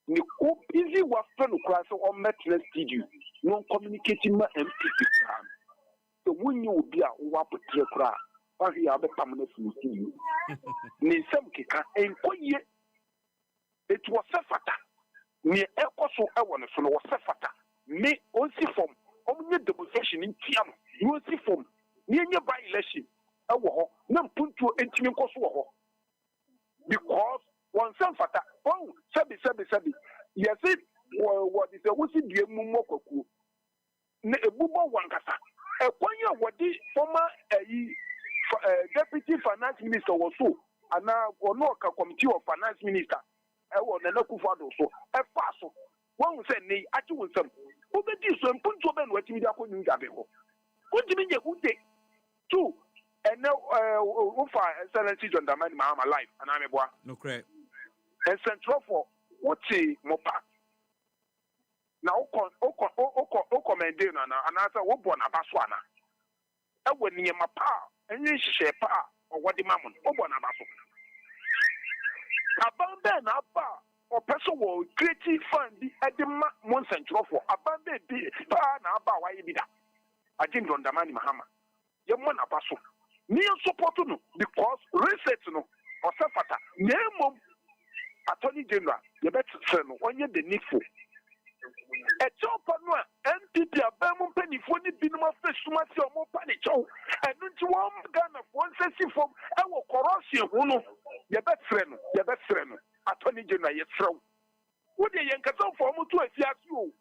Ni ko busy wa friend kura so on metres studio. No communicating ma MPP. So when you be a wa potre kura, wa hi abe pamne studio. Ni sem keka enkoye. It was a fata. Me ekoso e won so no was a fata. Me onsi form. Omnye demonstration in tiam. You onsi form. Ni enye by election. E wo ho. Na mpuntu entimi nkoso wo ho. Because one sem fata. Oh, sabi. Yes it what is a wusi due mu mokoku. Ne ebubo wankasa. E kwanya wodi former deputy finance minister was so ana ono ka committee of finance minister e wo na Akufo-Addo so e fa so won say nei ati won sam wo be di so mpunto be no atimi da ko nyu jabe ho wo timi nye unde two and now wo fa excellency John Dramani Mahama life ana me boa no correct and central for what mopa na o commende na anasa wo bo na baso ana e wo ni mapa enyi hye pa o wodi mamun o bo na baso abambe na ba o person wo creative fund di edema mon central for abambe di pa na ba wa yibida ajin John Dramani Mahama ye mo na baso ni support no because research no o sefata nemo Attorney General ye bet say no onye the needful e chopa no NPP abamu penifo ni binum afesuma si omo pa ni chow enu nti wo Ghana fo nsesi fom e wo corruption hu no ye bet frɛ no Attorney General ye frɛ wo de ye nkasa fo omo to afiase o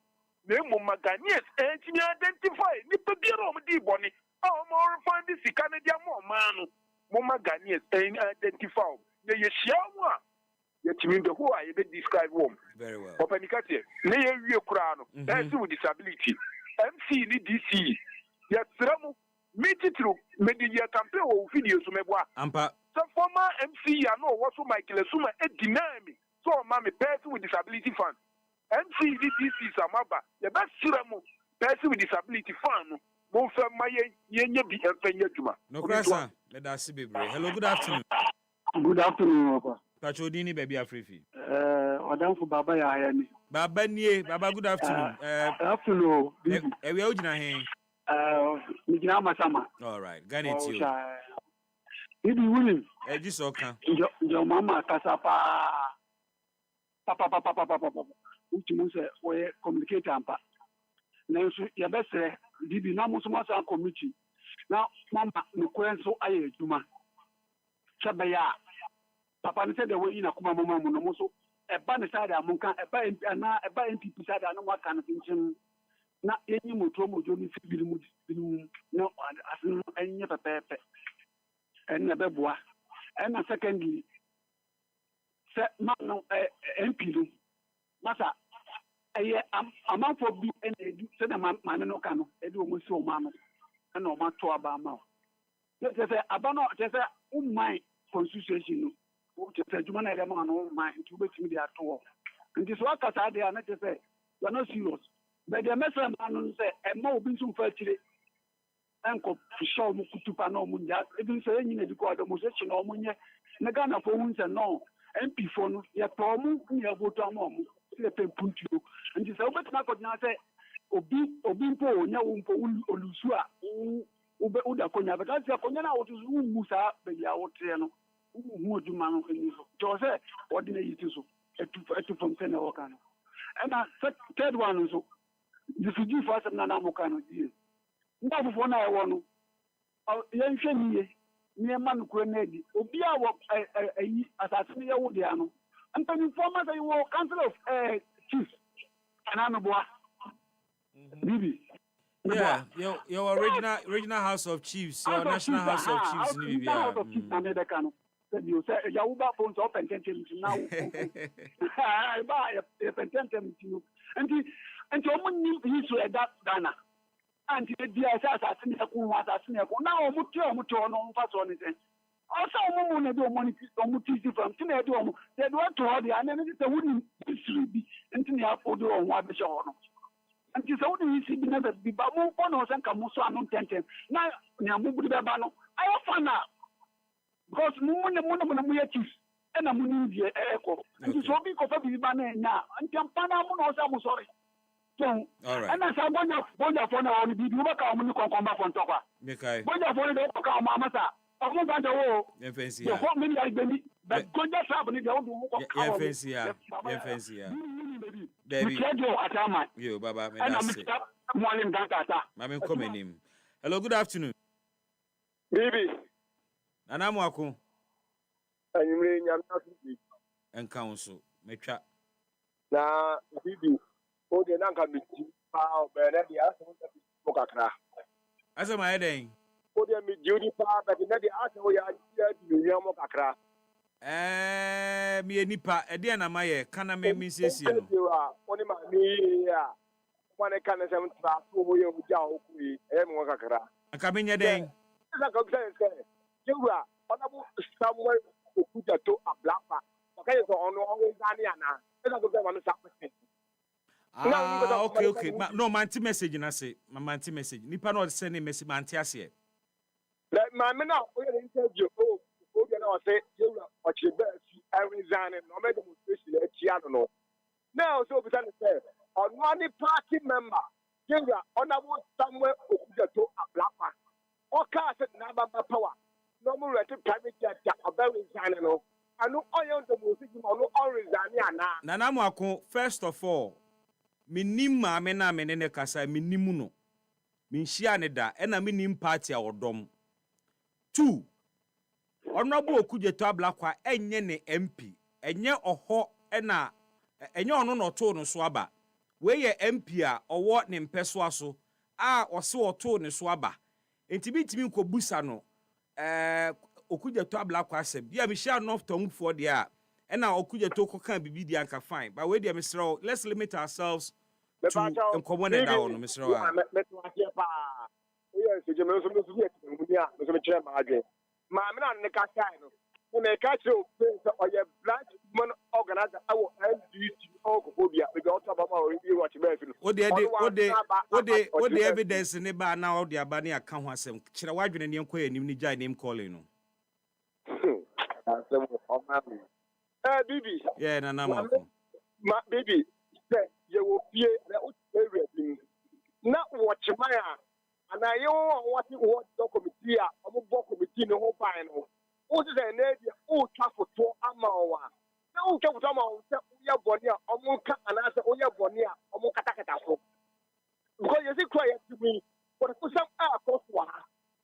na emu Ghanaians entimi identify ni pe biara omo di boni omo refund sika ne dia mo man no mo Ghanaians identify ye hia wo a yetimi be who I be describe wom very well openikate ne ye wie kura no that's with disability MC ni DC ye tremu meet through media campaign o video so meboa ampa so former MC ya no wo so Michael Suma e deny me so ma me person with disability fund MC ni DC samaba ye be tremu person with disability fund no mo fa ma ye nya bi enfanya djuma no krasa let us see bebre hello good afternoon Papa. Pachodini baby Afrifi. Odamfo Baba ya ayani. Baba nie, Baba good afternoon. Afternoon. We are ujina he. Mijina masama. All right, got it you. Bibi William. This okay. Your mama kasa papa. Uchimu se we communicate ampa. Na nso ya bese bibi na muso masa committee. Na mama no kwenso aye juma. Chabaya Papa ni said the way in a kuma mama no so e ba ne side amunka e ba NPP side na mo aka no tinchim na enyi moto ni fibiri mu no asin enye pepepe en na beboa en na secondly se ma no MP no masa eye amanfo bi en edu se na ma no ka no edu omo si o ma no na o ma to aba ma o se aba no se umman constitution no just juma na dem no man to betimi dey ato nti so akasa dey na say you are not serious but the message man say e ma obi nsum fa tire enko show mu kutupa na omunja even say enyi na di ko ado mo se chi na omunye na Ghana for hun say no MP for no ya tomu ni aboto amomo le pempuntu nti se obetuma ko na se obi mpo onya wo mpo olusu a ube uda konya because se konya na wotu musa be ya wotre no hu oduma no ni so to se ordinary yiti so etu from ten o kan and third one so the fuji for some na mo kan die nda fofo na e wo no ye nhwe niye niema no kuro na di obi a wo ayi asase ne ye wo dia no antony former say wo council of chiefs anano boa bibi yeah your regional house of chiefs your national house of chiefs ni bibi house of chiefs na me de kanu say you say ya wo ba phone so open tentem now ba ya tentem no anti o mun ni hisu e da Ghana anti di asase ne ko na o muti no mfa so ni sen also omo na do omo tisi from tin e do omo they do to all the and then they wouldn't be ntin ya fodo omo abesha hono anti so wouldn't see be na be ba mo ko no sen ka mo so anu tentem na nya mo budi be ba no ayo fana because mo ya chief e na mo ni die e ko anti so bi ko fa bi ba na nya anti ampana mo no sa mo sorry so and as I bonja for na on bi ba ka mo ni kon ba for ntokwa mekai bonja for de ko ka mo amasa ọkùnrin bá jẹ wo. yẹn fẹnsi ya. yẹn mi ni agbẹni bẹẹ gbọdọ sábà ni jẹun dùn kọ káwọn. yẹn fẹnsi ya yẹn fẹnsi ya. dẹbi mi tiẹ jọ àtàmà. yo baba mi da se. ẹna mi ta mọlẹ nǹkan kàtà. maami nkọ mi nim. hello good afternoon. bibi. nana mu ako. anyimire nyamna fi. nka nso metwa. na bibi o de nanka mi ti pa ọbẹrẹ di aso mo kakra. asema ayẹ dẹyin. o de mi jiudi pa but na de aso ya di mi mo kakra. mi enipa ede na maye kana me mi siesie no. Oni ma mi ya. Wane kana sem tra so mo ye uja okui e mo kakra. Aka me nyeden. Esa ko se jewa ona bu Samuel okuja to ablapa. Okay so ono always ani ana. Esa ko se ma no sa question. Okay. No, manti message na say. Manti message. Nipa no send a message manti ase. Like my man now, we are interview. Oh, you know, say you are resigning. No make demonstration at Chiano. No. Now, so we can say on one party member, you are on a somewhere to a black man. Or cast it number power. No more private jet or very resigning. No, I know all the music, all resigning. Nana Mwako, first of all. Minim ma me na me ne kasa minim no minhia ne da e na minim party a wodom 2 honorable Okujeto Ablakwa enye ne MP enye oho e na enye ono no to no so aba we ye MP a owo ne mpeso aso a ose oto ne so aba entimi nkobusa no Okujeto Ablakwa asem bia mihia no tomfo de a ena Okujeto koka bibi di anka fine but we dey Mr. Let's limit ourselves to enkomo na da ono Mr. Yes, you know so ma me na ne ka sai no me ka tro o ye black woman organizer awo NDC okofobia we go talk about our review what be feel o de evidence ne ba na o de aba ne aka ho asem kire wadwene ne enko anim ni jai name calling no asem o ma me bibi yeah na ma bibi say ye wo pie na o area bi na wo chimaya ana ye wo committee a o bo committee no ho ban no o se say na dia o twa foto ama wa na o twa foto ama o se o ye boni a o mo ka ana se o ye boni a o mo katakata so because you see cry to me for the some a cost wa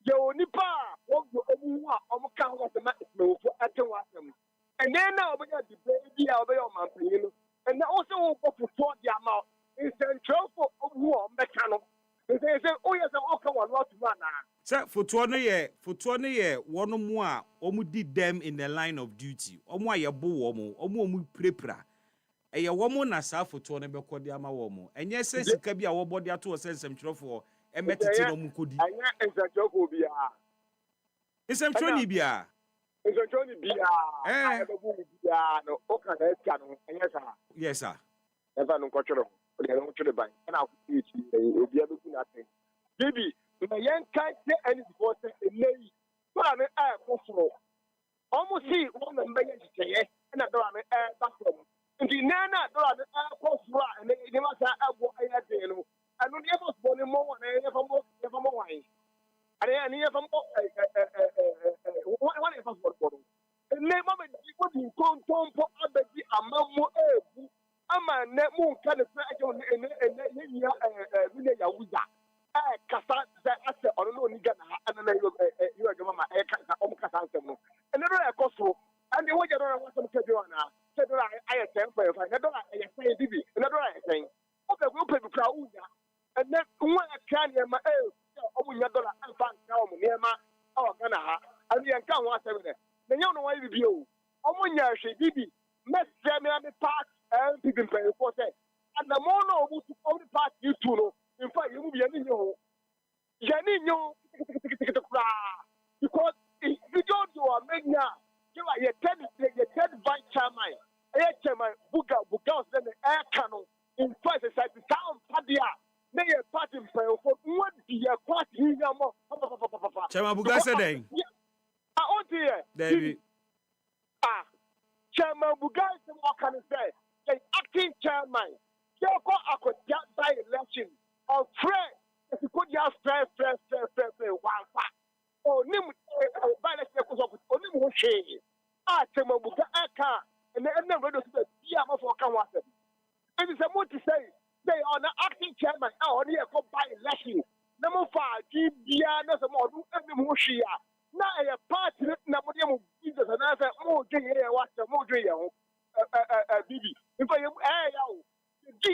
ye oni pa o go omu a o mo ka ho se ma me fo aten wa sem and then now we get the baby a we o man pin no and also o go foto dia ama in central for who o meka no they say oh yes o ka wa lot man na sir foto no ye wono mu a omu did them in the line of duty omu a ye bo wo mu omu prepra eye wo mu na sa foto no be kodi ama wo mu enye se sika bi a wo body ato sensem twerofo e metete no mu kodi anya ensajoko bia esemtroni bia no o ka na eska no enye sa yes sir eva no kwotworo o de no twere ban na akwuti obi abeku na ten baby na yen kan se any divorce elei pa me a koforo almost see one member yen cheye na dollar no back from nti na dollar no cost ra and they must have a no and no never born more and never more wine and never more one ever for and never people in control for abedi amamo ebu ama ne mu kan fe and ya wuza kasa that ase ono no ni gana and na you are mama kasa o kasa ansem no and no e koso and the way you don't want some kejo na kejo I 10.5 na dollar e say bibi na dollar e say o be go pe bra uya and then one can ya ma o mu nya dollar alfa na o mu ne ma o gana ha and yan kan wa asem ne na nya no wa bibi o mu nya hwe bibi mesre me part and bibi pe for say and the more no o to only part you two no in fact you be yani nyo because if you don't do a mania you are your third vice chairman chairman buga then the air canon in fact society sound padia na your party for what be a party more chairman buga said I want to hear David chairman buga is what can say the acting chairman you go akọja by election on friend if you could just friend one fa onim by election ko so onim ho hwe chairman buga aka and then radio to be am for kan wa say it is a more to say they are the acting chairman on here go by election na mo fa bia na so mo do enim ho hwe a na e party na mo dem business na say mo dwe ye wa say mo dwe ye ho bibi in fact yawo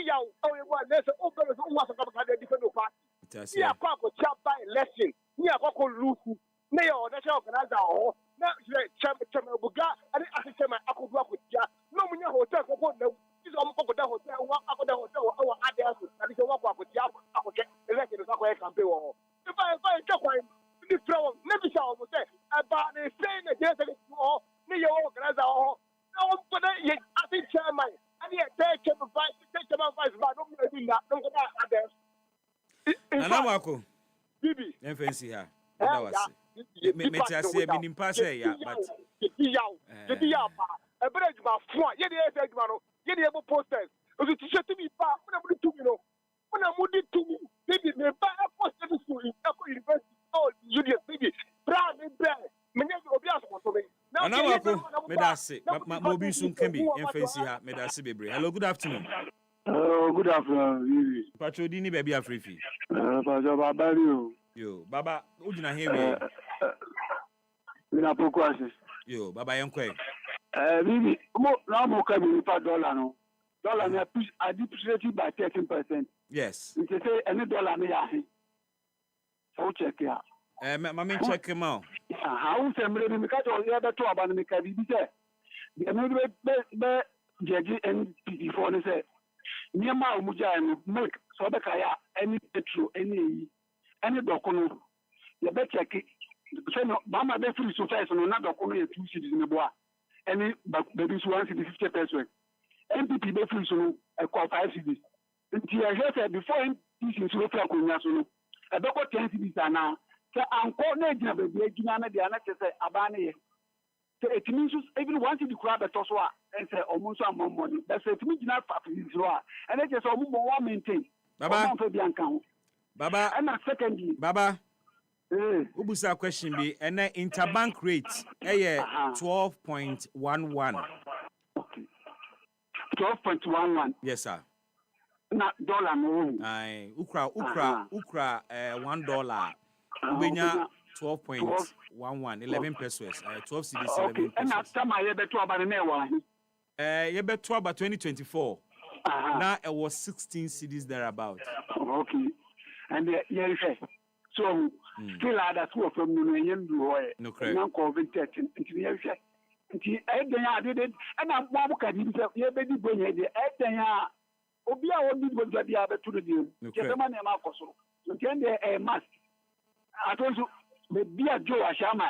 yawo o ye wa na say o be so wa so ka dey defend o party ya kwa ko chapa election ni akoko lose na ye o national organizer o na chairman buga and assistant chairman akodu akotia no munya hotel ko na is o mo ko da hotel wa akoda hotel o adia so na se wa ko akotia akoke election so ko e campaign wo if I kwa ni flow na bi sa o mo say about the saying that there is no ni ye organizer o na o ko da ye assistant chairman and ye take chairman vice ba no me bi na no ko da adia Nana wako bibi emfancy ha that was me tiase me nimpa say ya but yaw pa ebere juma fo ye dey say juma no ye dey able posters o ti se to me pa na mo di to me no na mo di to me bibi me ba post to school in university all junior bibi bra me nye obi aso to me Nana wako me da say mo bi sun kan bi emfancy ha me da say bebre. Hello, good afternoon. Good afternoon. Pacho di ni baby afrifi. Pacho baba ri yo baba ujina here we. Mina poko ase. Yo baba yenkwe. Bibi mo na mo ka bi pa dollar no. Dollar na push depreciated by 13%. Yes. You say any dollar me ya he. So check ya. Mama check him out. How say me ka jo ya beto aba me ka bibi say. Me be jeji NPP for ne say. Niema umuja no milk so be kaya any petrol any dokono ye be check so no mama be free so first no na dokono ye 2 cedis ne boa any baby so 1 cedi 50 pesos MPP be free so no e call 5 cedis nti ye say before MPP so free akonya so no e be ko 10 cedis ana se anko na gina be gina na dia na say abane ye so it means even once you grab a toswa and say almost a money that's it means not and it just almost more maintain baba baba and secondly baba ubusa question be and interbank rate 12.11 okay 12.11 yes sir na dollar no ai ukra $1 ubenya 12.11 11 pesos 12 cedis 11 pesos and after my beto about na wa you beto about 2024 now it was 16 cedis thereabout okay and yeah so still ada so from no yen do no correct na COVID-19 nti yeah nti eden ya did and am mo ka di ye be di bonya de eden ya obi a wo di bonya dia beto de ke be ma na ma koso nti ende mask atonso the beer Joe Ashama,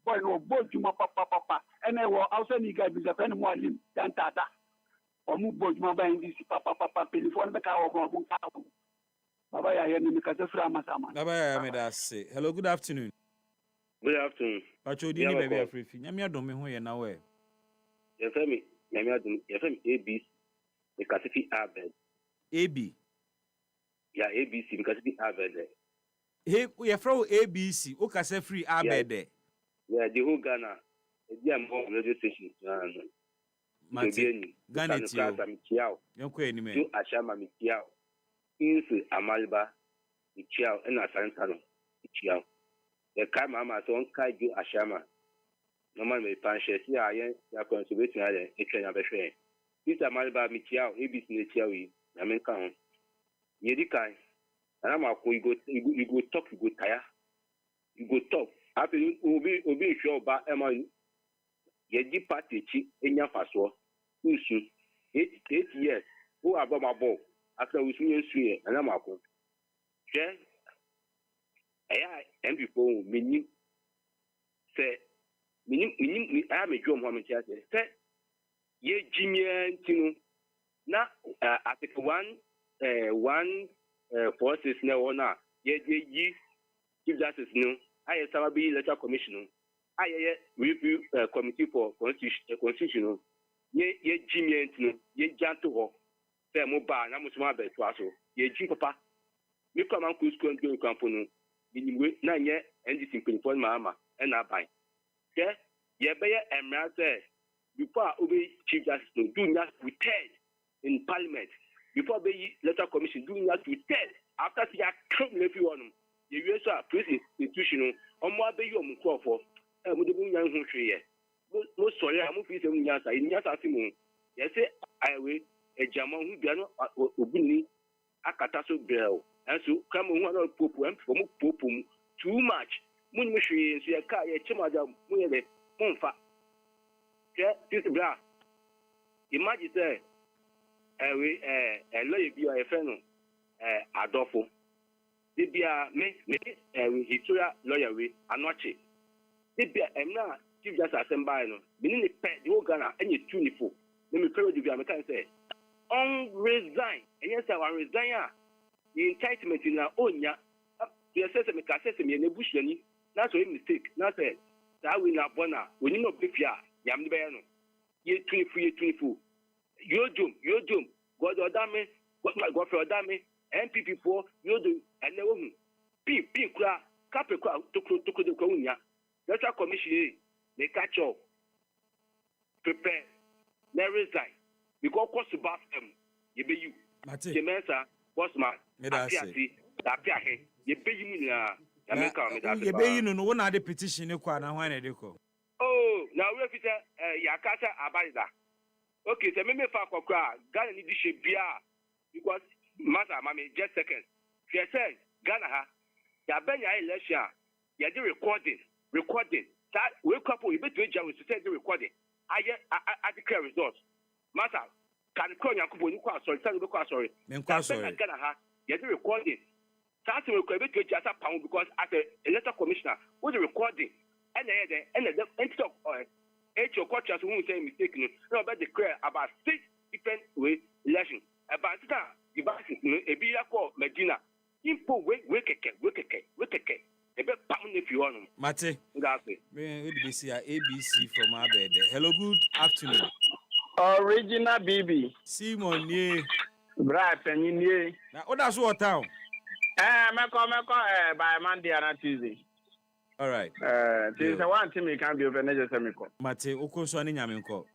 boy, no boat to my papa, and I will also need to be the pen more than Tata. Or move boat my buying this papa, telephone the car or one cow. Baba, I am in the Casaframa. Baba, I made us say, hello, good afternoon. Good afternoon. Pacho, didn't baby a free thing. I'm your domain who you now. Yefemi ABC because if he Abed. AB. Yeah, ABC because if he Abed. Hey, we are from ABC. Okase free Abed. Yeah, the whole Ghana. The more radio stations. Ghana Michiao. Yonko anime. You Ashama Michiao. Insu Amalba Michiao and Asantano Michiao. The Kamama son Kaiju Ashama. No man may punch a CIA, ya conservation, a train of a train. This Amalba Michiao, ABC Michiao, American. Yedikai. And I'm a you go talk, you go tire. You go talk. After you will be sure about Emma. Yedi party in your fast war. 8 years. Who are my ball? After we see and I'm a cool. Share. I am before meaning. Say, meaning, I am a drum woman. Say, ye Jimmy Tino. Now, Article 1 forces now, ye give justice no. I have be letter commissioner. I review committee for constitutional. Ye Jimmy Tino, ye Janto. Say, mobile, Namusma Betwaso. Ye Jim Papa. You come and school and go company. In 9 years, and this in Pinfon Mama, and I buy. Yeah, ye bear and Massa. Before obey Chief Justice, doing that with Ted in Parliament. Before the letter commission, doing that with Ted. After the come everyone, the US prison institutional, on what they you call for. And with the young country, most sorry, I'm moving in Yasa, in Yasa Simon. Yes, I will a German who be not obini a catasso bell. And so come on one of Popum from Popum too much. Moon machine, see a car, a chimada, Munade, Monfa. This bra. Imagine say, a lawyer be a friend, Adolfo. They be a me, historia lawyer, a noche. They be a now, Chief Justice Assembly, meaning the pet, the organa, and it's 24. Let me tell you, the American say, on resign, and yes, I will resign. The entitlement in our own, yeah, the assessment, me and the bush, that's a mistake. That's it. That we not bona, we need no beef ya, Yambeano. Year 24. Your doom, God or damn what my God for damn MPP for, you do, and the woman. Pink cra, Capra, to the Conia. That's our commission, they catch up. Prepare, they resign. We go across the bathroom, you be you. The Mensa, Bossman. You pay no one other petition. You can't go. Oh, now we have Yakata Abada. Okay, so maybe for Ghana need to be because Master, Mammy, just second. She said, Ghana, Yabenya election, you do recording. That we couple, you better with to say the recording. I declare results. Master, can call your couple, sorry. You do recording. That's a recording just a pound because as a letter commissioner was recording. And then talk your coaches who say mistaken. No, but declare about 6 different way election. About that, devices, a beer called Medina. Impo wake. A bit pound if you want. Mate, ABC from our bed. Hello, good afternoon. Original BB. Simon, ye. Bright and ye. Now, what that's what town? By Monday and Tuesday. All right. There's one thing we can't be over Major Semico. Mate, Okoswani Yaminko.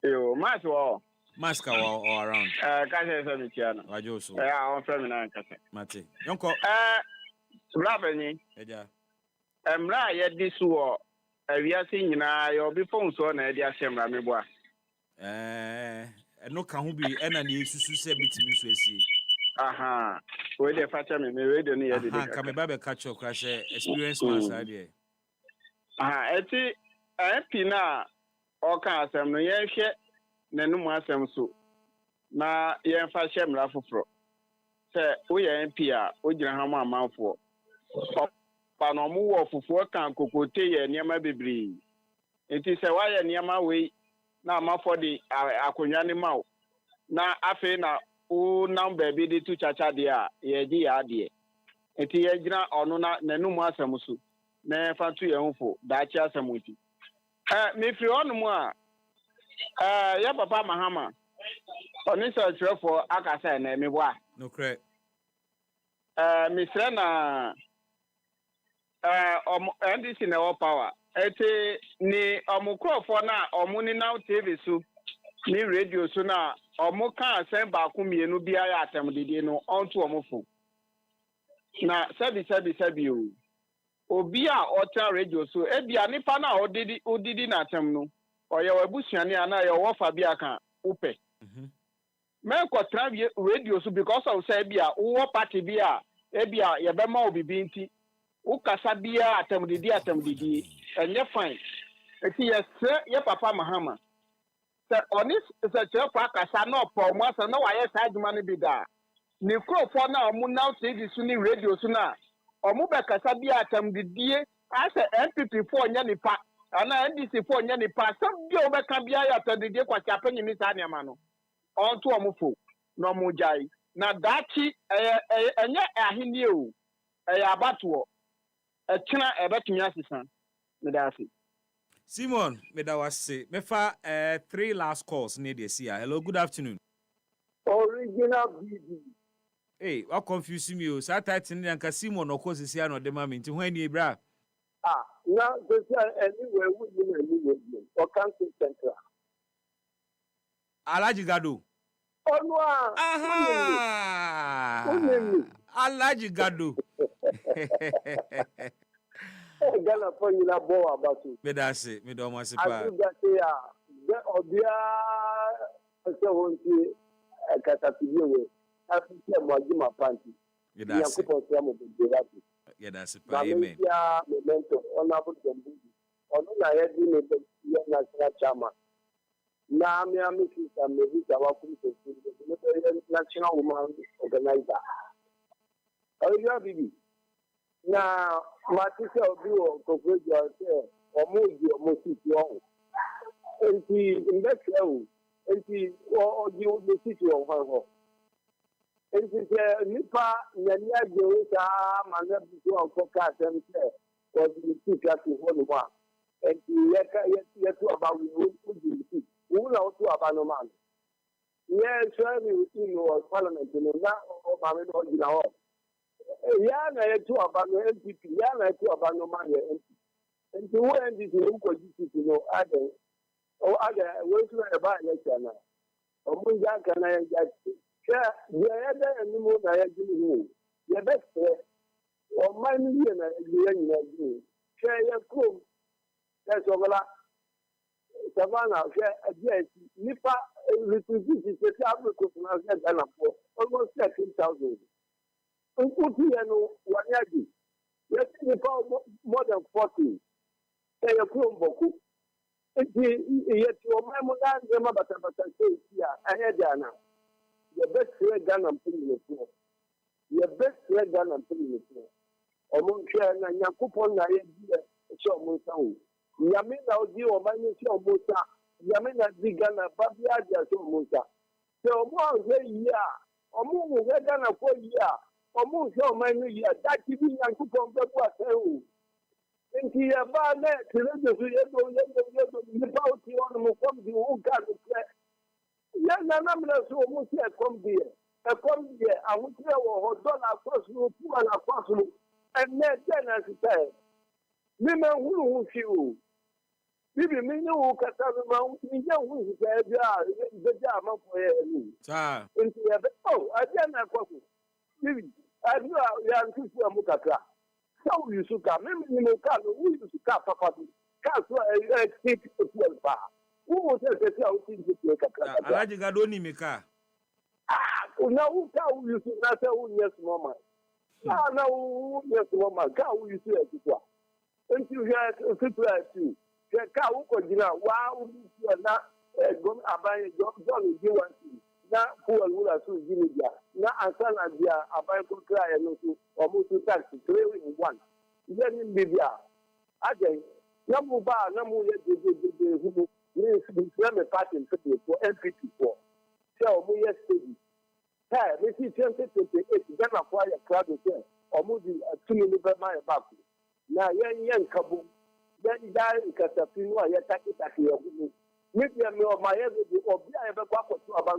You must all. Mask all around. Cassia Semichiano. I just I'm feminine. Mate. Yonko. Rapping. Yeah. Right yet this war. We are seeing your before so on a dear Shemra Miboa. No can be any issue said between me. Aha. Where the father me read on the come a catch your crash experience man's idea. Eti Pina or Casam no yet Nenuma Samsu. Na yen fa Shemra for. Say, we are MPR, Ujahama mouthful. Panomu of 4 can cocote and Yama Bibri. It is a wire Yama way. Now, ma for the Akunyani mouth. Na Afena. O number be the 2 chacha dia, ye dear. It is or no, Nenuma Samusu. Ne fan to your own for, Dacha Samuti. Me if you on more, Ya papa Mahama. Oni search for akasa na emebwa. No correct. Misre na NDC na wo power. Ete ni omukrofo na omuni now TV so ni radio so na omu kan sen ba ku mienu bia ya atemdede no onto omufo. Na sabi o. Obi a ota radio so ebia nipa na odidi na atem no. Oye wabusuane ana ye wo fa bia kan upe. Men ko tra radio so because of say bia wo party bia ebia ye be ma obibi nti ukasa bia atemdidi enye fine eti ye papa Mahama se oni se chefo akasa na opo mo asa na wa ye sa adwuma ne bi da ni krofo na omu now TV so ni radio so na omu be kasa bia atemdidi asa NPP4 nya nipa ana NDC4 nya nipa sam bia obeka bia ya atemdidi kwa chapenyi mi sa niama no onto omufo no mujai na dachi enye ahini o abatuo echina ebetumi asesa medasi Simon medawase mefa 3 last calls near the here. Hello, good afternoon. Original BB. Hey, what confuse me o sa title ni anka Simon okosisi ano de mama nti hwan ni bra? Na anywhere we or cancel central. Alaji Gado. Onwa. Aha. Alaji Gado. Gana for you na bo abatu. Medase, me do mo sepa. Azu gase ya, obia ase wonti katapidie we. Afise mo agima panti. Medase. Yakupo se mo bedati. Medase pa amen. Ya memento honorable Dombudu. Onu na yedi ne national chairman. Na me amisi sa me visa wa kumto. National woman organizer. Oyo bibi. Na matisa obi o kofoji ase omoji omositi o enti indexer o enti oji omositi o ho enti se nipa nyani ajo sa mana biso okoka semse o di tika ti ho no ma enti ye to aba we oji wo na o to aba no man ye so mi in parliament no na o ma me no oji na ho ya na yetu abano NPP ya na yetu abano man ye NPP nti wo NDC wo GCP no ade wo su na ba ya chana o mun ja kana ya ja ya da enimu na ya jini hu ya best o man ni na ya ni na jini ya kom ya so bala savana ya nipa representative se Africa na Ghana for almost 13,000. Wanyaji. Yes, more than 40. Say a Boku. Yet your memory, Yama Batabata says here, Ayadana. Your best red gun and putting the floor. Your best red gun and putting the floor. Among Share and Yakupon Naya, show Musa. Yamina Odi or Manusha Musa. Yamina Digana, Babia, show Musa. So, one year, or more than a 4 year. Omu so manu ya dati bi Yankopon bebu asewu enti ya ba na telezo so yedo ni pa oti on mo kom di o ga no kre ya na na mna so omu se kom die awuti wo ho dollar cross no pu ala cross no enne den asite mi me huru hu fi o bibi mi ni wo kata ma mi je hu fi e bia ma fo ye ni sa enti ya be adia na kwaku bibi adu ya ntufu amukaka so yusuka mimi nimekaa no yusuka papa ka so take to ba wo se se au tinje kaka Alaji Gado ni meka una uka yusuka na se yes mama na yes mama ka yusuka kitwa enti ya fitwa tu ka uko jina wa na gom aban John Jiwansi na fuel wula su gini dia na ansana dia abai ko kra ya no su o mu su tax 3 in 1 ile ni bibia ade na mu ba na mu ye de hu ni su me party for NPP for so o mu ye steady ni si 2028 Ghana kwa ya crowd so o mu di atumi ni be ma ya back na yen kabu then da ikasafinu ya taki ya hu maybe I know my every or be I ever got to about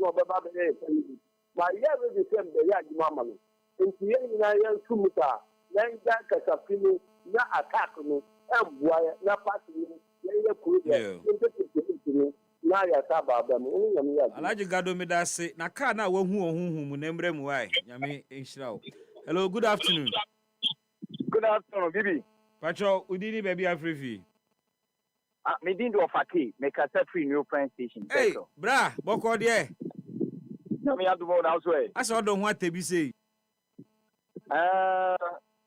my every same the young mamma. In the end, I am Sumuta, then that Casapino, not attack me, and why not passing me, now ya saba ba mu nyame ya Alaji gado me da se na car na wo hu ohunhu mu na mbrem wai nyame enhira wo. Hello, good afternoon. Good afternoon, Bibi. Pacho, udini baby afrifi. Me din do ofake, me ka set free new friend station. Hey, bra, boko de. No me adu mo na so e. Asa odo ho atebi sei.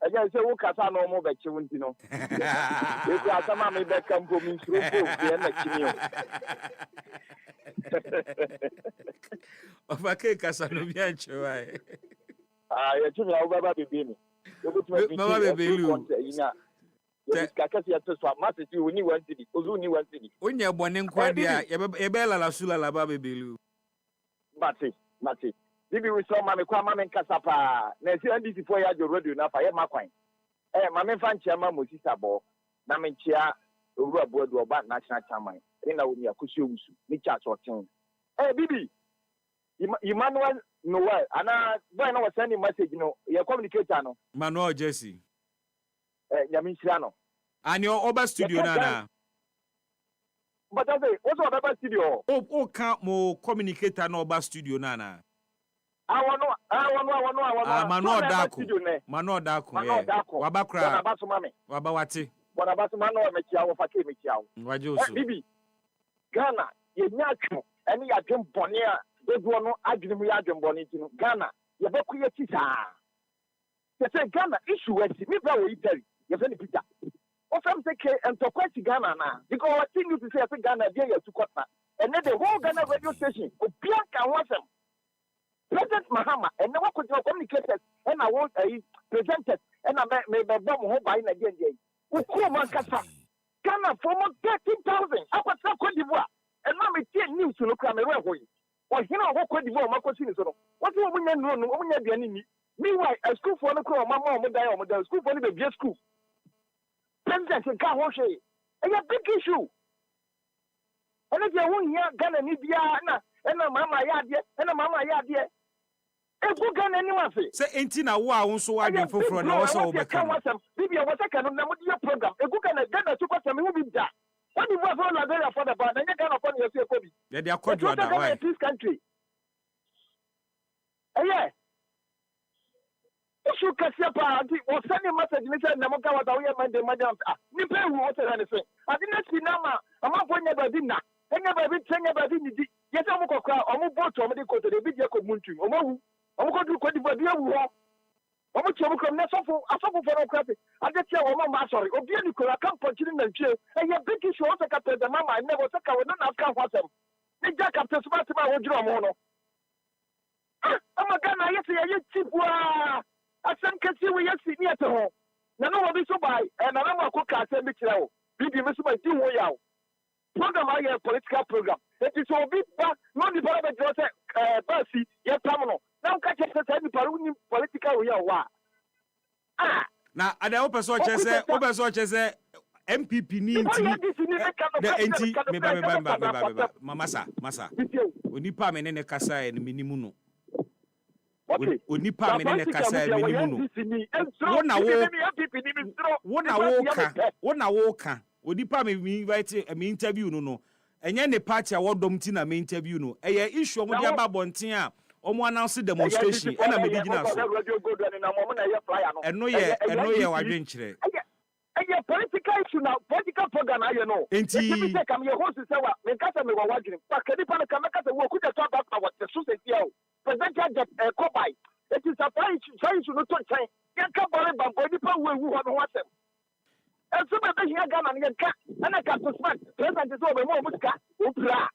Again, say wo kasa no mo be chi wunti no. E ku asama me be kam ko mi suro ko e na kimi o. Ofake kasa no bi anche wai. Ya chumi awu baba bebe ni. Mama bebe lu. Kakasi ya tso mate ti oni wantidi. Ozu ni wantidi. Onye bone nkwa dia ye be la sula la baba bebe lu. Mate. Bibi we saw mame kwa mame nkasa pa. Na si NDC for ya jo radio na fa ye makwan. Mame fa nchia ma mo sisabo. Na me nchia oru abodu oba national chairman. Na wo mi akosi owusu. Ni cha sortin. Bibi. Emmanuel Noel ana boy na was sending message no your communicator no. Manuel Jesse. Nyame nchira no. Ani oba studio na. But I say, what's oba studio? O ka mo communicator na oba studio na. Mano Dako. Wabakra. Wabawati. Wabawati mano mechia wo fake mechia wo. Wajoso. Bibi. Ghana ye nyatwo ene ya dwembone a dodo no adwene ya dwembone ti no Ghana ye beku ye ti saa. Say Ghana issue wesi me bra wo Italy ye fe ni Peter. O fam say ke entokwati Ghana na because what thing you to say Ghana dey ya to kotna. And the whole Ghana radio station obia kan wasem. President Mahama and now could you communicators and I want a presented and I may bomb home by again. We come on Kasa. Ghana for more 13,000. I was so Cote d'Ivoire. And now me see news to look at me where we. Or you know what Cote d'Ivoire, my question is what you want to know. Meanwhile, a school for the crew, my mom would die on the school for the baby school. President and car wash a big issue. And if you want here, Ghana need and a mama yard and a mama yard. Say enti na wo a wo so wadwen foforo na wo so wo beka. Bibi o wasa kanu na modi program. Egu kana Ghana to kwasa me wo bi da. What the was all Nigeria for the band. Na Ghana for you say Kobi. They are called you that why. This country. Yeah. Issue kasia pa anti o send a message me say na mo ka wata we man de madam. Ni pe wu o say na say. Adi na si na ma ama bo nya ba di na. Enya ba bi tenya ba di ni di. Yesa mo kokra o mo boat o mo de ko to de bi je ko muntu. O mo hu. I'm going to go to the video. I'm going to come next for a couple for a crappy. I get you a mama, sorry. Obviously, I can't continue the jail. And you're big issue also captain the mama. I never took out none of them. The jack up to smart about what you're on. I'm a gun. I say, you cheap. I can see where you're sitting at home. Now, no one be so by, and I'm a cook. I said, Mitchell, Bibi, Miss My 2 way out. Program I have political program. It is so big, but not the private daughter, Percy, your terminal. Now catch us at any political way or what? Now, I hope so. Say, MPP needs the Masa. Onipa menene kasa e minimuno. Onipa menene kasa e minimuno. Wona woka. Onipa me invite me interview no. Enye ne party a wodom ti na me interview no. Eye issue mo dia ba bonten a omo announce demonstration e na me digina so. Eno ye wadwen kire. Eye political issue now, political program I know. Enti say come your host say wa me kasa me wa wadwen. Pa kedi pa na kasa wo ku just talk about what the society here. President just Kobai. It is a try to not time. Get ka bare bambo ni pa wo hu ho no wasem. And so my here Ghana and cat and I got to smart. President is over more muska. Upra.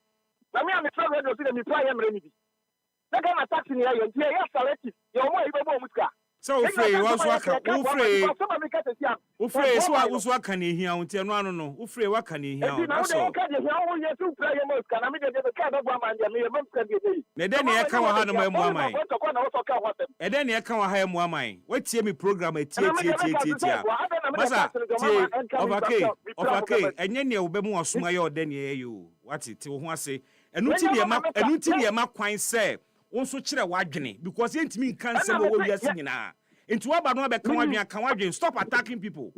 Na me am the radio see me try am remedy. Na Ghana taxi ni ayo ntia ya salati. Yo mo ibo mo muska. So free was waka. Free so was waka ni hia unti no ano no. Free waka ni hia. Na so ka de hia wo ye so pra ye muska na me de ka da gwa man de me ye muska de. Na de ne e ka wa ha no mu amai. E de ne e ka wa ha mu amai. Watie me program etie. Masa tie overkay enye ne wo be mu osuma ye ode ne ye yo. what it ho ase enu ti ne ma kwan say won so kire wadwene because yentimi nkan nsem wo wiase nyina enti wa ba no be kan wadwene kan wadwene stop attacking people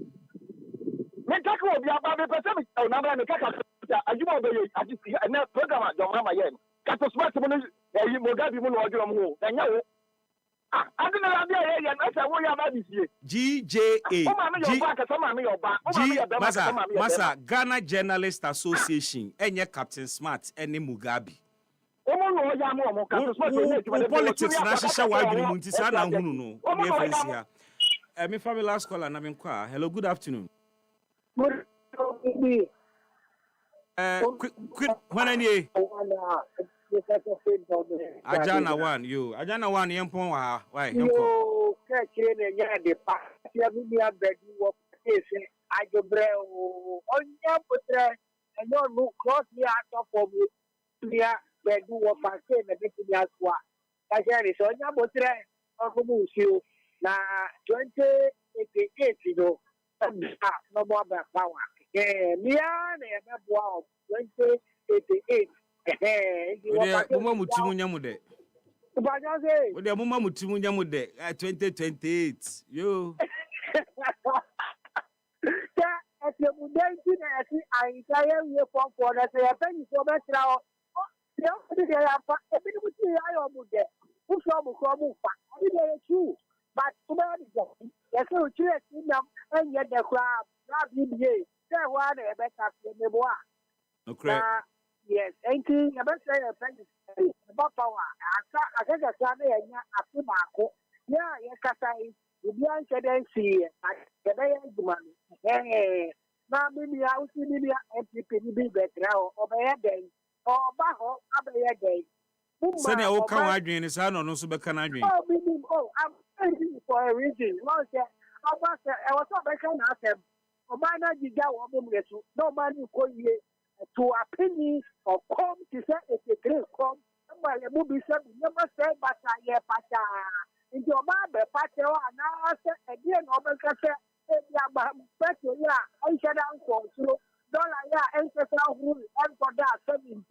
me take obi aba be pese me na bra me kaka ajuma obe na program John Mama yen kato smart mo yi Mugabe mo no odwo mo ho enya wo adina la bia ye na say wo ya ba bisie Masa Ghana Journalist Association enye Captain Smart ene Mugabe politics na hyehyɛ wadwene mu nti saa na hunu no ne fancy ha me family last caller na me kwa hello good afternoon quick when any Ajana one yempon wa why yemko kekire ne nya de pa ya bi ya bedu wo ese ajobre o onya potre enyo no cross ya to for me ya bedu wo pa se me de ti aswa ka jere so onya potre o ko mu si o na 2088 no no more ba power mi ya na e be bo 2088 mama mutimu nyamude ubajaze ode mama mutimu nyamude 2028 yo ta ati mudenzi na ati aitaye ye fofo na se ya pani so betra o ya odi de ya pa ebi ni muti ayo mude uso mu ko mu fa odi de chu but uba ni go ya se uchi eti nam enye de kwa na bibie se wa na ebe ka se mebo a okay yes, thank you. I must say, thank you. About power. I think that's why they are after Marco. Yeah, yes, I will be answered see. The day is money. Hey, now maybe I will see maybe MPP be better or by a day or Baho, a day. Send your own wadwene is no so be can adwene. Oh, I'm thanking for a reason. Once I was so better than them. Omana Giga woman, no man who call you. To a penny or come to say it's a great come. Somebody will be said, never say, but I hear Pata. In your mother, Pata, and I said, again, Omega said, I said, Uncle, so dollar, ancestral rule, and for that, 17,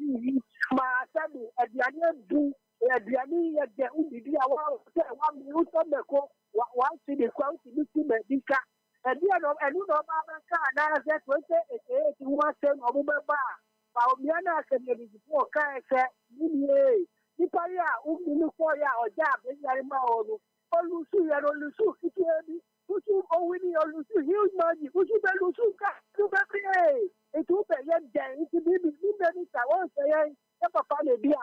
my son, at the end, do at the end, the Udia, one minute on the court, once in the quality, Mr. and you know, now that 28 was saying, oh, Miana can be before Kaya, Nipaya, Umufoya, or Jab, and Yarima, or Lucy, and Lucy, Lucy, or Winnie, or Lucy, huge money, Lucy, Lucy, it will be a day to be many. I won't say, Papa, be a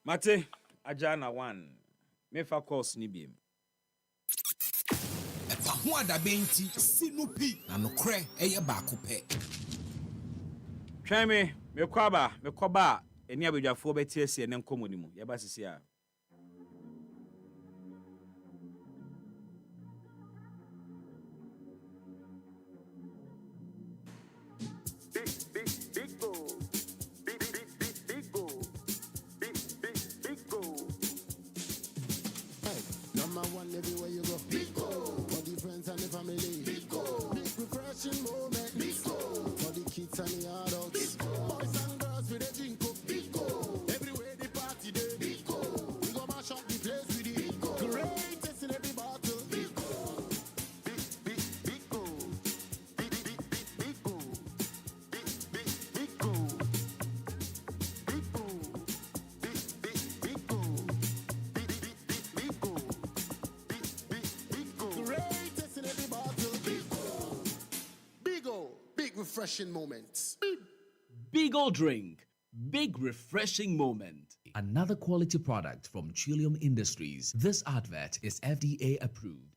Mate, Ajana one, Mefa course Nibim. EpaHoaDaben ti sinupi na nokre eye baako pe. Try me koba eni abedwafo beti ese ne nkomoni mu. Ye ba sisi a. Number one everywhere you go. Big goal for the friends and the family. Big goal. Big refreshing moment. Big goal for the kids and the adults. Big goal. Boys and girls with a drink up. Big goal. Everywhere the party day. Big goal. We go mash up the place with the big goal. Greatest in every battle. Big goal. Big goal. Big goal. Big goal. Big goal. Big goal. Big refreshing moments. Big old drink. Big refreshing moment. Another quality product from Trillium Industries. This advert is FDA approved.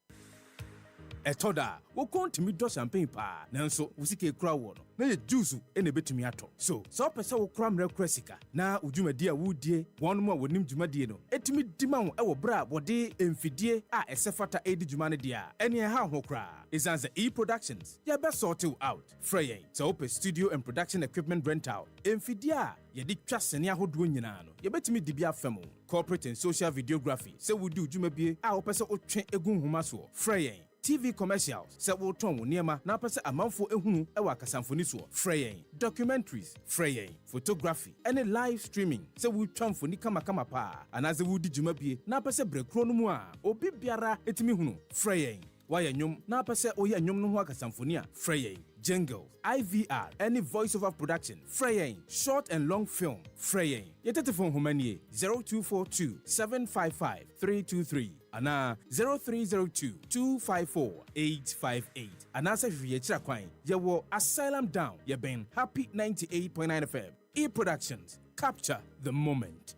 Etoda, wo kontimi do champagne pa. Nanso, usike kura wo no. Na ye juice ene betumi ato. So, so pese wo kura mre kura sika. Na udwumadi a wudie, won mo wonim dwumadi no. Etimi dima wo ewo bra wode emfidie a esefata edi dwuma ne dia. Ene ha ho kura. Isanze E-Productions. Ya be sort you out. Freyen. So open studio and production equipment rental. Emfidie a ye di twa sene ahodo nyina no. Ye betumi di bia famo. Corporate and social videography. Se wudi udwuma bie a wo pese otwe egun homa so. Freyen. TV commercials, se wo ton wo niema na pese amanfo ehunu e wa kasamfoni so. Freying, documentaries, freying, photography, any live streaming. Se wo twamfoni kama pa. Anaze wo di djuma bie na pese brekro no mu a obi biara etimi hunu. Freying, waya nyom na pese oya nyom no ho akasamfoni a. Freying, jingles, IVR, any voiceover production. Freying, short and long film. Freying. Yetete phone humanie 0242 755 323. Ana 0302 254 858. Ana se hwie kira kwan. Yewo Asylum Down. Ye ben Happy 98.9 FM. E-Productions. Capture the moment.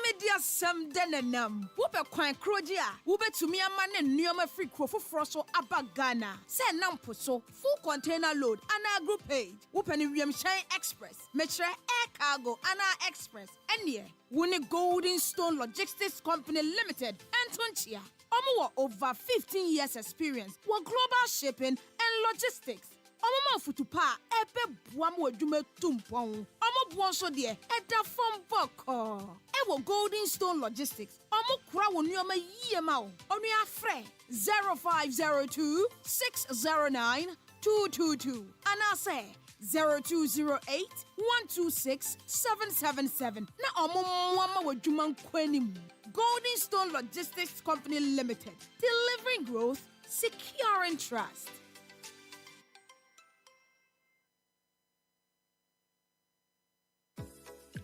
Media sam denenam. Wupe kwan kroji a. Wube tumi amane nneoma free krofo froso aba Ghana. Se nampo so full container load ana group page. Wupe ni Shine Express. Metre Air Cargo ana Express. Enye. Wuni Golden Stone Logistics Company Limited. Antonchia. Omo over 15 years experience. Wa global shipping and logistics. Omo futupa ebe buamu edume tumpon. Omo buonso de eda from boko. Ewo Golden Stone Logistics. Omo kura wo nyoma yie ma o. Onu afre 0502 609 222. Anase 0208 126 777. Na omo mwama wadjuma nkwenim. Golden Stone Logistics Company Limited. Delivering growth, securing trust.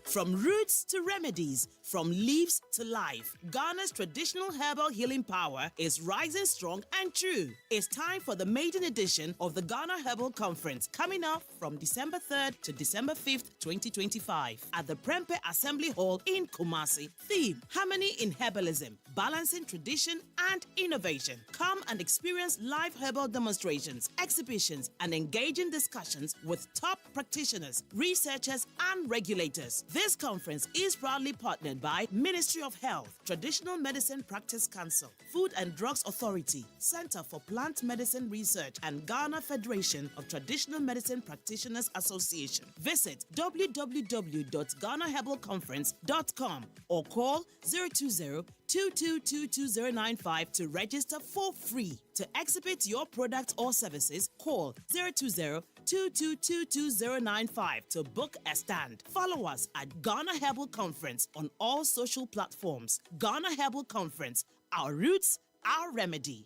From roots to remedies, from leaves to life, Ghana's traditional herbal healing power is rising strong and true. It's time for the maiden edition of the Ghana Herbal Conference, coming up from December 3rd to December 5th, 2025, at the Prempeh Assembly Hall in Kumasi. Theme: Harmony in Herbalism, Balancing Tradition and Innovation. Come and experience live herbal demonstrations, exhibitions, and engaging discussions with top practitioners, researchers, and regulators. This conference is proudly partnered by Ministry of Health, Traditional Medicine Practice Council, Food and Drugs Authority, Center for Plant Medicine Research, and Ghana Federation of Traditional Medicine Practitioners Association. Visit www.ghanaherbalconference.com or call 020-2222-095 to register for free. To exhibit your product or services, call 020-2222-095 to book a stand. Follow us at Ghana Herbal Conference on all social platforms. Ghana Herbal Conference, our roots, our remedy.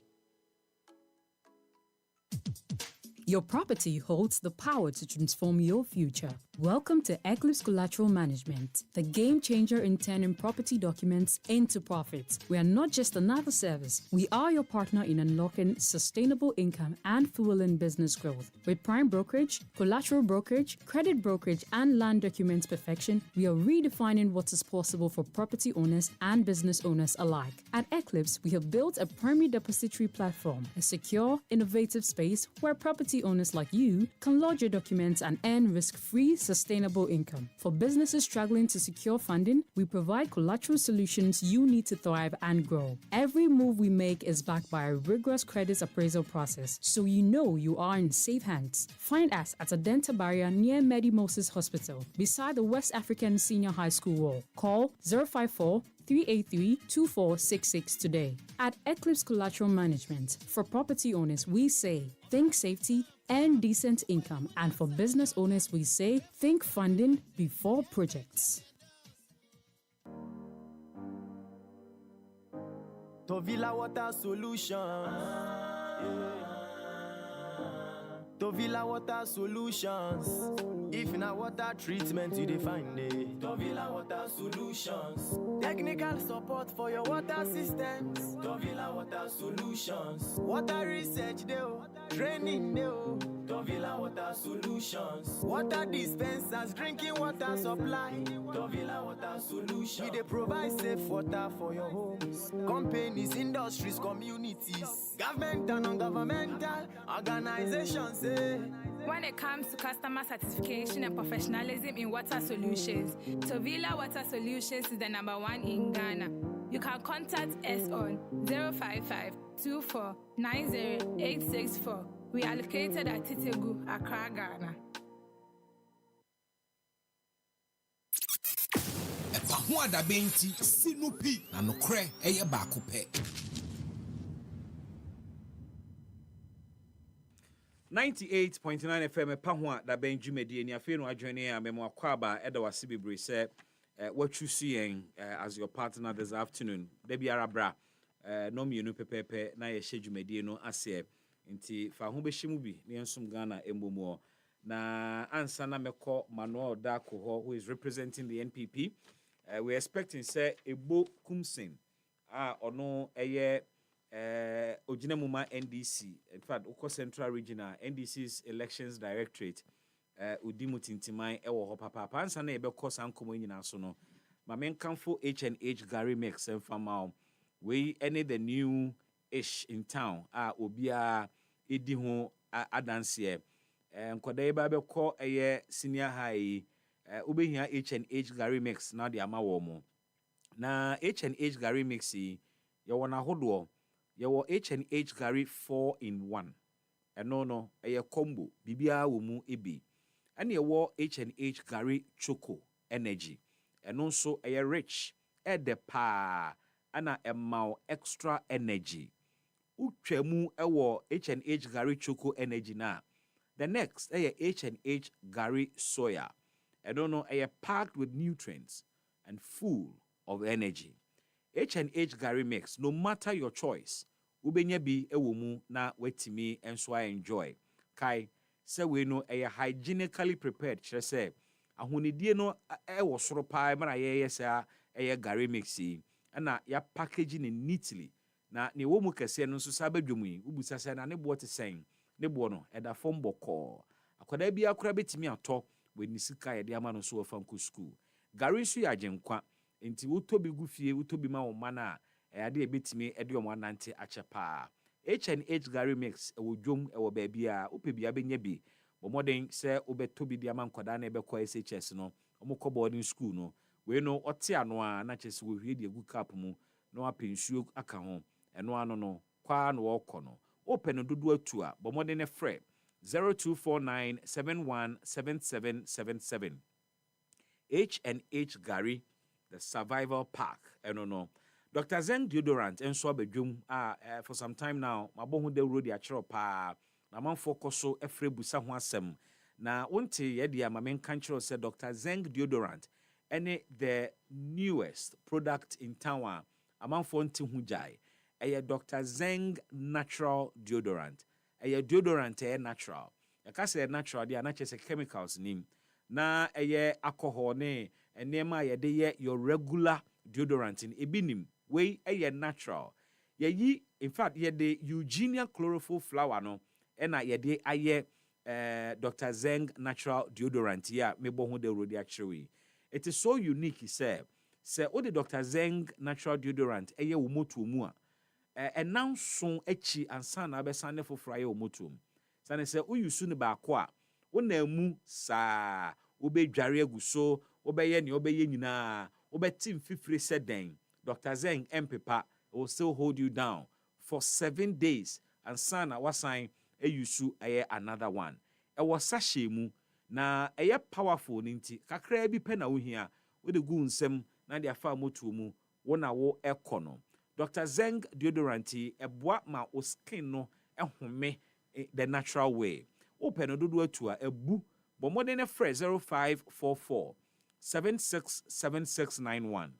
Your property holds the power to transform your future. Welcome to Eclipse Collateral Management, the game changer in turning property documents into profit. We are not just another service. We are your partner in unlocking sustainable income and fueling business growth. With prime brokerage, collateral brokerage, credit brokerage, and land documents perfection, we are redefining what is possible for property owners and business owners alike. At Eclipse, we have built a primary depository platform, a secure, innovative space where property owners like you can lodge your documents and earn risk-free, sustainable income. For businesses struggling to secure funding, we provide collateral solutions you need to thrive and grow. Every move we make is backed by a rigorous credit appraisal process, so you know you are in safe hands. Find us at Adenta Barrier near Medi Moses Hospital, beside the West African Senior High School wall. Call 054-383-2466 today. At Eclipse Collateral Management, for property owners, we say, think safety and decent income. And for business owners, we say, think funding before projects. Tovilla Water Solutions. Tovilla Water Solutions. If in a water treatment you define it. Tovilla Water Solutions. Technical support for your water systems. Tovilla Water Solutions. Water research deo. Training deo. Tovilla Water Solutions. Water dispensers, drinking water supply. Tovilla Water Solutions. We provide safe water for your homes. Companies, industries, communities. Government and non-governmental organizations. When it comes to customer satisfaction and professionalism in water solutions, Tovilla Water Solutions is the #1 in Ghana. You can contact us on 055-2490-864. We are located at Titegu, Accra, Ghana. EpaHoaDaben ti sinupi na nokre eye baako pe. 98.9 FM EpaHoaDaben dwumadi ni afei no adwene a memo akwaba eda wase bebre se what you see as your partner this afternoon da biara bra no mienu pepepe na ye hye dwumadi no ase nti fa ho behyimu bi ne ensum Ghana embomu na ansa na mekọ Manuel Dako who is representing the NPP. We're expecting say Ebo Kumsin ono eye Ojinamuma NDC. In fact, Oko Central Regional NDC's Elections Directorate Udimu Tintimai ewo hopapa ansa na ebe kosa nkomo nyina so no ma menkamfo H&H Gary Mix and Famao we any the new ish in town obia edi ho adanse nkoda eba be ko eye senior high ubehia H&H Gary Mix na de ama wo mo na H&H Gary Mix ye wona hodo ye wo H&H Gary 4 in 1 no eye combo bibia wo mu ebi ane ye wo H&H Gary Choco Energy eno nso eye rich de pa ana emao extra energy utwamu ewo H&H Gary Choco Energy na the next H&H Gary Soya eno no packed with nutrients and full of energy. H&H Gary Mix, no matter your choice, ubenya bi ewo mu na wetimi enso enjoy. Kai se we no hygienically prepared kire se ahonidie no ewo soro pa ma na ye sa Gary Mix yi na ya packaging it neatly na ne wo mu kese no so sa badwom yi ubusa se na ne bo te sen ne bo no eda fom boko akoda bi akora betimi ato we ni sika ye de ama no so fanku school Gary su ya genkwa enti wotobi gufie wotobi ma wo mana ade ebetimi ede omo anante achepa H&H Gary Mix ewo dwom ewo ba bia upebia benya bi bomoden se obetobi de ama nkoda na ebekọ SHS no omukọ boarding school no we no ote ano a na chese wo hwie de egu cap mu no apensuo aka ho eno ano no kwa no wokọ no open dodo atu a bomoden ne frɛ 0249717777 H&H Gary the survival pack no Dr. Zeng deodorant enso abedwum for some time now mabohu de road ya chero pa na manfo koso efre busa ho asem na wonte ye dia mamen kan chero say Dr. Zeng deodorant any the newest product in town amanfo nti hu jai Dr. Zeng natural deodorant deodorant natural yaka say natural dia na chese chemicals nim na alcohol ne enema ye your regular deodorant in ebinim we natural ye in fact ye de Eugenia chlorophyll flower no na ye de Dr. Zeng natural deodorant ya mebo hu de rodi actually it is so unique say o de Dr. Zeng natural deodorant wo moto mu a enanso echi ansa na abesane foforo aye wo moto mu sane say o yusu ne ba ko a wona mu saa obedware aguso obeye ne obeye nyina obetim fifire seden Dr. Zeng empepa will still hold you down for 7 days and sana wasan eyusu another one was sachet mu na powerful ninti kakra bi pe na wo hia wo de gu nsem na de afa moto mu wona wo ekono Dr. Zeng deodorant eboa ma o skin no ehome the natural way open ododo atu a ebu but more than a phrase 0544 767691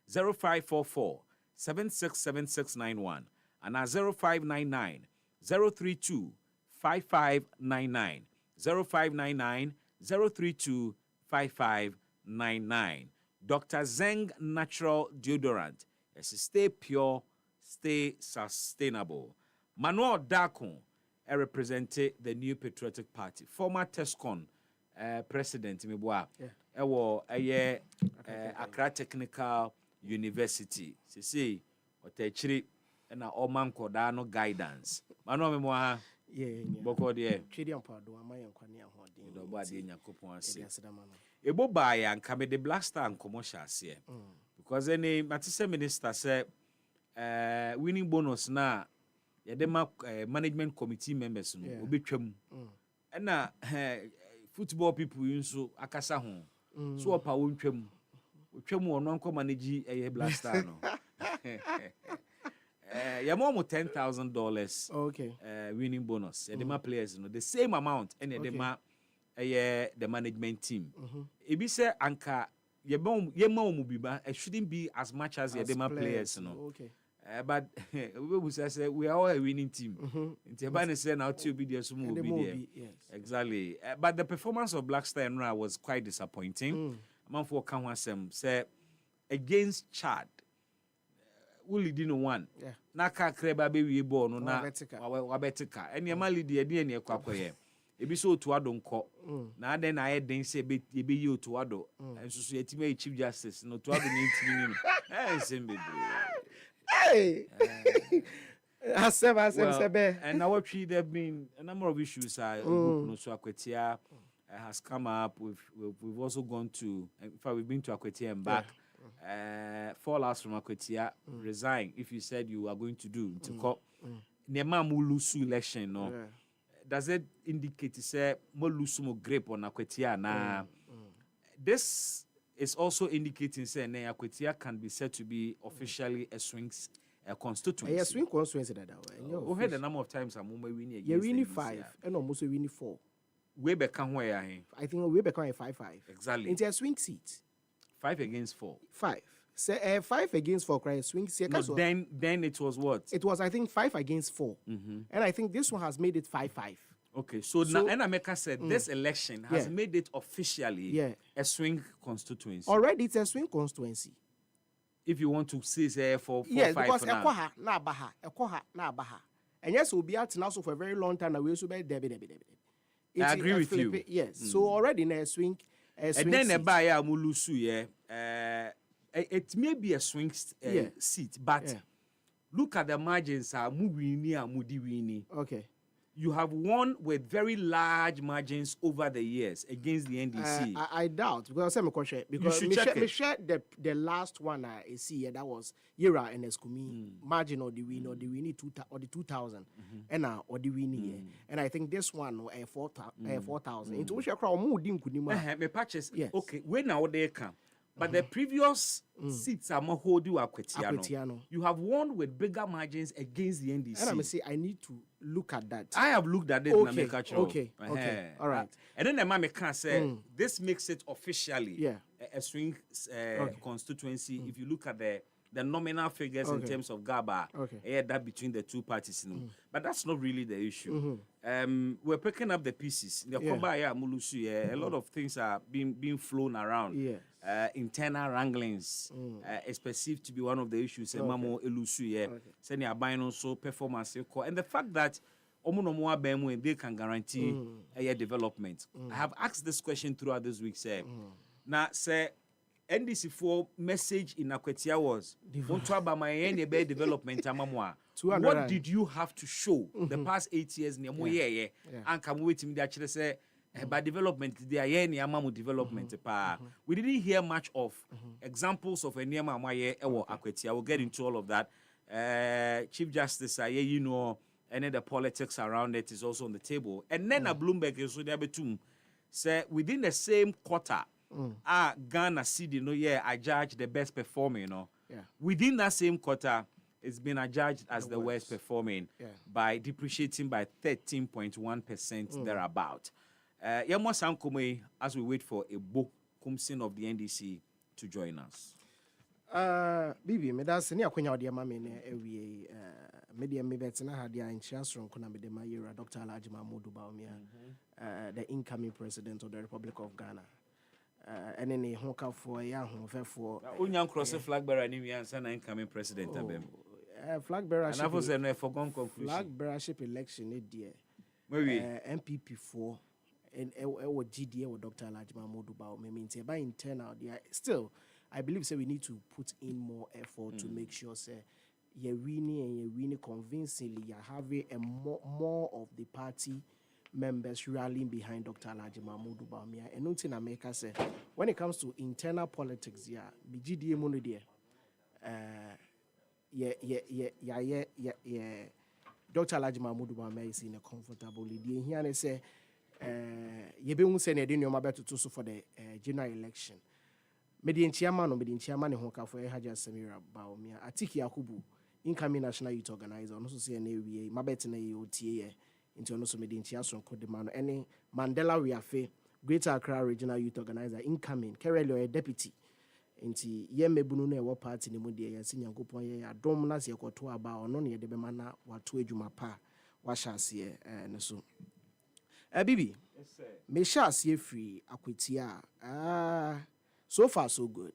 0544 767691 and 0599 032 5599 0599 032 5599 Dr. Zeng natural deodorant stay pure, stay sustainable. Manuel Dako represented the New Patriotic Party, former TESCON president Mibwa. Accra Technical University. See, otechiri na oman kodano guidance. Manuel Mimoa. Boko de. Chidi ampado amaye nkwane ahode. Do ba de nyakopon ase. Ebo ba ya nka me de blaster commercial ase. Because any matise minister say winning bonus na yadema management committee members no obetwam. Na football people nso akasa ho. So opa wontwam. Otwam ono anko manage blaster no. You're more $10,000 okay. Winning bonus. Yeah, the players, the same amount, and the management team. If you say Anka, it shouldn't be as much as the players, Okay. But we say we are all a winning team. Intebane say now to be there, exactly. But the performance of Black Star and Ra was quite disappointing. Man for Kanwasem say against Chad. We didn't one. Na ka kreba be we born no na wabetika. And your mali de e ne kwakoye. Ebi so to adonko. Na den na den say be you to ado. And so yetime Chief Justice no to ado ni ntimi ni. Sembe. Hey. And now there have been a number of issues. No so Akwetia has come up. We've also gone to. In fact, we've been to Akwetia and back. Fallouts from Akwetia resign. If you said you are going to do to call Nema Mulusu election, no. Does it indicate to say Mulusu mo grape on Akwetia na? This is also indicating say Akwetia can be said to be officially a swing constituency. A swing constituency that way. We had a number of times I'm winning. You're winning 5 and almost winning 4. We become where I think we become a 5-5. Exactly. Into a swing seat. 5 against 4. 5. Say 5 against 4 cry swing seat. No, then it was what? It was I think 5 against 4. And I think this one has made it 5-5. Okay, so now Enameka said this election has made it officially a swing constituency. Already it's a swing constituency. If you want to say for 4-5 because for now. Ekoha na abaha. And yes, we'll be out now so for a very long time. We also be debi. I agree with you. Yes. So already in a swing. And then a buyer Mulusu, it may be a swing seat, but look at the margins. Okay. You have won with very large margins over the years against the NDC. I doubt because I'm question because you should check the last one I see that was Yera and Eskumi margin or the win or the winning 2000 and or the winning and I think this one 4,000 into which I crowd more dim could me patches. Okay, when now they come. But the previous seats are more holding Akwetiano. You have won with bigger margins against the NDC. And I say I need to look at that. I have looked at it. Okay. All right. And then the man can say this makes it officially a swing constituency. If you look at the nominal figures in terms of GABA, that between the two parties. But that's not really the issue. We're picking up the pieces. The Mulusu, a lot of things are being flown around. Internal wranglings is perceived to be one of the issues. Mamo Elusu, sending a buying also performance. And the fact that they can guarantee a development. I have asked this question throughout this week. Now, say, NDC4 message in Akwetia was development. What did you have to show the past 8 years? And come wait to me actually say by development, they are development. We didn't hear much of examples of a Niama Maye or Akwetia. We'll get into all of that. Chief Justice, you know, and then the politics around it is also on the table. And then a Bloomberg is say within the same quarter. Ghana City, I judge the best performing, Within that same quarter, it's been adjudged as the worst performing by depreciating by 13.1% thereabout. Yamo Sankume, as we wait for a book Kumsin of the NDC to join us. Bibi, me that's near Quenya de Mamine, every media me betina had the insurance from Konamide Mayura, Dr. Alajima Modu Baumia, the incoming president of the Republic of Ghana. And then a honka for a young for Unyan cross a flag bearer and an incoming president. Flag bearership. And I was a forgone conclusion. Flag bearership election, dear. Maybe MPP4 and GDA or Dr. Alajima Moduba means by internal. Still, I believe we need to put in more effort to make sure you're winning convincingly. You're having a more of the party members rallying behind Dr. Alhaji Mahmoud Bawumia. And nothing America say when it comes to internal politics, BGDA mono there. Dr. Alhaji Mahmoud Bawumia is in a comfortable lead. Here they say you be say na dey no mabeto to so for the general election. Median chairman or median chairman in Honka for Haja Samira Bawumia. Atiki Yakubu incoming national youth organizer no so say na wie mabet na ye otie nti ono so mede ntia so nkode ma no ene Mandela Wiafe Greater Accra Regional Youth Organizer incoming currently a deputy nti ye mebunu na ewo party ne mu de ye se Nyankopon ye adom na se ekoto aba ono ne de be ma na wato adwuma pa wa hyase ne so Bibi me hyase free akwatia so far so good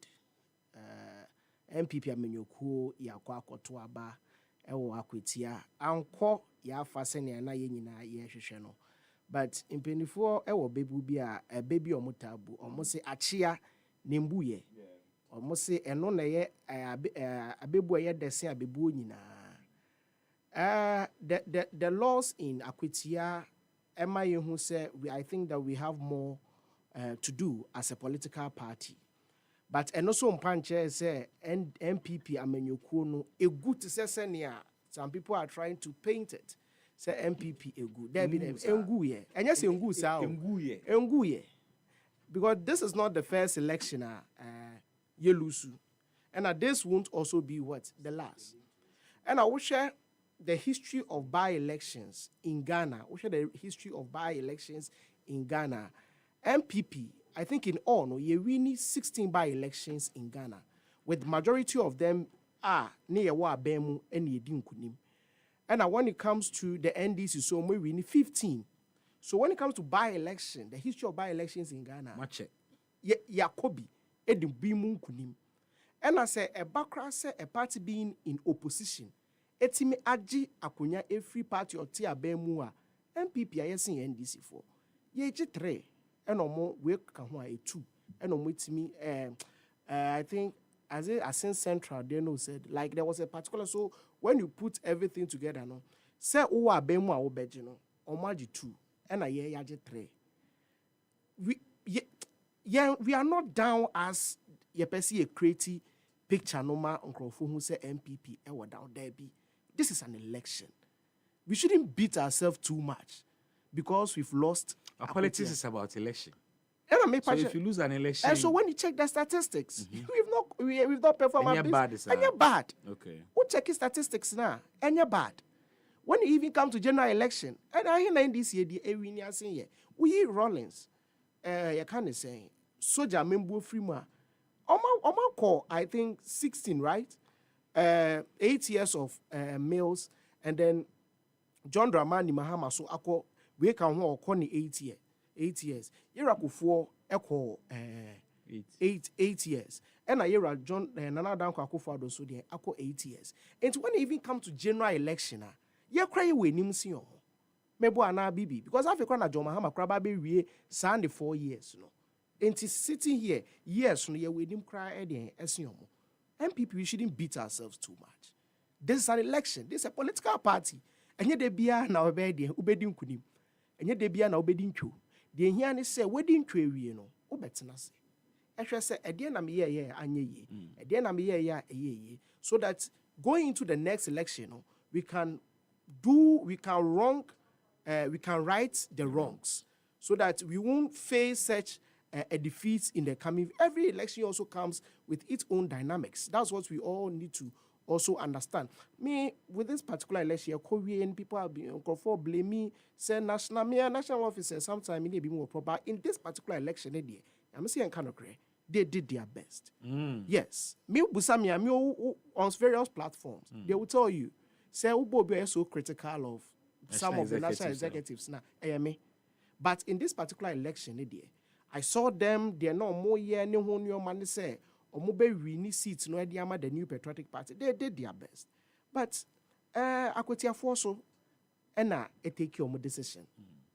MPP amenyokuo yakwa akoto aba ewo akwatia anko ya fa se ne na ye nyina ye hwehwe no but impendifo ewo bebu bi a bebi omotabu omose achia ne mbuye omose eno na ye abebu ye dese abebu nyina the laws in akwatia ema ye hu say I think that we have more to do as a political party. But and also mpanche say MPP amenyokuo no egu te sesenia some people are trying to paint it say MPP egu there be engu ye enya say engu sa engu ye because this is not the first election yelusu and this won't also be what the last and I will share the history of by-elections in Ghana. We share the history of by-elections in Ghana. MPP, I think in all, no, you win 16 by-elections in Ghana, with majority of them are near Bemu and Yedin Kunim. And when it comes to the NDC, so we win 15. So when it comes to by-election, the history of by-elections in Ghana, Yakobi, Edim Bimun Kunim. And I say a background say a party being in opposition. Etimi aji akonya every party or tia bemu a MPP ayesin NDC for ye je 3 and omo we ka ho a 2 and omo etimi I think as central they know said like there was a particular so when you put everything together no say wo abemu a wo beje no omo agi 2 and a ye agi 3 we are not down as ye pesi a creative picture no ma nkrofo hu say MPP e wo down there be. This is an election. We shouldn't beat ourselves too much because we've lost. Our politics is about election. So if you lose an election, and so when you check the statistics, we've not performed. And you're bad. Okay. Who check statistics now? And you're bad. When you even come to general election, and I hear this year the saying we Rollins, you can't say Soja Membu Freema. Oma call I think 16 right. 8 years of males, and then John Dramani Mahama so ako we can ho okoni 8 years. Yera for echo 8 years. And yera John Nana Danko Akufo-Addo so dey ako 8 years. And when it even come to general election ye cry we nim si o. Mebo ana bibi because Africa na John Mahama kraba be wie sand 4 years no. And sitting here years no ye we nim cry e dey esi o. MPP, we shouldn't beat ourselves too much. This is an election. This is a political party. And yet they be na obedi ubedin kunim. And yet they be na obedin kwo. The here ne say wedding kwo wie no obetena se. Ehwe say ede na me ye anye ye. Ede na me ye so that going into the next election we can right the wrongs so that we won't face such a defeat in the coming. Every election also comes with its own dynamics. That's what we all need to also understand. Me, with this particular election, Korean people have been blame me, say national officers sometimes may be more proper. In this particular election, I'm saying kind of they did their best. Yes. Me busami on various platforms, they will tell you, say Ubo is so critical of some of the national executives now. But in this particular election, I saw them, they're not more year, no one your money say, or mobile winning seats, no idea the new patriotic party. They did their best. But I could hear for so, and now it take your decision.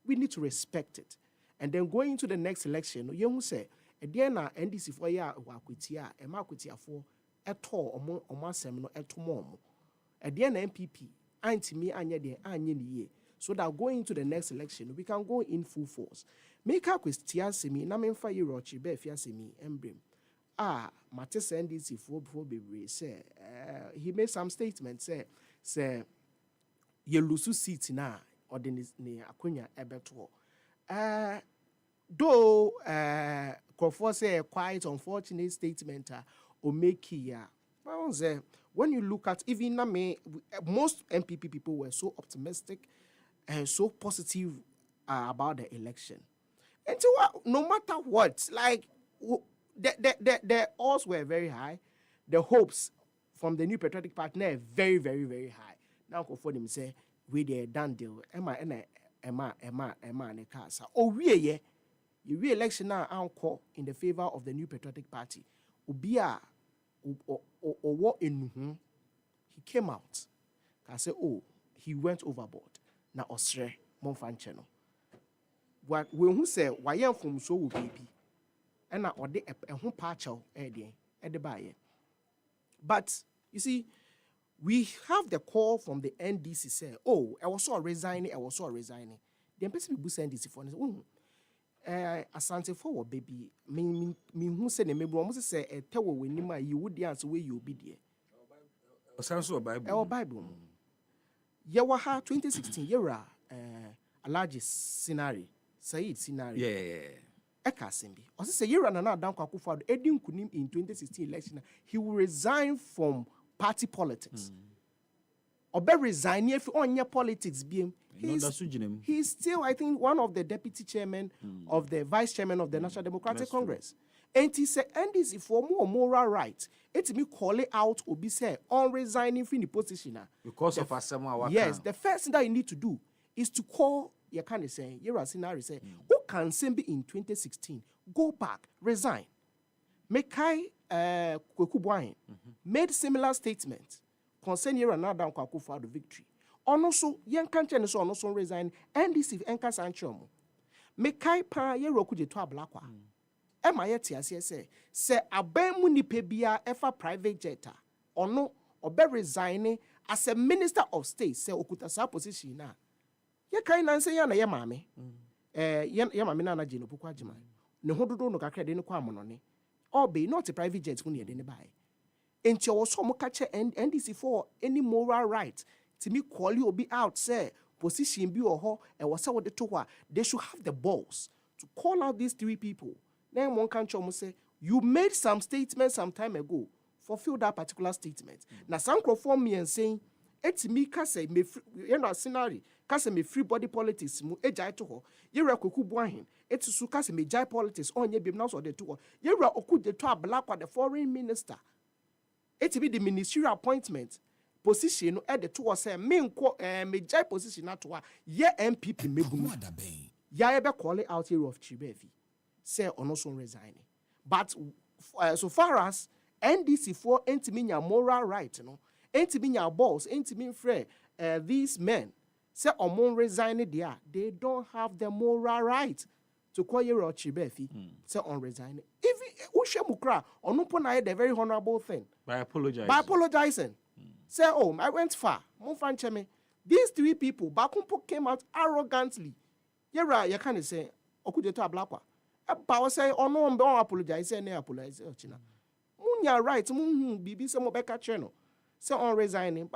We need to respect it. And then going into the next election, you will say, a diana NDC for ya, Wakutia, and Makutia for at all, or more seminal at tomorrow. A diana MPP, anti me, anya de anya. So that going into the next election, we can go in full force. Make up with Tiasimi, Namen Fire Rochi, Befiasimi, Embrim. Matis NDC for Bebre, say, he made some statements, say, ye lusu seat na, or the Acunia Ebeto. Though, Crawford say a quite unfortunate statement, or make here, When you look at even most MPP people were so optimistic and so positive about the election. And so no matter what, like the odds were very high. The hopes from the New Patriotic Party are very, very, very high. Now for them say we the done deal. Emma ne casa. Oh we election now anchor in the favor of the New Patriotic Party. Ubia or what in he came out. I say, oh, he went overboard. Now Ostre Monfancheno. What when who say why am from so baby? And now or the a home patcho at the buyer. But you see, we have the call from the NDC say, oh, I was so resigning. The person will send this for asante for baby. Me who said the maybe almost say a tell when you would the answer where you be there. Our Bible. Yawaha 2016 yera a large scenario. Said scenario. Yeah. Eka Simbi. Also say yera na down Kwakufa Edin Kunim in 2016 election. He will resign from party politics. Obe resign if on your politics be he's still, I think, one of the deputy chairman of the vice chairman of the National Democratic Congress. And he said, and this is for more moral right. It's me call it out or be said on resigning from the position. Because of Asama. Yes, the first thing that you need to do is to call your kind of saying, you're a scenario say, who can send in 2016? Go back, resign. Mekai Kwekubwain made similar statements concerning your another Kwakufa the victory. Also, young country so also resign NDC enka sanchom. Mekai pa ye roku je to ablakwa. Ema ye tiase se abemu nipa bia efa private jet ono obe resign as a minister of state say okuta sa position na. Ye kai nan say ya na ye maame. Ye maame na na je no pokwa agima. Ne hododo no kakra de ne kwa amono ne. Obe not a private jet hu ne de ne bai. Enti wo so mo ka che NDC for any moral right. To me, call you be out, say, position be or ho, and was what they should have the balls to call out these three people. Then one country almost say, you made some statements some time ago, fulfill that particular statement. Now, some conform me and saying, it's me, Kase, me, you know, scenario, Kase, me free body politics, mu, ejai to ho, yera kuku buahin, it's Sukase, me jai politics, on ye bim now so de to, yera oku de to a black the foreign minister. It's be the ministerial appointment. Position at the two say me jai position at wa ye MPP mebu ya ebe call it out here of Chibevi say onoso resigning. But so far as NDC for entiminya moral right no entiminya boss entimin free these men say omon resigning there they don't have the moral right to call you or Chibevi say on resigning. Even Ushemukra onupo na the very honorable thing by apologizing. Say, oh, I went far. These three people, Bakumpo came out arrogantly. You're right, you can't say, Okude to a black one. A power say, oh no, don't apologize, say, no apologize. You're right, Bibi, some Beka channel. Say, on resigning,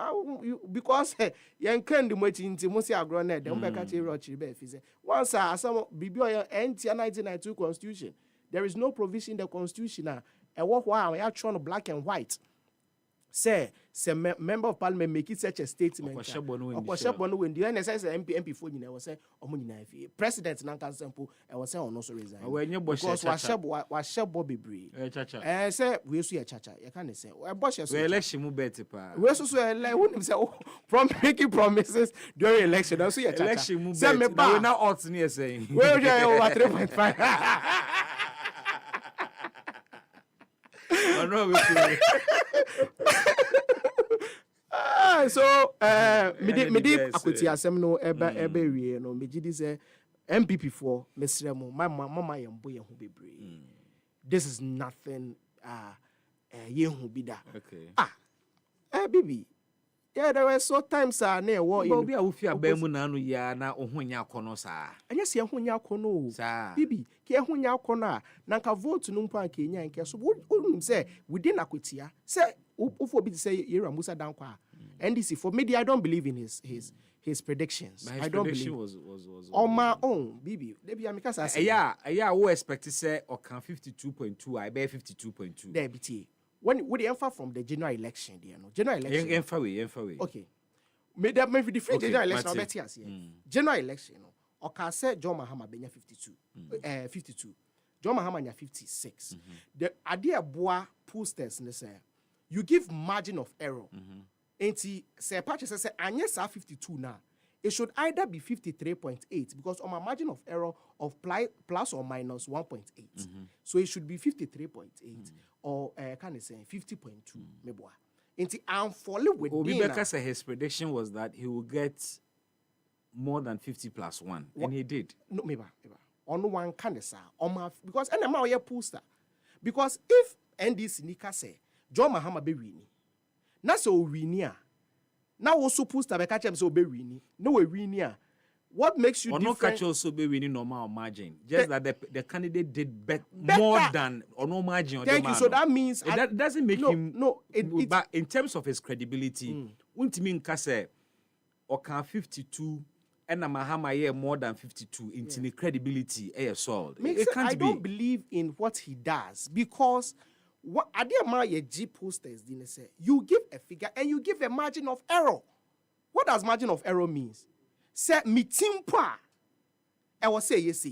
because you can't do much in Timosi Agronet, the Beka Chirochi. Once some Bibi anti 1992 Constitution, there is no provision in the Constitution. And what while we are trying to black and white. Say member of parliament make it such a statement. When the NSS MP for you was say president Nanka Sample I was say on also resign. Because washabo bebre. Say we so chacha. You can say we election mu bet pa. We so who say from making promises during election. Also ya chacha. Election mu bet. We now ought near saying. We over 3.5. So me did akwati asem no ebe wie no me gidi say MPP for mesremo my mama yembo ye ho bebre. This is nothing ye ho bi da. Okay. Bibi. Yeah, there were so times na e wo you. Obi a wo fi aban mu na no ya na ohonya akono sa. Anya se ahonya akono. Bibi, ke ahonya akono a na nka vote no mpa nke nya nke so wonum say within akwatia say ofo bi say Yera Musa dankwa. NDC for me I don't believe in his predictions. His I don't prediction believe was on my own, Bibi. Debi amika say yeah, we expect to say or can 52.2 I bear 52.2. There BT. when the emphasis from the general election there, no general election. Emphasis. Okay. Maybe the free Okay, general election. Mate. Yes. General election, no. Oka said John Mahama benya 52. John Mahama nya 56. The idea boa posters ne say you give margin of error. Enti say patch say anya sa 52 now. It should either be 53.8 because on my margin of error of plus or minus 1.8. So it should be 53.8 or can I say 50.2 meboa. Enti I'm falling with Obibeka said his prediction was that he will get more than 50 plus 1 and he did. No meba. On one can say because and am a poster. Because if NDC Nika say John Mahama be winning. Na so winning. Now also poster be catch him so be winning. No we winning. What makes you or different? no catch also be winning normal margin. Just that the candidate did more than or no margin. Thank you. So that means that doesn't make him. No, but in terms of his credibility, won't mean kase or can 52 and Mahama more than 52 into the credibility sold. It can't I don't believe in what he does because what Adema G posters didn't say. You give a figure and you give a margin of error. What does margin of error means? Say meeting pa. I will say yes.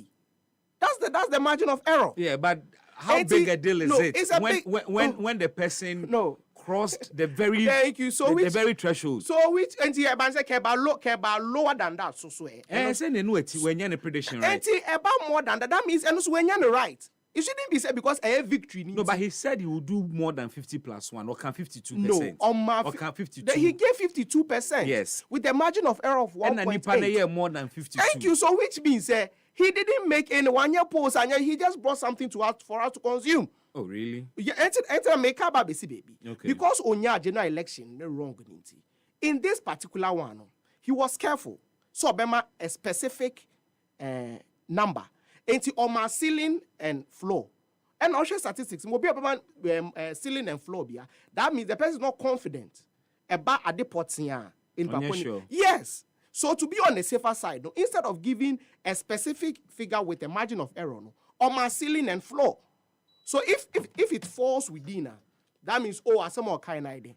That's the margin of error. Yeah, but how big a deal is it when the person crossed the very thank you so the very threshold? So which and the say keba lower than that so say they know it when you're prediction right. And about more than that. That means and so when you're right. It shouldn't be said because I have victory. No, but he said he will do more than 50 plus 1 or can 52%. No, or can 52. He gave 52%. Yes. With a margin of error of 1.8. And more than 52. Thank you. So which means he didn't make any 1 year post and he just brought something to us for us to consume. Oh, really? Yeah, enter make up baby. Okay. Because on your general election, no wrong. In this particular one, he was careful. So Obama a specific number. Into on ceiling and floor. And also statistics, ceiling and floor. That means the person is not confident about a deporting in Bakoni. Sure. Yes. So to be on the safer side, instead of giving a specific figure with a margin of error, on ceiling and floor. So if it falls within, that means some more kind idea.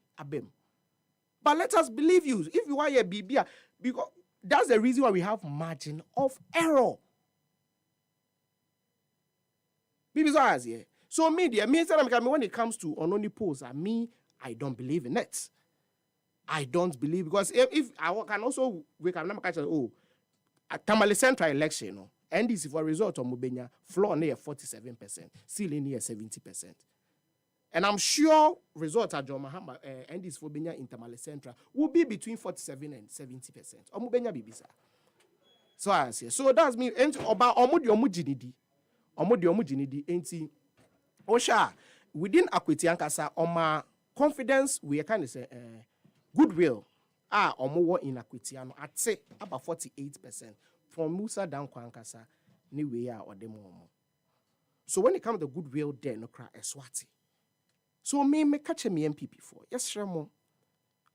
But let us believe you. If you are a BB, because that's the reason why we have margin of error. So media, when it comes to only polls, I don't believe in it. I don't believe because if I can also we can never catch Tamale Central election, and this for result of Mubenya floor near 47%, ceiling near 70%. And I'm sure result at John Mahama and this for Benya in Tamale Central will be between 47 and 70%. Omubenya Bibisa. So I say, so that's me and about Omudi enti osha within Akweti Ankasa oma confidence we kind of say goodwill omo in Akweti ano at say about 48% from Musa down Kwankasa ni we are odemo. So when it comes to goodwill there no cry eswati. So me catch me MPP for yes remo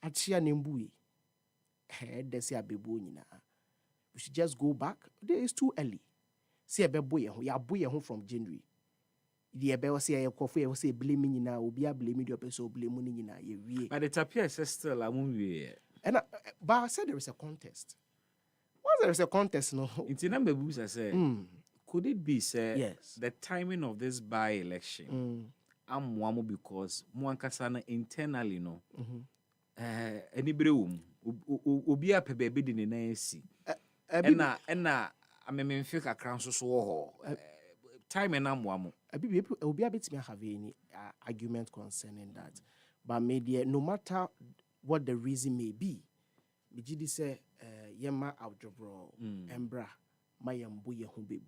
achia nembui desi abebu nyina. We should just go back. There is too early. See a boy home from January. The ebe say a coffee say blaming na obi a blaming your person blaming na ye. But it appears still and but I said there is a contest. Once there is a contest, no. It's a number of I said. Could it be yes. The timing of this by-election? I'm one because Mwankasana internally no. Anybody obi a pebe di ne na si. Ena I mean, feel a crown so time and I'm will be able to have any argument concerning that. But maybe no matter what the reason may be, Bijidi say, Yema Audrobro, Embra, Mayambu Yahumbe.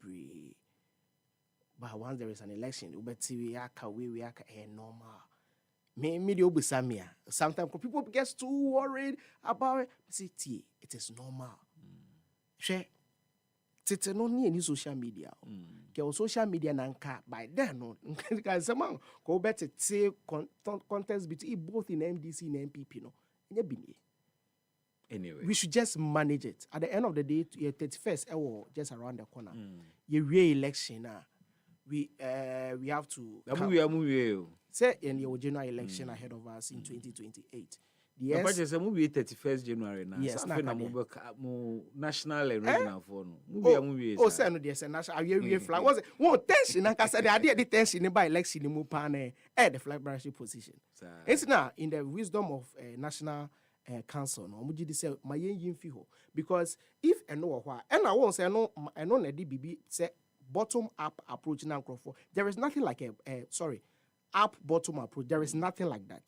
But once there is an election, we are normal. Maybe Obusamia. Sometimes people get too worried about it. It is normal. Share. It's no need any social media. Social media nanka by then no. Because someone go better say contest between both in MDC and MPP no. Anyway, we should just manage it. At the end of the day, 31st, just around the corner. Your real election we have to say in the general election ahead of us in 2028. Yes. But just movie 31st January now. Yes, national and regional for no. Say no, there's a national. We flag. Was it tension? I said the idea the tension by election in Mupane at the flag bearership position. It's now in the wisdom of national council. No, muji say my yin fiho because if and no what and I won't say no. I know the DBB say bottom up approach now. There is nothing like up bottom approach. There is nothing like that.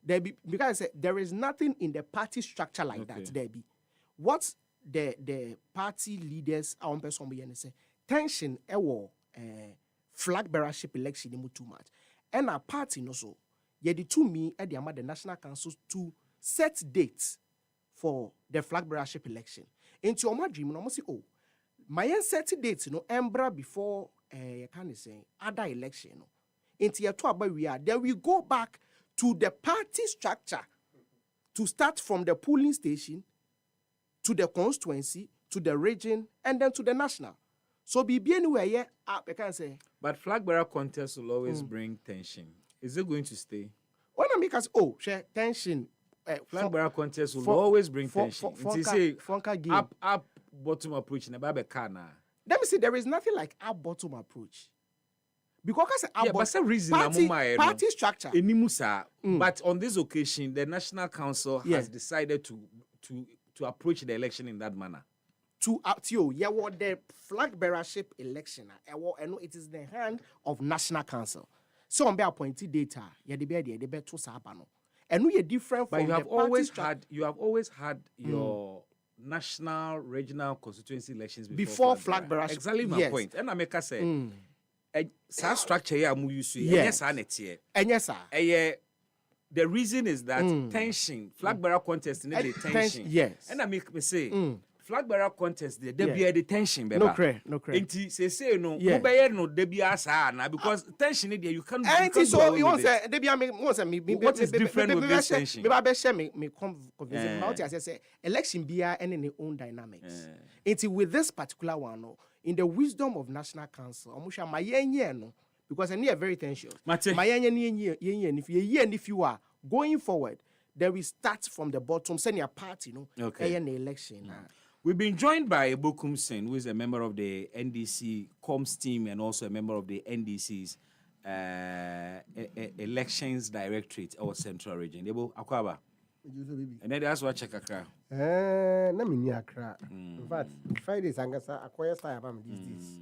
There be, because I said there is nothing in the party structure like that. There be what the party leaders are on person say tension flag bearership election too much. And our party no so yeah the two me at the national council to set dates for the flag bearership election. Into your dream, no say my set dates embra before can say other election no. Into year 12 we are then we go back to the party structure to start from the polling station to the constituency to the region and then to the national. So be anywhere here I can say. But flag bearer contest will always bring tension. Is it going to stay? Well, because share tension. Flag bearer contest will always bring tension. Up bottom approach in a kana. Let me see. There is nothing like up bottom approach. Because but some reason party structure. But on this occasion, the National Council has decided to approach the election in that manner. What the flag bearership election, and it is the hand of National Council. So on be appointed data, the be to sabano. And we are different but from you have always had your national, regional constituency elections before flag bearership. Exactly my point. And I make us say. Sa structure here amu use yes the reason is that tension flag bearer contest in the tension yes and I make me say flag bearer contest there be the tension no cray enti say no mo be no there be asa na because tension there you can't so you want say there be what is different with this tension me share me convince about I say election bia and in their own dynamics enti with this particular one in the wisdom of National Council, Omusha my no because I need a very tension. My if you are going forward, then we start from the bottom, send your party, an election. We've been joined by Bokum Sen, who is a member of the NDC Comms team and also a member of the NDC's Elections Directorate or Central Region. Debo Akwaba. And then that's what check Accra. Na me ni Accra. In fact, Fridays angasa akoya style am these days.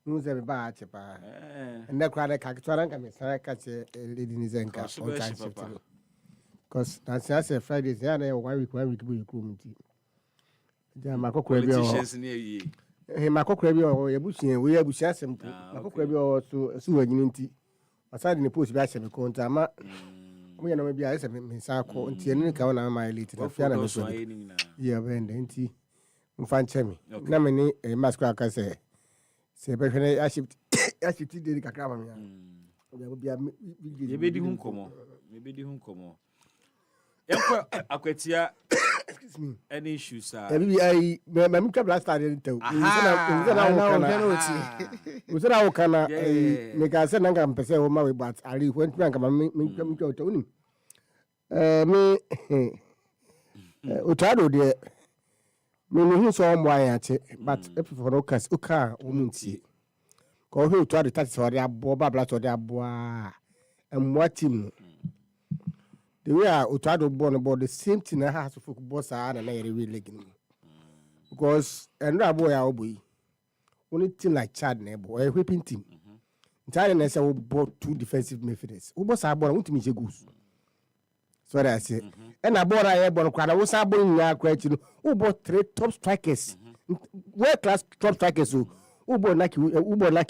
Nu se be ba chepa. And na kwa ka kitwara nka me sara ka che lady ni zenka on time shift. Cause na say Fridays ya na 1 week be you nti. Ja makokora bi o. Politicians ni yi. Makokora bi o yebusia we yebusia asem. Makokora bi o so wanyini nti. Asade ne post bi a me ko ntama. We no maybe I say me sako nti enu ka na my elite na fia na me so. Yeah bend nti mfa nche me. Na me ni mask aka say be hwene a shift dey kakra ma me ya. Ye be di hu nkomo. Yanko akwatia excuse me any issues are me twa blast start ntew. Usa na ukana me ka se nanga mpese ho ma we but ari when twa nka me twa to uni me utado de me hu so mo ayache but if for okas uka omunti ko he utado tati so de abo ba blast so de abo a emwatim the way utado born about the same thing I have to focus boss and na really legging because and boy I boy only team like Chad na boy a whipping team entire na say we bought 2 defensive midfielders we boss abon want me goals so that I say and abon I born kwada we say abon nya kwachi no we bought 3 top strikers world class top strikers we bought Lucky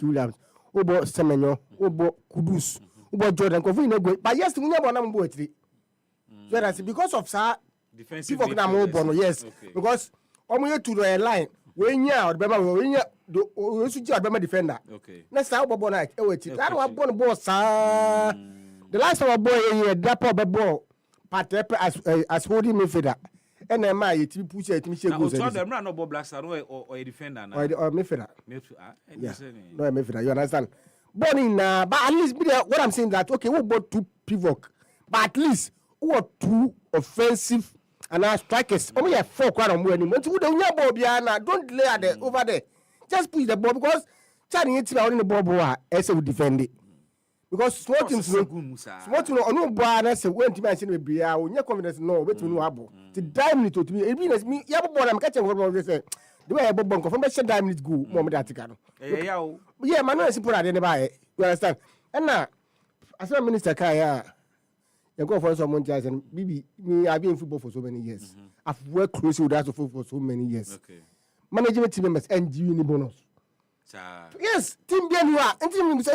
Williams we bought Semenyo we bought Kudus we bought Jordan Kofi na go but yes we nya born am bought 3 so that's because of defensive people can move on yes okay. Because omo to the line when ya the bema when ya we should just bema defender okay next time bobo na e wait that one born ball the last time boy here that pop ball part as holding midfielder and then my TV push it, Michelle goes. I'm not no Black Star or a defender. Or Mayfair. Yeah. No, Mayfair, you understand? Bonnie, but at least what I'm saying that, okay, we bought 2 pivot, but at least we are 2 offensive and our strikers. Only have 4 quite on winning. Don't delay at the over there. Just push the ball because Charlie it's out in the ball, as we defend it. Because small teams, small teams, no bar, that's a when to mention with Bria, when your confidence, no, wait to know about. The diamond to me, it means me, you have a ball, I'm catching what they say. The way I bought from the diamond go, moment at Ticano. Yeah, man, I support anybody. You understand? And now, as a minister, Kaya, you go for someone, and maybe me, I've been in football for so many years. I've worked closely with that football for so many years. Management team members and you bonus. Yes, team Bianua, and team members,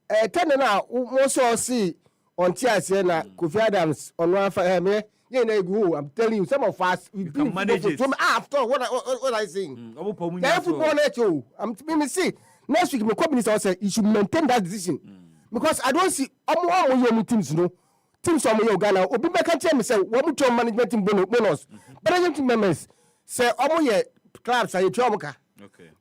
10 now, also see on TSN, Kofi Adams, on one for me. I'm telling you, some of us we can manage it. After what I saying, I'm me see next week. My company say you should maintain that decision because I don't see your teams. No teams from Ghana. Obi make tell me say what to management team bonus. Management team members say your clubs are your okay.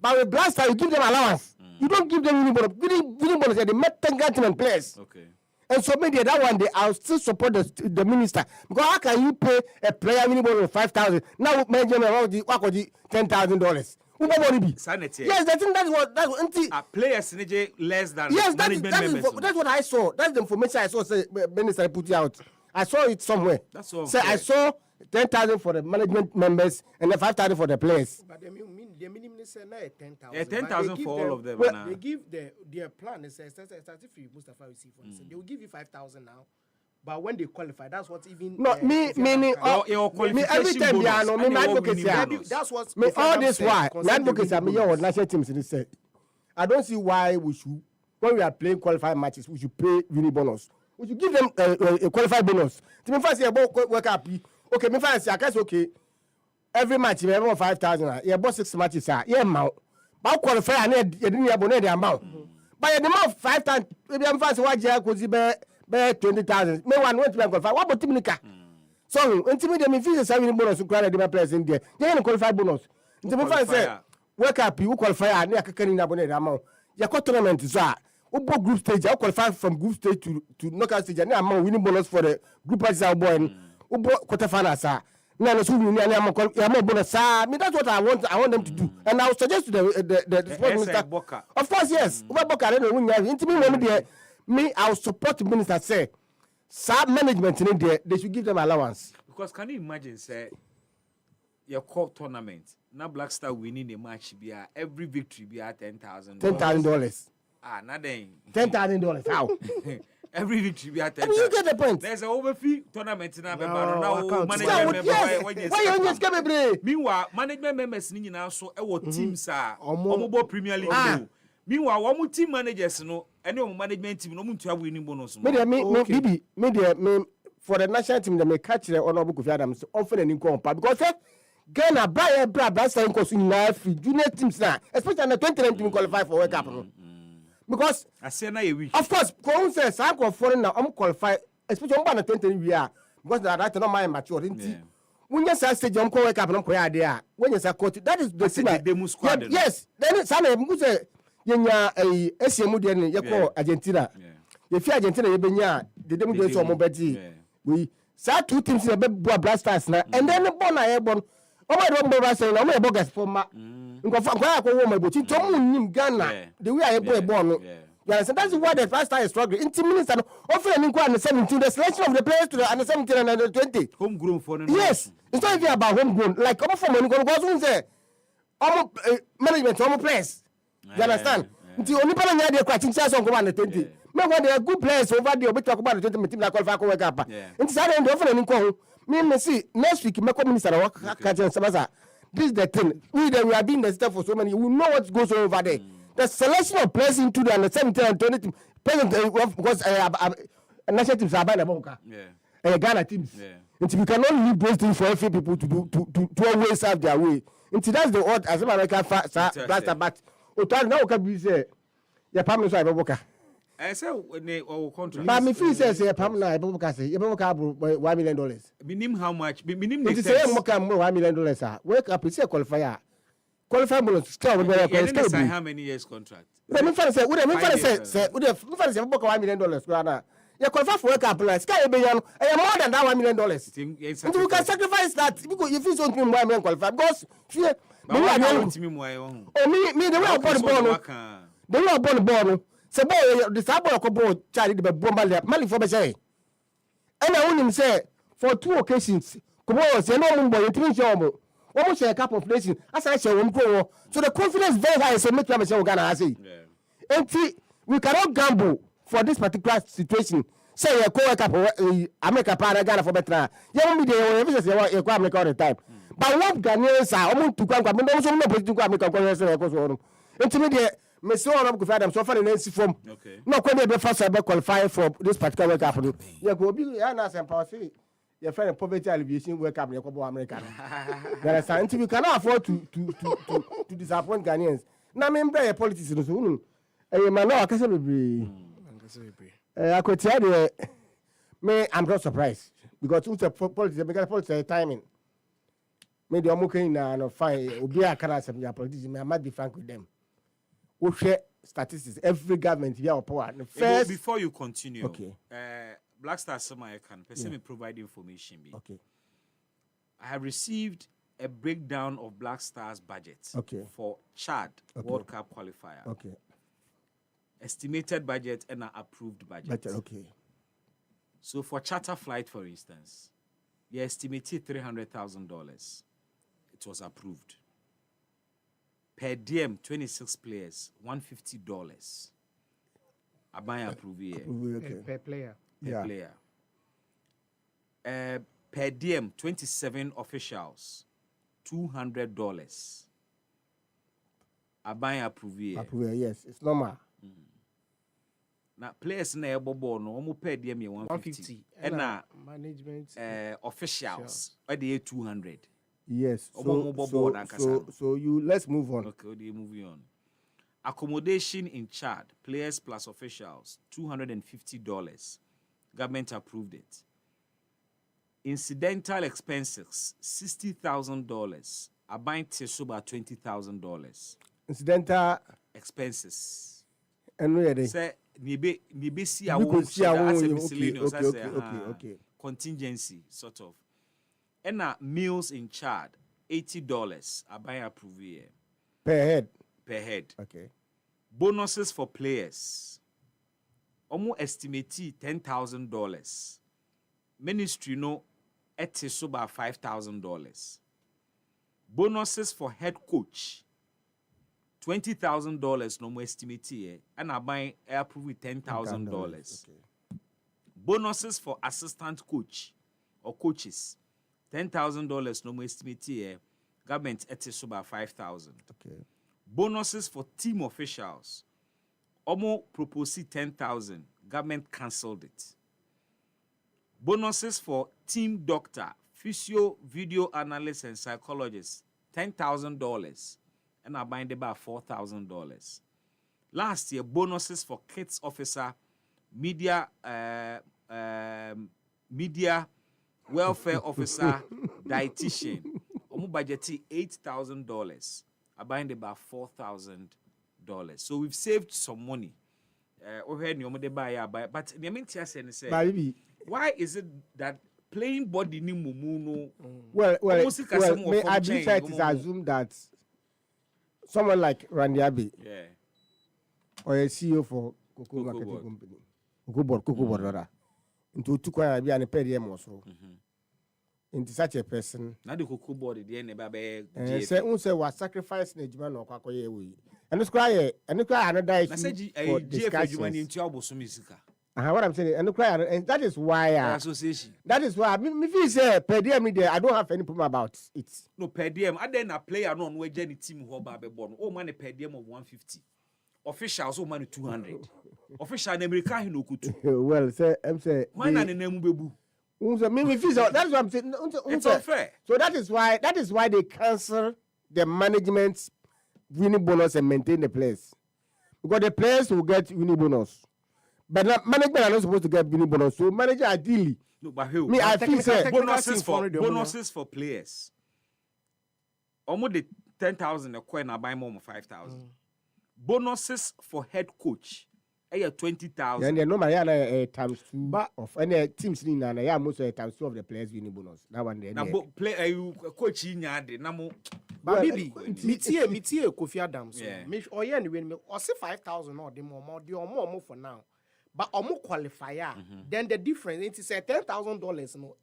But with Blaster, you give them allowance. You don't give them winning bonus. Winning bonus, they make 10 players. Okay. And so maybe that one day I'll still support the minister. Because how can you pay a player winning bonus of 5,000? Now mention around the $10,000. Who money be? Sanity. Yes, that's what players less than management members. That's what I saw. That's the information I saw. Say minister put it out. I saw it somewhere. That's all. So I saw 10,000 for the management members and then 5,000 for the players. But the minimum is 10,000. Yeah, 10,000 for all of them. Well, they give their plan. It says if you Mustafa you see for instance, they will give you 5,000 now. But when they qualify, that's what even meaning every time they are no me advocacy. That's what me all this why me advocacy me your national teams in say. I don't see why we should when we are playing qualified matches we should pay winning bonus. We should give them a qualified bonus. To me first about work up. Okay, me first I guess okay. Every match you have 5,000. You have 6 matches. Yeah, amount. But qualify and you didn't have the amount. But the amount 5,000. Maybe I'm fast. Why you could be 20,000? Me one want to qualify. What about Timika? So, until me them fees 7 bonus to qualify the players in there. You can qualify bonus. Until me first say work up. You qualify and you can abone the amount. You got tournament is that. Ubo group stage. You qualify from group stage to knockout stage. And amount winning bonus for the group as our boy. Ubo quarterfinals. No, that's what I want them to do, and I will suggest to the sports minister. Of course, yes. Me, I will support the minister. Say, sub management in there, they should give them allowance. Because can you imagine, say, your court tournament now Black Star winning a match, be every victory be at $10,000. $10,000. Nothing. $10,000. How? Every victory we attend. You get the point. There's an overfee tournament now. Meanwhile, management members now so our teams are Omobo Premier League. Meanwhile, one team managers no, any management team no mun to have winning bonus. Me for the national team, they may catch the honorable Kofi Adams often and in compa because Ghana buy a Blaster in costume free junior teams now, especially the 2019 qualify for World Cup. Because I say na we. Of course, Kwan says I'm foreign now. I'm qualified, especially on the 20 we are because that not my mature. When you say stage, I'm World Cup. I'm quite there. When you say court, that is the team. Yes, then Sana Muse, Yenya a SMU then you call Argentina. If you Argentina, you benya the demo do so mobeti. We say 2 teams in the Blasters now, and then the Bona Airborne. Oh my God, saying I'm a bogus for my. Ghana, the way I play born. Yes, and that's why the first time is struggling. In 10 minutes, and often in the 17, the selection of the players to the under 17 and under 20. Homegrown for yes, it's not even about homegrown. Like, come from when you say, management, almost players. You understand? The only person they are catching chance on under 20. Maybe they are good players over there, we talk about the 20 team that qualify for World Cup. And Saturday, they often in Congo. Me see, next week, my minister, catching Sabasa. This is the thing. We have been the stuff for so many. We know what goes on over there. The selection of players into the under 17 and 20 team, because national teams are by the bunker. Ghana teams. And we cannot leave those things for every people to always have their way. And that's the odd as American blaster, but now can be say, your family so I I say our contract. But me feel say Pam na ebo ka say ebo ka $1 million. Minim how much? Minim It the say mo ka $1 million ah. Wake up say qualifier. Qualifier mo still we go say how many years contract? Me fan say we say me fan say ebo ka $1 million go na. You qualify for World Cup plus sky be yan more than that $1 million. And you can sacrifice that because if you don't mean why men qualify because me the way I born the ball. The way I born the ball. Say boy the sabo ko ball charge the ball mali for be say. And I want him say for 2 occasions ko ball say no mo boy you think show almost a couple of places as I say we go. So the confidence very high so make me say Ghana say. And we cannot gamble for this particular situation. Say you go up America para Ghana for better. You want me there you go America all the time. But what Ghanaians are almost to come me no so no put to go America go say go so. Intermediate me so on go find them so far in NC form. No when they first qualify for this particular World Cup. You go be na some power say your friend poverty alleviation World Cup you go America. There is something we cannot afford to disappoint Ghanaians. Na me mbra politics no so man no akase be me I'm not surprised because politics timing. Me the omuke na no fine obi akara some politics me I must be frank with them. We share statistics every government here power. First before you continue. Okay. Black Stars Summer can person me provide information be. Okay. I have received a breakdown of Black Stars budget for Chad World Cup qualifier. Okay. Estimated budget and an approved budget. Okay. So for charter flight, for instance, you estimated $300,000. It was approved. Per diem, 26 players, $150. I buy approve here. Per player. Per player. Per diem, 27 officials, $200. I buy approve here. Approve, yes, it's normal. Now players na ebobo no omo pay dem 150 and management officials where they 200. Yes. So you let's move on. Okay, they moving on. Accommodation in Chad, players plus officials, $250. Government approved it. Incidental expenses, $60,000. Abine Tesoba $20,000. Incidental expenses. And where they say okay. Contingency sort of. And meals in Chad, $80. I buy approve here. Per head. Per head. Okay. Bonuses for players. Almost estimate $10,000. Ministry no so about $5,000. Bonuses for head coach. $20,000 no more estimate here, and I buy approve with $10,000. Okay. Bonuses for assistant coach or coaches, $10,000 no more estimate here. Government so about $5,000. Okay. Bonuses for team officials, almost proposed $10,000. Government cancelled it. Bonuses for team doctor, physio, video analyst, and psychologist, $10,000. And I bind about $4,000. Last year, bonuses for kids officer, media welfare officer, dietitian. Omu budgeti $8,000. I bind about $4,000. So we've saved some money. But the main thing say, why is it that playing body ni mumu well, may I be fair to assume that someone like Randy Abbey, or a CEO for Cocoa Marketing Company, Cocoa Board, into Tukwa be an EpaHoaDaben also. Into such a person, now the Cocoa Board, the end say, unse was sacrificed in Ejima no Kwakoye we. And it's cry, another issue for discussions. What I'm saying, and that is why association. That is why me feel say per diem there. I don't have any problem about it. No per diem. I then a player no we journey team who ba be born. Oh man, per diem of 150. Officials oh man 200. Official in America he no kutu. Well, say I'm say man na nemu bebu. Me feel so. That's what I'm saying. It's unfair. So that is why they cancel the management's winning bonus and maintain the players, because the players will get winning bonus. But management are not supposed to get Bini bonus. So manager ideally. No, but me, I feel say bonuses for players. Almost the 10,000 a coin, I buy more than 5,000. Bonuses for head coach. 20,000. And then normally times 2 of any teams in most times 2 of the players winning bonus. That one there. Now play coach in yard. But baby, metie Kofi Adams. Me or yeah anyway me or say 5,000 or the more for now. But omo qualifier, then the difference is $10,000 no.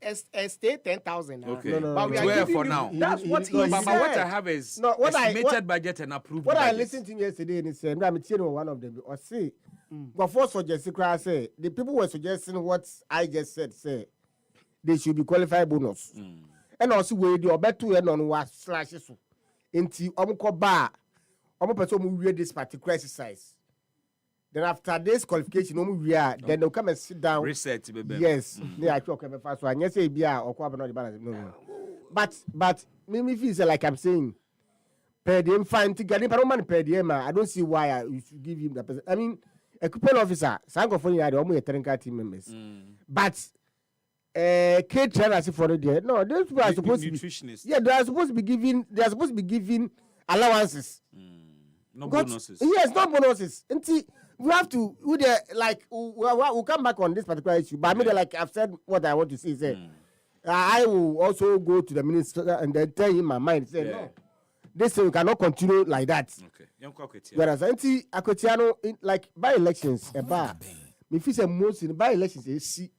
Stay 10,000. Okay. No. But we are giving for you, now. That's what he said. said. But what I have is estimated budget and approved. What I listened to him yesterday and he said, I'm one of them. Or say, but for suggesting, I say the people were suggesting what I just said. Say they should be qualified bonus, and also we do better on what slashes into omuko bar, person who read this particular exercise. Then after this qualification, then they'll come and sit down. Reset, baby. Yes, they are talking about so. And yes, say beer or quite not the balance. No. But me feel like I'm saying, per diem fine to get him per diem. I don't see why you should give him that person. I mean, a coupon officer, Sanko for you, I almost a Terenka team members. But Kate trainers for the day. No, those people are supposed to be. Yeah, they are supposed to be giving. They are supposed to be giving allowances. No bonuses. Yes, not bonuses. We have to. We'll come back on this particular issue. But I mean, like I've said, what I want to say. I will also go to the minister and then tell him my mind. Say no. This thing cannot continue like that. Okay. Whereas Akotiano, like by elections, if it's a most in by elections, you see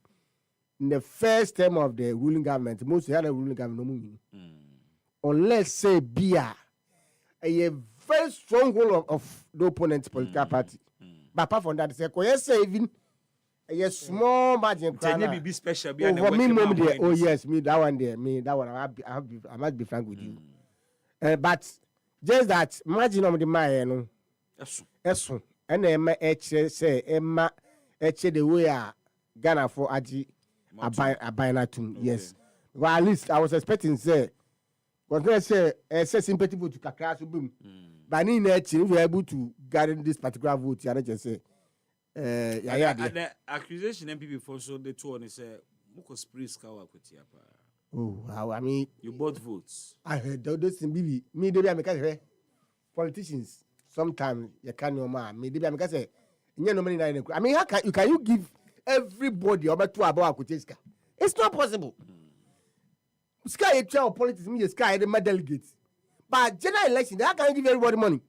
in the first term of the ruling government, most of the ruling government, unless say beer, a very strong hold of the opponent's political party. But apart from that, say even a small margin. Can you be special? For me, oh yes, me that one there, I must be frank with you. But just that margin of the man, yes, and say Emma the way Ghana for Aji Abinatum, yes. Well, at least I was expecting say, but let's say sympathy vote to Kakasu boom. But in that, if you're able to guarantee this particular vote, you just say, the accusation MPP for so the two and say, Moko Spris Kawa Kutiapa. Oh, I mean, you bought votes. I heard those things, baby. Me, they be a politicians. Sometimes you can't know, man. Me, they be say, no money. I mean, how can you give everybody about 2 about Kutiska? It's not possible. Sky a child politics, me, Sky, the delegates. But general election, how can you give everybody money?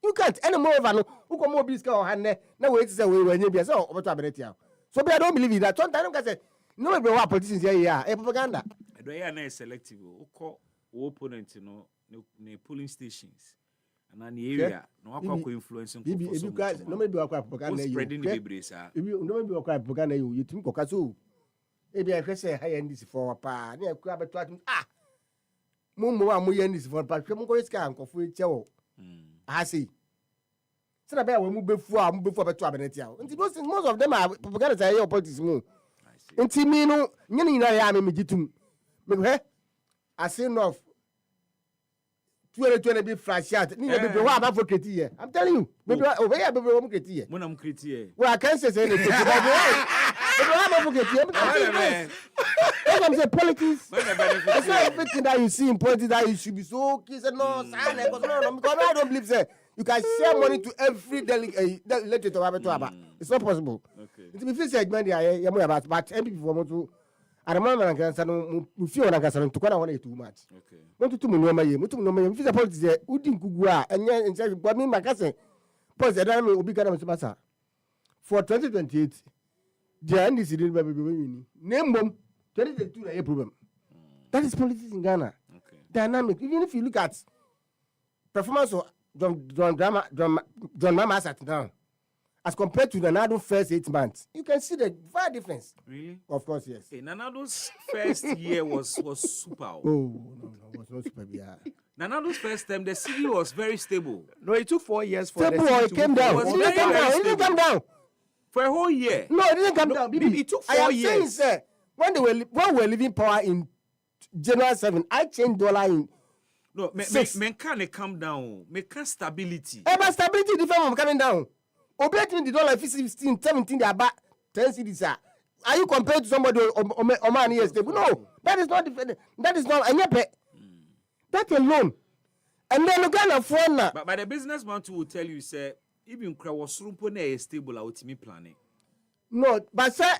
You can't. Any more of who come more biscuit or hand there. No way to say when you be so over to Abenetia. So, but I don't believe in that. Sometimes I say, no, every politicians here, propaganda. Do you are selective? Who call opponent, the polling stations and an area, no one can influence them. If you guys, no maybe I propaganda spreading the babies. If you no maybe I propaganda you think Kokasu. Maybe I say high end this for a pa. Near crab at Mumu and Muyen is for Patrimongo scan of which I see. So I will move before the Trabenetia. And most of them are propaganda say your politics move. Intimino, Yanina Meditum. I say enough. 2020 be flash out. I'm telling you. Maybe over here, baby, I'm critical. When I'm critical. Well, I can't say anything. I'm saying politics. It's not everything that you see in politics that you should be so kiss and no, because I don't believe that you can share money to every delegate. It's not possible. Okay. It's me segment there. But MP for to. I remember we feel like I'm to go too much. Okay. Want to know my if it's a politics there, who didn't go and say, but me, my cousin, politics, I will be going to for 2028. The end is in the name them 2022 a problem. That is politics in Ghana. Okay. Dynamic. Even if you look at performance of John Mama sat down as compared to the Nanado first 8 months, you can see the vast difference. Really? Of course, yes. Hey, Nanado's first year was super. Oh no, it was not super. Yeah. Nanado's first time, the city was very stable. No, it took 4 years for stable, the city it came down. It didn't come down. For a whole year. No, it didn't come down. It took 4 years. Saying, sir, when we were leaving power in January 7, I changed dollar in. No, men can't come down. Men can't stability. But stability different from coming down. Obeying the dollar 16, 17, they are back 10 cities. Are you compared to somebody or man here stable? No, that is not defending. That is not any pay. That alone. And then you can afford now. But the businessman too will tell you, say, even Krawasrumpo is stable out me planning. No, but sir,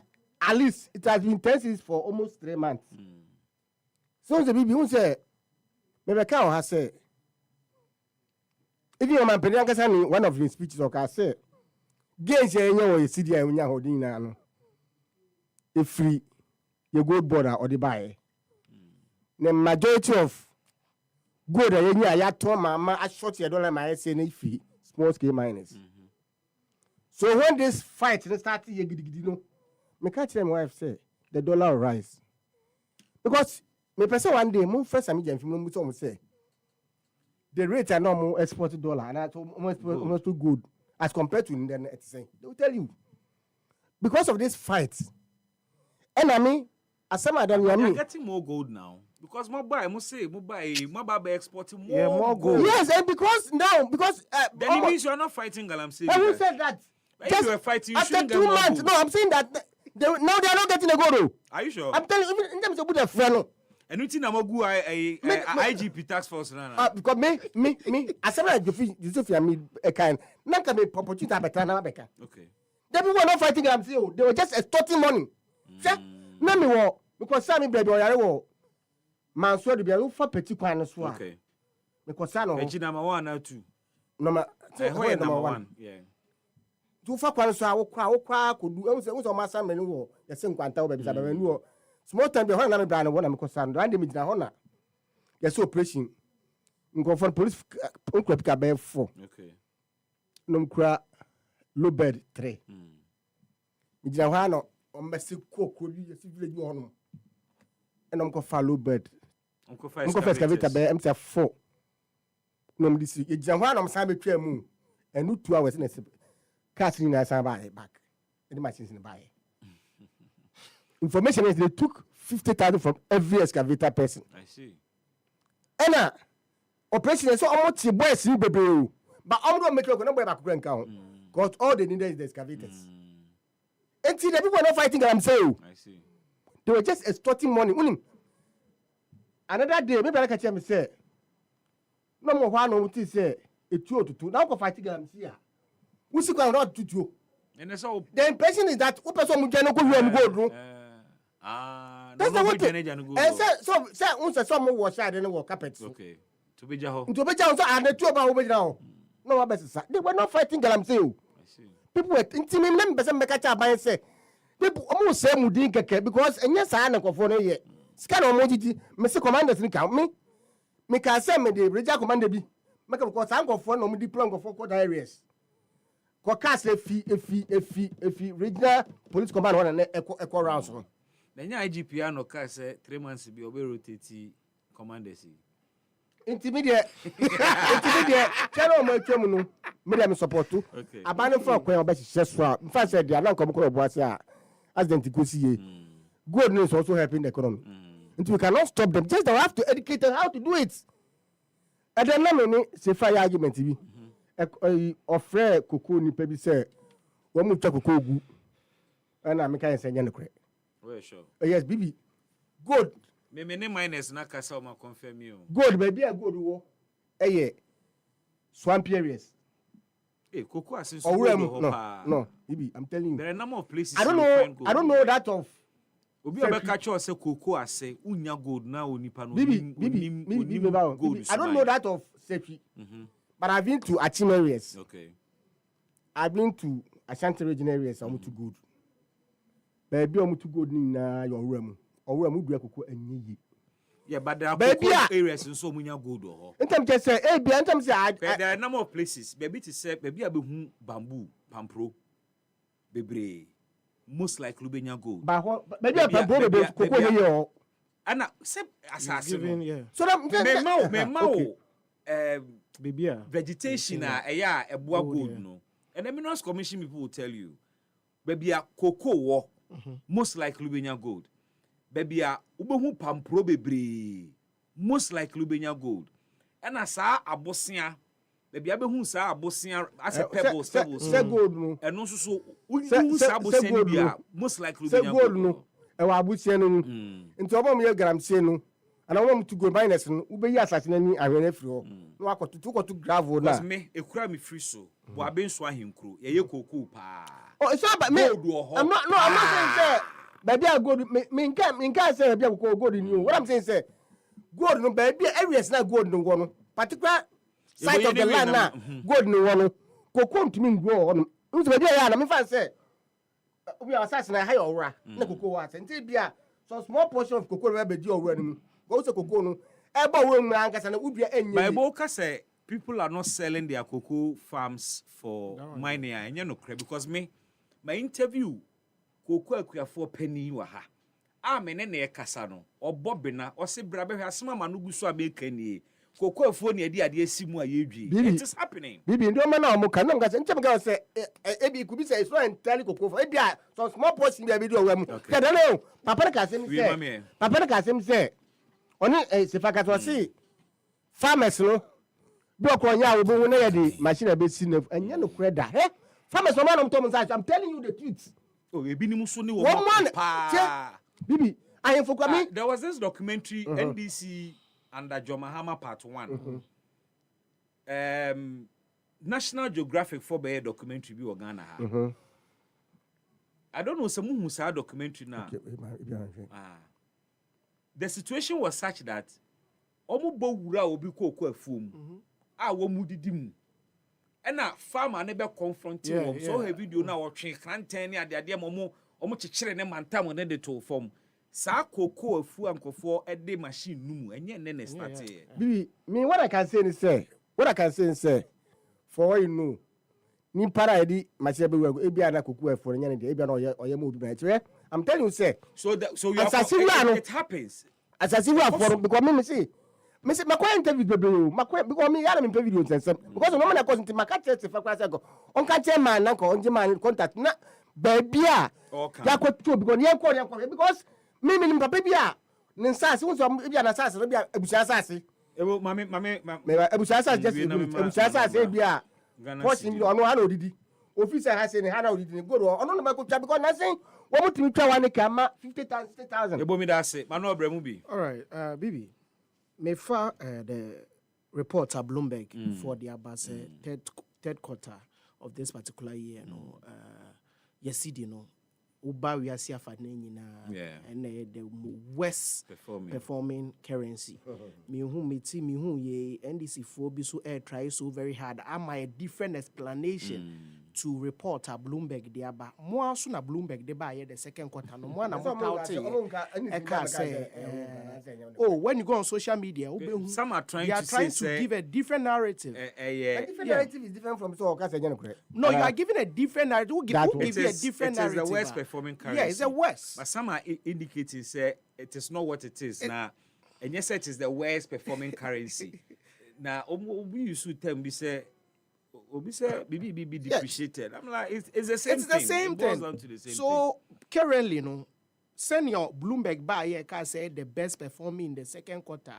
at least it has been 10 cities for almost 3 months. So the people who say, maybe Cow has said, if you are my Penang, one of his speeches, or can say, Gains a city and you're holding now. If free, you go border or the buy. The majority of good, I told my I shot your dollar my SNA fee, small scale miners. So when this fight started, you know, me catch them wife say the dollar will rise. Because me person one day, more first time you say the rate are not more exported dollar and that's almost too good as compared to Indian. They will tell you because of this fight. And I mean, as some of them, you're getting more gold now because more buy exporting more gold. Yes, and because then it means you are not fighting. I'm saying. Who said that? If you are fighting, you after 2 months. No, I'm saying that now they are not getting a gold. Are you sure? I'm telling you, in terms of put a friend. And you think I'm IGP tax force now? Because me, as some of you me a kind. Not can be opportunity better now, Becca. Okay. The people were not fighting. I'm saying they were just extorting money. Let me walk because Sammy baby or Yaro man so to be a for petit coin as well. Okay. Because I know number 1 now 2. Number 1. Yeah. 2 for coin so I will cry could do also my son many war. The same quanta baby Sabaru. Small time behind I'm brand one because I'm random in the honor. Yes, so operation. Go for police uncle 4. Okay. Numcra low bed 3. Mijahano. On me see cook you village on and I'm follow bed. Uncle excavator by MC 4. No this you one on Sabe Tremu and no 2 hours in a casting as I buy back. And the machines in the buy. Information is they took 50,000 from every excavator person. I see. And operation is so almost boys in baby. But I'm going to make you go back to count. Because all they needed is the excavators. And see, the people are not fighting, I'm saying. I see. They were just extorting money. Another day, maybe I can tell me, say, no more one or two say, a 2 to 2. Now go fighting, I'm here. Who's going to do 2? And that's all. The impression is that person will go and go. That's the one thing. And so, some was shy and walk carpets. Okay. To be Jaho. To be Jaho, and the 2 about over now. No, they were not fighting, I'm saying. People were intimate members and make a child by say, people almost say Mudinka because and yes, I know for a year. Scan on Mojiti, Mr. Commanders in count me. Make I say me the Raja Commander be. Make a course uncle for no diploma for court areas. Caucas a fee, regional police command one and echo rounds. Then your IGP no case 3 months to be over rotating commanders. Intermediate. Channel my criminal, medium support too. Okay. Abandon for a quail best successful. In fact, said they are not come across as them to see. Good news also helping the economy. And we cannot stop them. Just have to educate them how to do it. And then no say fire argument TV. Offer cocoa ni pebi say one much cocoa gu. And I make I say no credit. Well sure. Yes, baby. Good. Me many miners na kasa ma confirm you. Good baby a good wo. Yeah. Swamp areas. Hey, cocoa asin so no, baby, I'm telling you. There are a number of places I don't know that of Obi obeka cho say cocoa ase unya gold na onipa no. Bibi, I don't know that of Sefi. But I've been to Achim areas. Okay. I've been to Ashanti region areas. I'm too good. Baby, I'm too good na your room. Or room do cocoa and yeah, but there are cocoa areas in so munya gold or. In terms of say, in terms there are a number of places. Baby to say, baby abe bamboo, pampro, bebre. Most likely Lubenya gold. But maybe a bamboo cocoa here. And say assassin. So that me baby vegetation a boa gold no. And the Minerals Commission people will tell you, baby a cocoa most likely Lubenya gold. Baby a ubehu pampro bebre most likely Lubenya gold. And asa abosia Baby abehu sa abosia as a pebbles say gold no eno so wu sa abosia bia most likely say gold no e wa abosia no nti obom ye gram sie no ana wom to go minus no ube yi asase na ni ahwene firi ho no akoto gravel na me ekura me free so bo abenso ahenkuro ye koko pa oh so about me I'm not saying say baby a gold me nka say baby a gold ni what I'm saying say gold no baby areas na gold no no particular side of the land na gold no no koko ntumi ngro ho no nso baby ya na me fan say we are assassin na high ora na koko wa say nti bia so small portion of koko we be di ora no go say koko no e ba we mu ankasa na udua enye Bible ka say people are not selling their cocoa farms for mining and no credit because me my interview cocoa akuafo penny wa ha amene na e kasa no obobina o se bra behwe asema ma no guso abeka ni cocoa afo na edi ade asimu ayedwi it is happening bibi ndo ma na o muka na ngasa nchem ga say ebi kubi say so entirely cocoa for ebi so small portion bi abi do wa mu kada no papa ka sem say oni sefaka to say farmers no do okonya wo bo na ye di machine be si na anya no kreda farmers no man to say I'm telling you the truth oh ebi ni muso ni wo pa bibi I for me there was this documentary NDC under Jomahama part 1 National Geographic for be documentary bi Ghana ha I don't know some who saw documentary now the situation was such that omo bo wura obi koko afum a wo mu didim ena farmer ne be confronting wom so he video na wo twe kranten ne ade omo chekere ne mantam ne de to form sa koko afu ankofo e de machine numu enye ne start bibi me what I can say is for you know ni para edi machine be we bia na koko afu nya ne de bia na oye mo obi ba tire I'm telling you say so you are it happens as I see we are for because me see my interview because me yala me video nsem because no man cause my catch fa kwa say go on catch man na ko on man contact na baby a ya ko to because me papa bia ne nsase won so bia na sase bia abusia sase mame abusia sase just abusia sase bia portion bi ono ha na odidi officer ha say ne ha na odidi ne go ono no ko twa because na say wo mutimi twa wan ka ma 50,000 ebo mi da say ma no obra mu bi all right bibi me fa the report at Bloomberg for the about third quarter of this particular year no yesidi no uba we asia fa na nyina and the worst performing currency me hu ye NDC for bi so try so very hard am a different explanation to report at Bloomberg there ba mo aso na Bloomberg dey ba the second quarter no mo na mo count say when you go on social media some are trying to give a different narrative a different narrative is different from so no you are giving a different narrative who give you a different narrative it is the worst performing currency it's the worst but some are indicating say it is not what it is now and yes it is the worst performing currency now we used to tell me say Obi say be depreciated. I'm like it's the same thing. It's the same thing. So currently, senior Bloomberg buy here can say the best performing in the second quarter.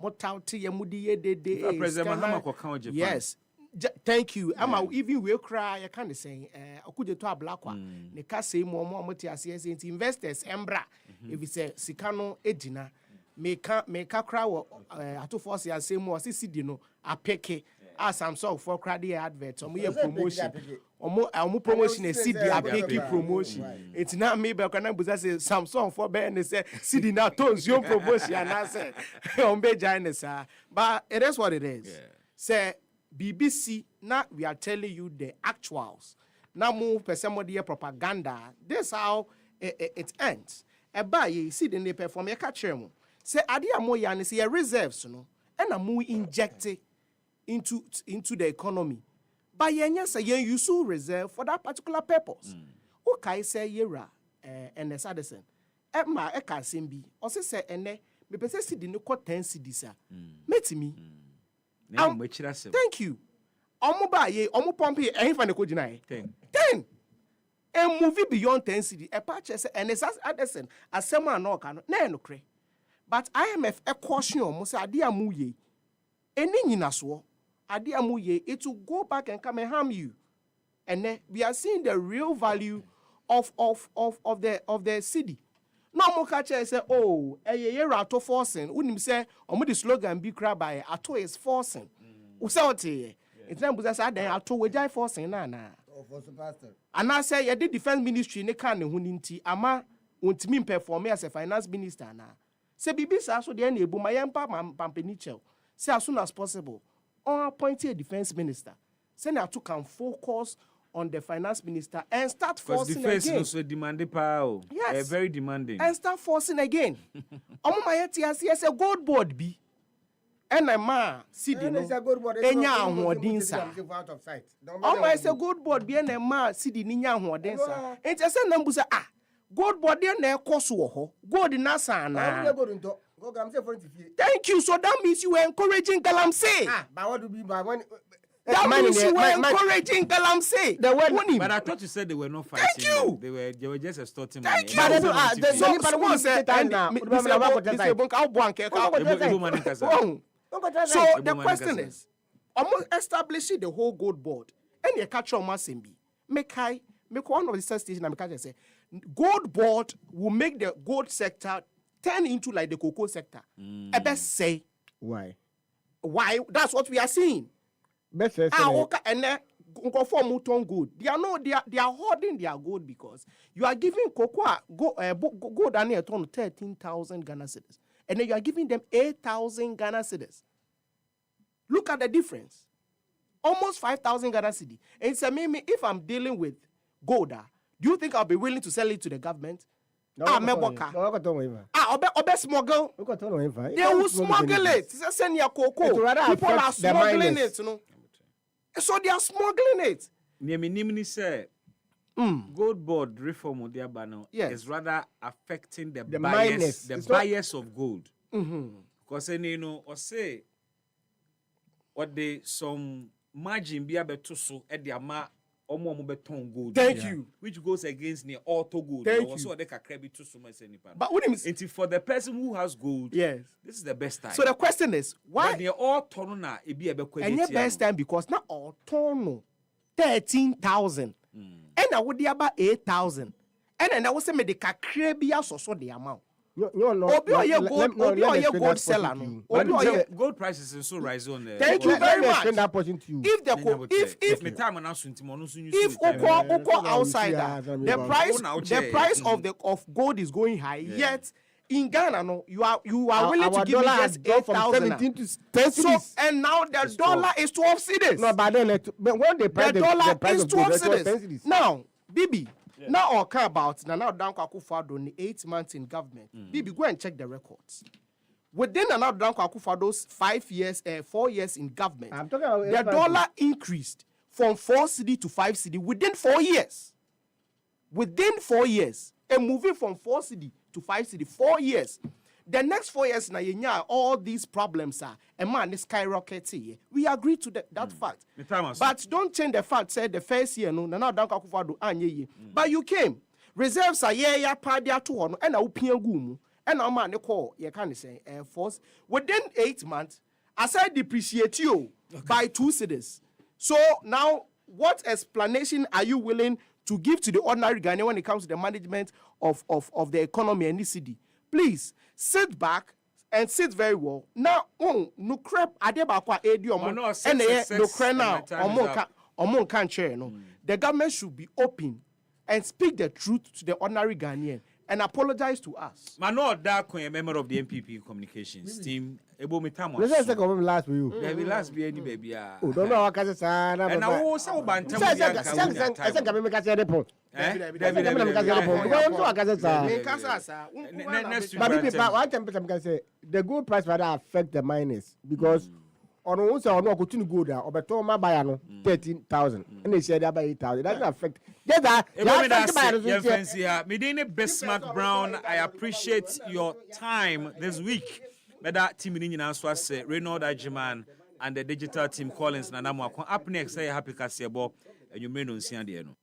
Mortality yemudi de President Mahama ko kan Japan. Yes. Thank you. I'm even we cry. I can't say. Okuje to ablakwa. Ne ka say mo moti asese investors embra. If it's a sikano edina. Meka cry ato force ya say mo CCD no apeke. Samsung for credit advert promotion promotion is CD apeke promotion it's not me but can I say Samsung for ben say CD na tons your promotion and say on be China but it is what it is say BBC now we are telling you the actuals now move person more propaganda this how it ends e ba ye see the perform e ka kire mu say ade amoya ne say reserves no and amu inject into the economy. But yen use reserve for that particular purpose. Okay, say yera and the Sadison. Emma eka simbi. Or say ene me pese si di no 10 cedis a. Meti me. Thank you. Omo ba ye omo pompe e fa ne ko gina e. 10. A movie beyond 10 cedis. E pa che say and Sadison asema na oka no na enokre. But IMF e caution omo say ade amu ye. Eni nyina so it will go back and come and harm you. And then we are seeing the real value of the city. No more catcher say, oh, a year auto forcing. Wouldn't say, the slogan be crab by auto is forcing. Usauti. It's not because I auto with jai forcing, nana. And I say, I did defense ministry, ne can huninti, ama, won't mean perform as a finance minister now. Say, Bibi, so the end, my empa, Pampenichel. Say, as soon as possible, or appoint a defense minister. Say, now to can focus on the finance minister and start forcing again. Because defense also demanding power. Yes. Very demanding. And start forcing again. My yes, a gold board be. And a ma, see the Enya Hodinsa. My say gold board be and a ma, see the Nya Hodinsa. And just a number gold board there near Kosovo. Gold in Nasa. Thank you. So that means you were encouraging Galamsey. But what do be by one? That means you were encouraging Galamsey. But I thought you said they were not fighting. Thank you. They were just extorting money. Thank you. So the question is, almost establishing the whole gold board and you catch on Masimbi. Make one of the station and make say gold board will make the gold sector turn into like the cocoa sector. I best say why? That's what we are seeing. And then for Mouton gold. They are hoarding their gold because you are giving cocoa gold and a ton 13,000 Ghana cedis. And then you are giving them 8,000 Ghana cedis. Look at the difference. Almost 5,000 Ghana cedis. And it's maybe if I'm dealing with gold, do you think I'll be willing to sell it to the government? Meboka. Obe smuggle. They will smuggle it. It's send your cocoa. People are smuggling it, you know. So they are smuggling it. Nimini say gold board reform is rather affecting the buyers of gold. Because or say what they some margin be able to so at the amount gold. Thank you. Which goes against the auto gold. Thank you. So they can credit to so much. But what is it for the person who has gold? Yes. This is the best time. So the question is why they all turn na e be and the best time because now all turn 13,000 and I would about 8,000 and then I was say me the kakrebia so the amount. Gold seller. Gold prices is so rise on there. Thank you very much. If outside the price of gold is going high, yet in Ghana, no, you are willing to give me just 8,000 to 10 so, and now the dollar is 12 cedis. No, but then when the dollar is 12 cedis. Now, Bibi. Yeah. Now, I'll care about now down Akufo-Addo 8 months in government. Bibi, go and check the records. Within now down Akufo-Addo's 4 years in government, the dollar increased from 4 cedi to 5 cedi within 4 years. Within 4 years, and moving from 4 cedi to 5 cedi, 4 years. The next 4 years now, all these problems are a man is skyrocketing. We agree to that fact. But don't change the fact. Say the first year no, now down Akufo-Addo anye. But you came. Reserves are padia to one and a upia gumu and a man call you can say force within 8 months. As I depreciate you by 2 cedis. So now, what explanation are you willing to give to the ordinary Ghanaian when it comes to the management of the economy and the city? Please sit back and sit very well. Now, no crap adebakwa edium and no crap now omon can't share. No, the government should be open and speak the truth to the ordinary Ghanaian and apologize to us. Mano Dako, a member of the MPP communications team, Ebo Mitamo. Let's take over last for you. There will last be any baby. Oh, don't know what I say. And I was so bad. I think I'm going to get a point. The gold price rather affect the miners because on one side no continue go there or better my buy no 13,000 and they share that by 8,000. That doesn't affect. Bismark Brown, I appreciate your time this week. That team in answer say Reynald Ajiman and the digital team Collins Nanamo. Up next, say happy Kasiabo and you may not see the end.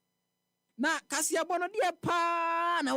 Na Kasiabo no dear pa na